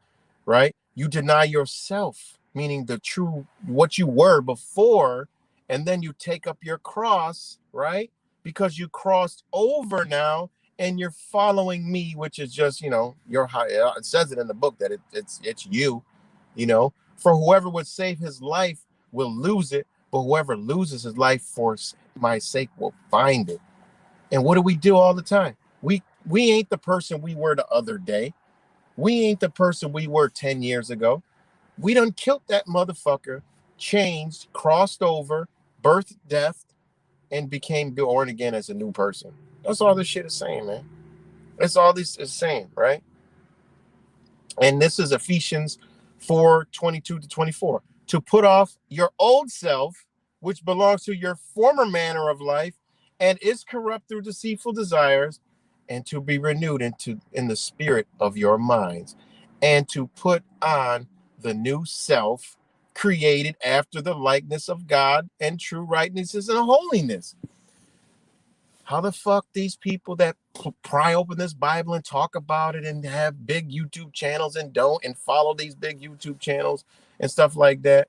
right, you deny yourself, meaning the true, what you were before, and then you take up your cross, right, because you crossed over now and you're following me, which is just, your high. It says it in the book that it's you, for whoever would save his life will lose it, but whoever loses his life for my sake will find it. And what do we do all the time? We ain't the person we were the other day. We ain't the person we were 10 years ago. We done killed that motherfucker, changed, crossed over, birth, death, and became born again as a new person. That's all this shit is saying, man. That's all this is saying, right? And this is Ephesians 4:22-24. To put off your old self, which belongs to your former manner of life and is corrupt through deceitful desires, and to be renewed in the spirit of your minds, and to put on the new self, created after the likeness of God and true righteousness and holiness. How the fuck these people that pry open this Bible and talk about it and have big YouTube channels and don't and follow these big YouTube channels and stuff like that,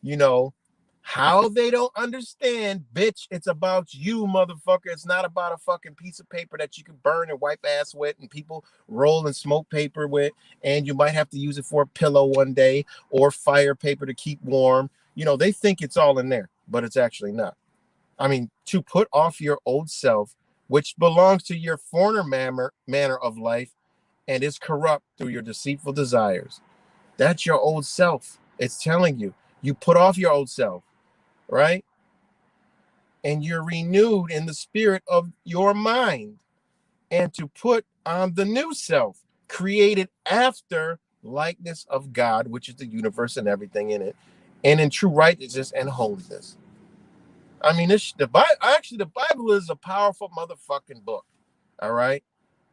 you know, how they don't understand, bitch, it's about you, motherfucker. It's not about a fucking piece of paper that you can burn and wipe ass with and people roll and smoke paper with, and you might have to use it for a pillow one day or fire paper to keep warm. You know, they think it's all in there, but it's actually not. I mean, to put off your old self, which belongs to your former manner of life and is corrupt through your deceitful desires. That's your old self. It's telling you, you put off your old self, right? And you're renewed in the spirit of your mind, and to put on the new self, created after likeness of God, which is the universe and everything in it, and in true righteousness and holiness. I mean, the Bible is a powerful motherfucking book. All right.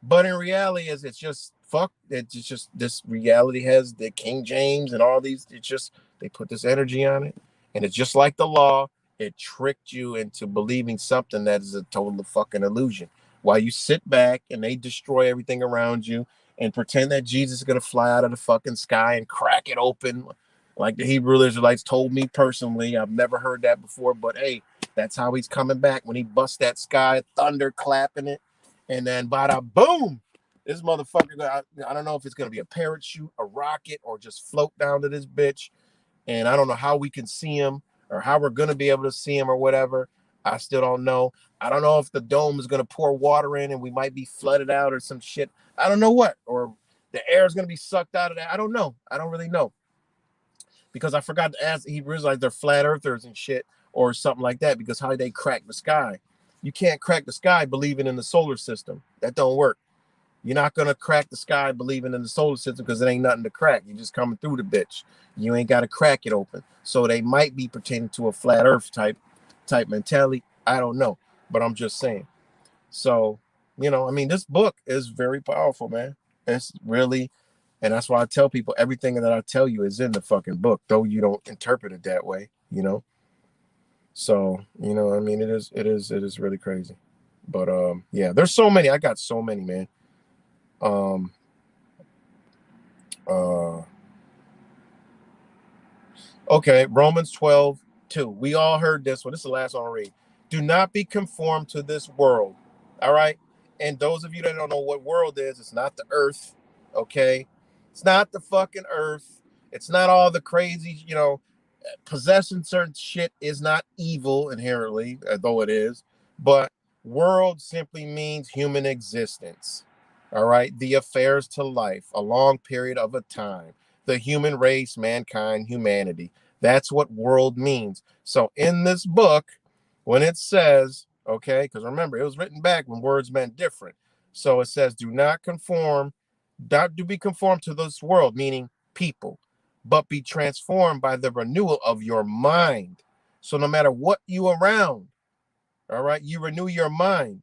But in reality, it's just fuck. It's just this reality has the King James and all these. It's just they put this energy on it, and it's just like the law. It tricked you into believing something that is a total fucking illusion. While you sit back and they destroy everything around you and pretend that Jesus is gonna fly out of the fucking sky and crack it open, like the Hebrew Israelites told me personally. I've never heard that before, but hey, that's how he's coming back when he busts that sky, thunder clapping it, and then bada boom, this motherfucker. I don't know if it's gonna be a parachute, a rocket, or just float down to this bitch. And I don't know how we can see him or how we're gonna be able to see him or whatever. I still don't know. I don't know if the dome is gonna pour water in and we might be flooded out or some shit. I don't know what, or the air is gonna be sucked out of that. I don't know. I don't really know because I forgot to ask. He realized they're flat earthers and shit or something like that. Because how they crack the sky? You can't crack the sky believing in the solar system. That don't work. You're not gonna crack the sky believing in the solar system because it ain't nothing to crack. You're just coming through the bitch. You ain't got to crack it open. So they might be pertaining to a flat Earth type mentality. I don't know, but I'm just saying. So, you know, I mean, this book is very powerful, man. It's really, and that's why I tell people everything that I tell you is in the fucking book, though you don't interpret it that way, you know. So, you know, I mean, it is really crazy. But yeah, there's so many. I got so many, man. Um uh okay, Romans 12:2. We all heard this one. This is the last one I'll read. Do not be conformed to this world. All right. And those of you that don't know what world is, it's not the earth. Okay. It's not the fucking earth. It's not all the crazy, you know, possessing certain shit is not evil inherently, though it is. But world simply means human existence. All right. The affairs to life, a long period of a time, the human race, mankind, humanity. That's what world means. So in this book, when it says, okay, because remember, it was written back when words meant different. So it says, do not conform, not to be conformed to this world, meaning people, but be transformed by the renewal of your mind. So no matter what you around, all right, you renew your mind,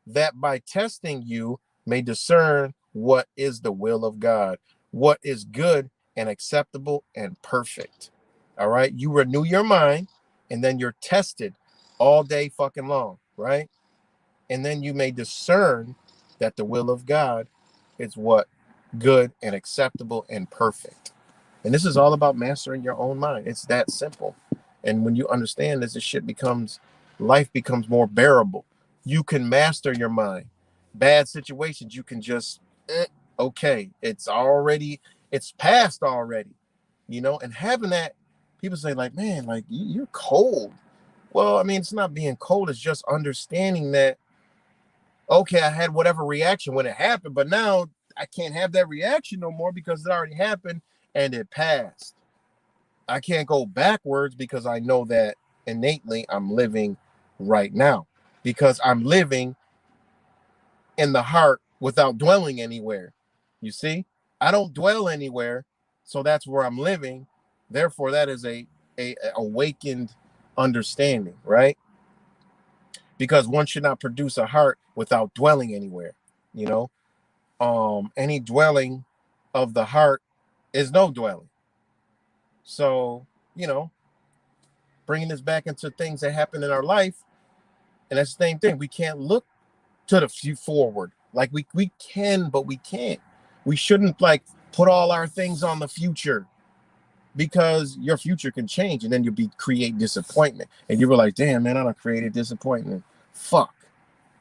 that by testing you may discern what is the will of God, what is good and acceptable and perfect. All right, you renew your mind, and then you're tested all day fucking long, right? And then you may discern that the will of God is what good and acceptable and perfect. And this is all about mastering your own mind. It's that simple. And when you understand this shit becomes, life becomes more bearable. You can master your mind. Bad situations, you can just, okay, it's past already, you know? And having that, people say like, man, like you're cold. Well, I mean, it's not being cold. It's just understanding that, okay, I had whatever reaction when it happened, but now I can't have that reaction no more because it already happened and it passed. I can't go backwards because I know that innately I'm living right now, because I'm living in the heart without dwelling anywhere. You see, I don't dwell anywhere, so that's where I'm living. Therefore, that is a awakened understanding, right? Because one should not produce a heart without dwelling anywhere. You know, any dwelling of the heart is no dwelling. So, you know, bringing this back into things that happen in our life, and that's the same thing. We can't look to the forward like we can, but we can't. We shouldn't like put all our things on the future, because your future can change, and then you'll be create disappointment, and you were like, damn man, I done created disappointment. Fuck.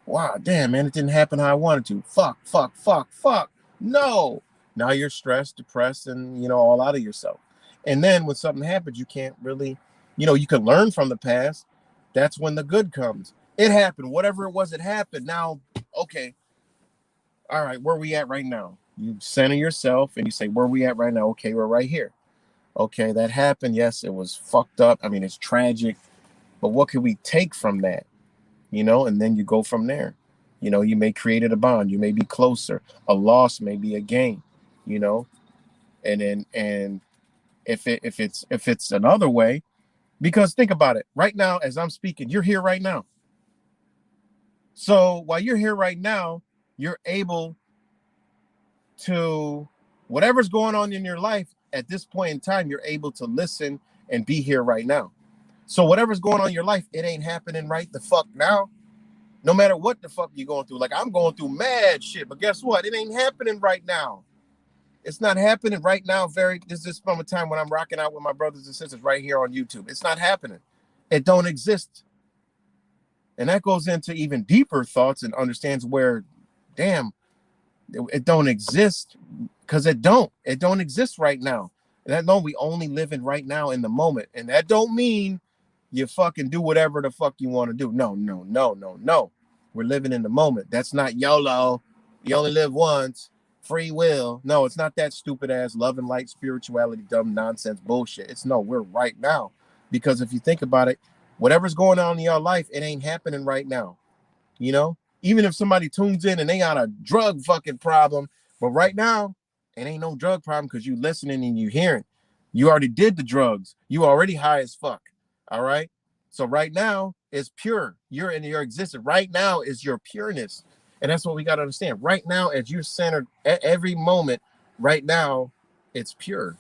Wow, damn man, it didn't happen how I wanted to. Fuck. No. Now you're stressed, depressed, and all out of yourself. And then when something happens, you can't really, you can learn from the past. That's when the good comes. It happened, whatever it was, it happened. Now, okay, all right, where are we at right now? You center yourself and you say, where are we at right now? Okay, we're right here. Okay, that happened. Yes, it was fucked up. I mean, it's tragic, but what can we take from that? And then you go from there. You may create a bond. You may be closer. A loss may be a gain. And then if it's another way, because think about it. Right now, as I'm speaking, you're here right now. So while you're here right now, you're able to, whatever's going on in your life at this point in time, you're able to listen and be here right now. So whatever's going on in your life, it ain't happening right the fuck now. No matter what the fuck you're going through. Like, I'm going through mad shit, but guess what? It ain't happening right now. It's not happening right now. This is from a time when I'm rocking out with my brothers and sisters right here on YouTube. It's not happening. It don't exist. And that goes into even deeper thoughts and understands where, damn, it don't exist, because it don't exist right now. And that, no, we only live in right now in the moment. And that don't mean you fucking do whatever the fuck you want to do. No. We're living in the moment. That's not YOLO. You only live once. Free will. No, it's not that stupid ass love and light spirituality, dumb nonsense bullshit. It's no, we're right now. Because if you think about it, whatever's going on in your life, it ain't happening right now. Even if somebody tunes in and they got a drug fucking problem, but right now, it ain't no drug problem, because you listening and you hearing. You already did the drugs. You already high as fuck. All right. So right now is pure. You're in your existence. Right now is your pureness. And that's what we got to understand. Right now, as you're centered at every moment, right now, it's pure.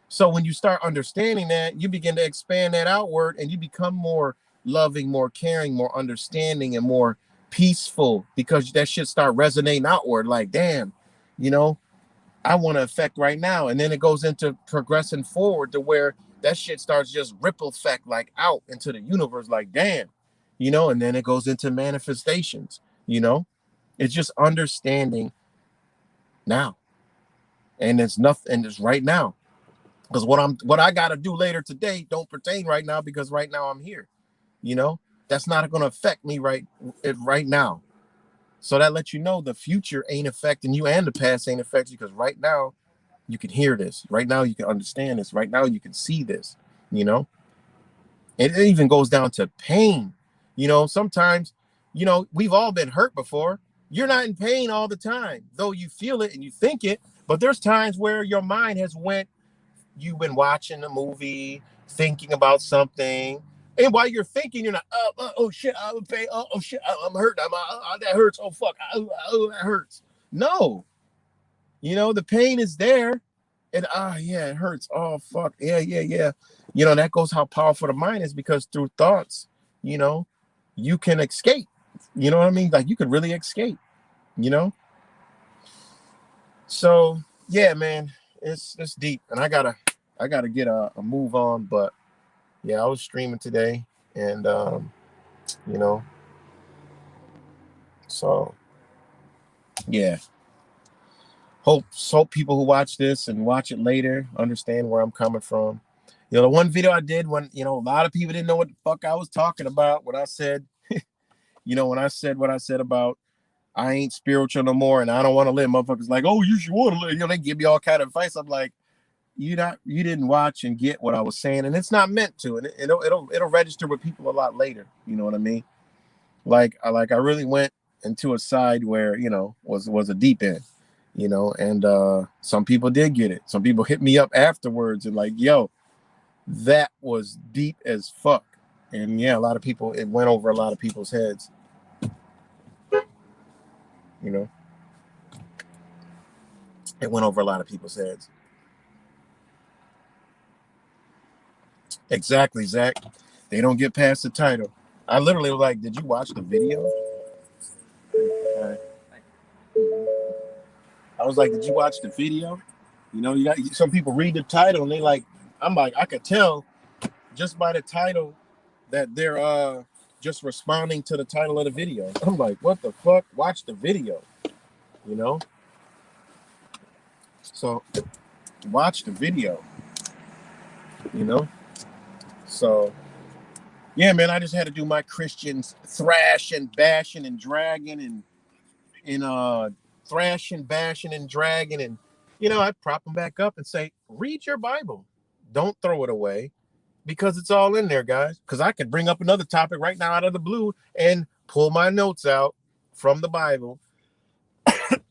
So when you start understanding that, you begin to expand that outward, and you become more loving, more caring, more understanding, and more peaceful, because that shit start resonating outward. Like, damn, I want to affect right now. And then it goes into progressing forward to where that shit starts just ripple effect, like out into the universe, like, damn, and then it goes into manifestations. It's just understanding now. And it's nothing, and it's right now. Because what I gotta do later today don't pertain right now, because right now I'm here. That's not gonna affect me right now. So that lets you know the future ain't affecting you, and the past ain't affecting you, because right now you can hear this. Right now you can understand this. Right now you can see this. It even goes down to pain. Sometimes, we've all been hurt before. You're not in pain all the time, though you feel it and you think it. But there's times where your mind has went, you've been watching a movie, thinking about something, and while you're thinking, you're not, oh shit, I'm in pain. Oh shit, I'm hurt. That hurts. Oh fuck, that hurts. No, the pain is there, and yeah, it hurts. Oh fuck, yeah. That goes how powerful the mind is, because through thoughts, you can escape. You know what I mean? Like, you could really escape. So yeah, man, it's deep, and I gotta get a move on. But yeah, I was streaming today, and so yeah. Hope people who watch this and watch it later understand where I'm coming from. The one video I did when, a lot of people didn't know what the fuck I was talking about, what I said, when I said what I said about I ain't spiritual no more and I don't want to live, motherfuckers like, oh, you should want to live. They give me all kind of advice. I'm like, you didn't watch and get what I was saying, and it's not meant to, and it'll register with people a lot later. You know what I mean? Like I really went into a side where, you know, was a deep end, you know, and some people did get it. Some people hit me up afterwards and like, yo, that was deep as fuck. And yeah, a lot of people, it went over a lot of people's heads, you know. It went over a lot of people's heads. Exactly, Zach. They don't get past the title. I literally was like, did you watch the video? I was like, did you watch the video? You know, you got some people read the title and they like, I'm like, I could tell just by the title that they're just responding to the title of the video. I'm like, what the fuck? Watch the video, you know? So watch the video, you know? So yeah, man, I just had to do my Christians thrashing, bashing, and dragging and thrashing, bashing, and dragging, and you know, I prop them back up and say, read your Bible. Don't throw it away because it's all in there, guys. Because I could bring up another topic right now out of the blue and pull my notes out from the Bible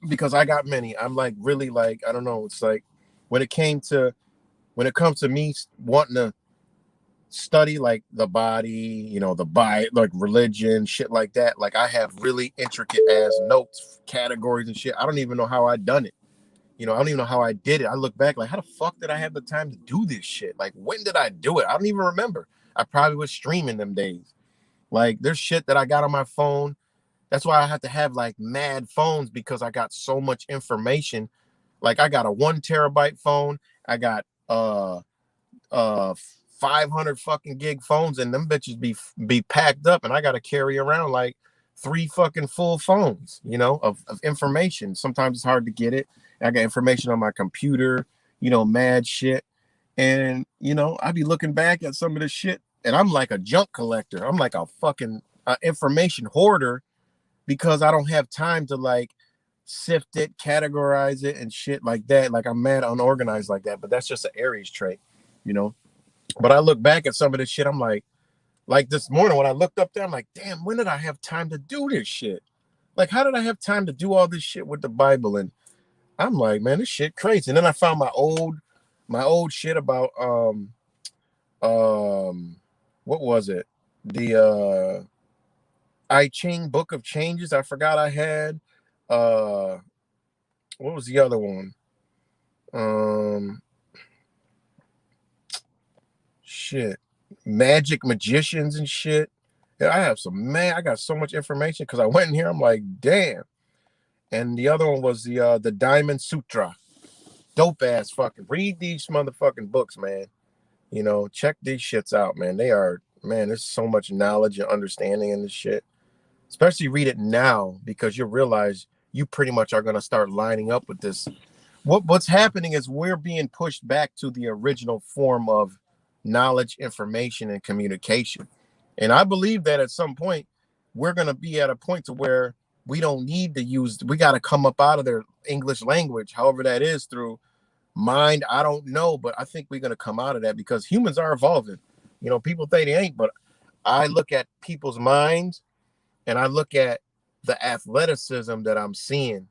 because I got many. I'm like really like, I don't know. It's like when it comes to me wanting to study like the body, you know, the Bible, like religion, shit like that. Like I have really intricate ass notes, categories and shit. I don't even know how I done it. You know, I don't even know how I did it. I look back like, how the fuck did I have the time to do this shit? Like, when did I do it? I don't even remember. I probably was streaming them days. Like, there's shit that I got on my phone. That's why I have to have like mad phones because I got so much information. Like, I got a 1 terabyte phone. I got uh 500 fucking gig phones, and them bitches be packed up, and I got to carry around like 3 fucking full phones, you know, of information. Sometimes it's hard to get it. I got information on my computer, you know, mad shit. And, you know, I be looking back at some of this shit and I'm like a junk collector. I'm like a fucking information hoarder because I don't have time to like sift it, categorize it and shit like that. Like I'm mad unorganized like that, but that's just an Aries trait, you know. But I look back at some of this shit, I'm like this morning when I looked up there, I'm like, damn, when did I have time to do this shit? Like, how did I have time to do all this shit with the Bible? And I'm like, man, this shit crazy. And then I found my old shit about what was it? The I Ching Book of Changes. I forgot I had what was the other one? Shit. Magic magicians and shit. Yeah, I have I got so much information because I went in here, I'm like, damn. And the other one was the Diamond Sutra. Dope ass fucking read these motherfucking books, man. You know, check these shits out, man. There's so much knowledge and understanding in this shit. Especially read it now because you'll realize you pretty much are gonna start lining up with this. What's happening is we're being pushed back to the original form of knowledge, information, and communication. And I believe that at some point we're gonna be at a point to where we don't need to we got to come up out of their English language, however that is, through mind. I don't know, but I think we're going to come out of that because humans are evolving. You know, people think they ain't, but I look at people's minds and I look at the athleticism that I'm seeing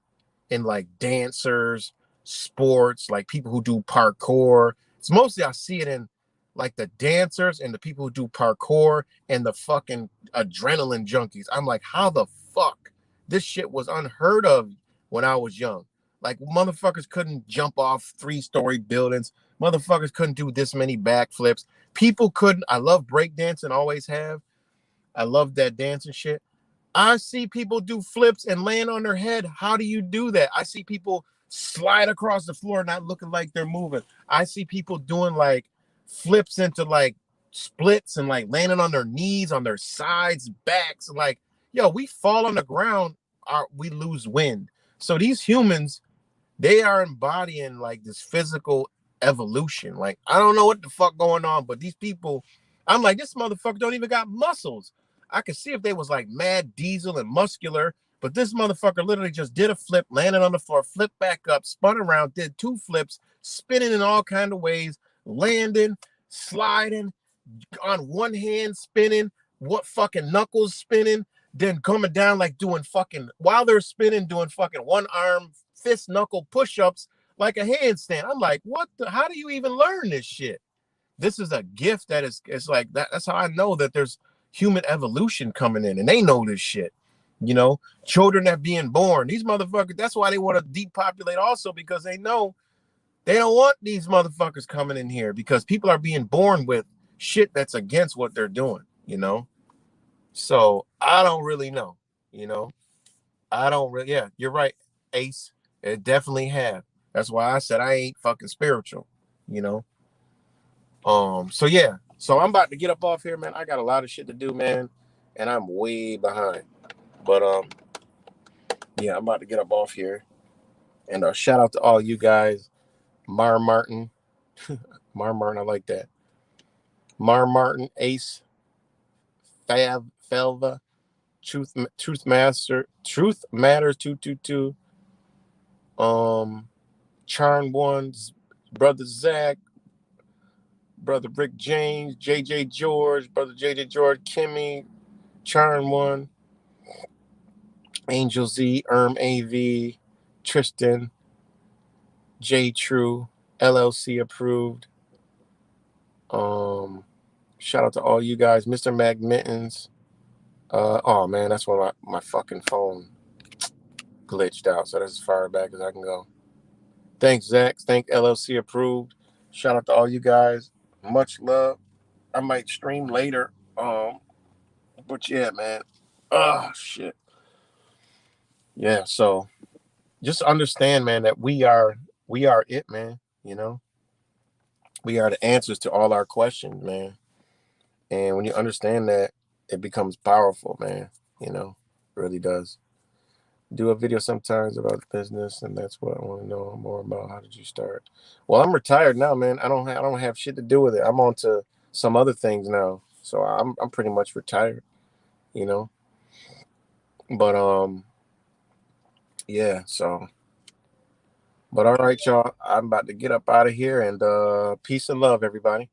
in like dancers, sports, like people who do parkour. It's mostly I see it in like the dancers and the people who do parkour and the fucking adrenaline junkies. I'm like, how the fuck? This shit was unheard of when I was young. Like motherfuckers couldn't jump off 3-story buildings. Motherfuckers couldn't do this many backflips. People couldn't. I love breakdancing, always have. I love that dancing shit. I see people do flips and land on their head. How do you do that? I see people slide across the floor not looking like they're moving. I see people doing like flips into like splits and like landing on their knees, on their sides, backs. Like, yo, we fall on the ground, we lose wind. So these humans, they are embodying like this physical evolution. Like, I don't know what the fuck going on, but these people, I'm like, this motherfucker don't even got muscles. I could see if they was like mad diesel and muscular, But this motherfucker literally just did a flip, landed on the floor, flipped back up, spun around, did 2 flips, spinning in all kind of ways, landing, sliding, on one hand spinning, what fucking knuckles spinning, then coming down like doing fucking, while they're spinning, doing fucking one arm fist knuckle push-ups like a handstand. I'm like, what the, how do you even learn this shit? This is a gift that is, it's like that. That's how I know that there's human evolution coming in, and they know this shit. You know, children that being born, these motherfuckers, that's why they want to depopulate also, because they know they don't want these motherfuckers coming in here, because people are being born with shit that's against what they're doing, you know? So I don't really know, you know? I don't really, yeah, you're right, Ace. It definitely have. That's why I said I ain't fucking spiritual, you know? So yeah, so I'm about to get up off here, man. I got a lot of shit to do, man, and I'm way behind. But yeah, I'm about to get up off here. And shout out to all you guys. Mar Martin. Mar Martin, I like that. Mar Martin, Ace, Felva, Truth Matters 222. Charm Ones, Brother Zach, Brother Rick James, JJ George, Brother JJ George, Kimmy, Charm One, Angel Z, AV, Tristan, J True, LLC approved. Shout out to all you guys, Mr. Magmittens. Oh man, that's when my fucking phone glitched out, so that's as far back as I can go. Thanks, Zach. Thank LLC approved. Shout out to all you guys. Much love. I might stream later. But yeah, man. Oh shit. Yeah, so just understand, man, that we are it, man. You know, we are the answers to all our questions, man. And when you understand that, it becomes powerful, man. You know, it really does. Do a video sometimes about business, and that's what I want to know more about. How did you start? Well, I'm retired now, man. I don't have shit to do with it. I'm on to some other things now, so I'm pretty much retired, you know. But yeah. So, but all right, y'all. I'm about to get up out of here, and peace and love, everybody.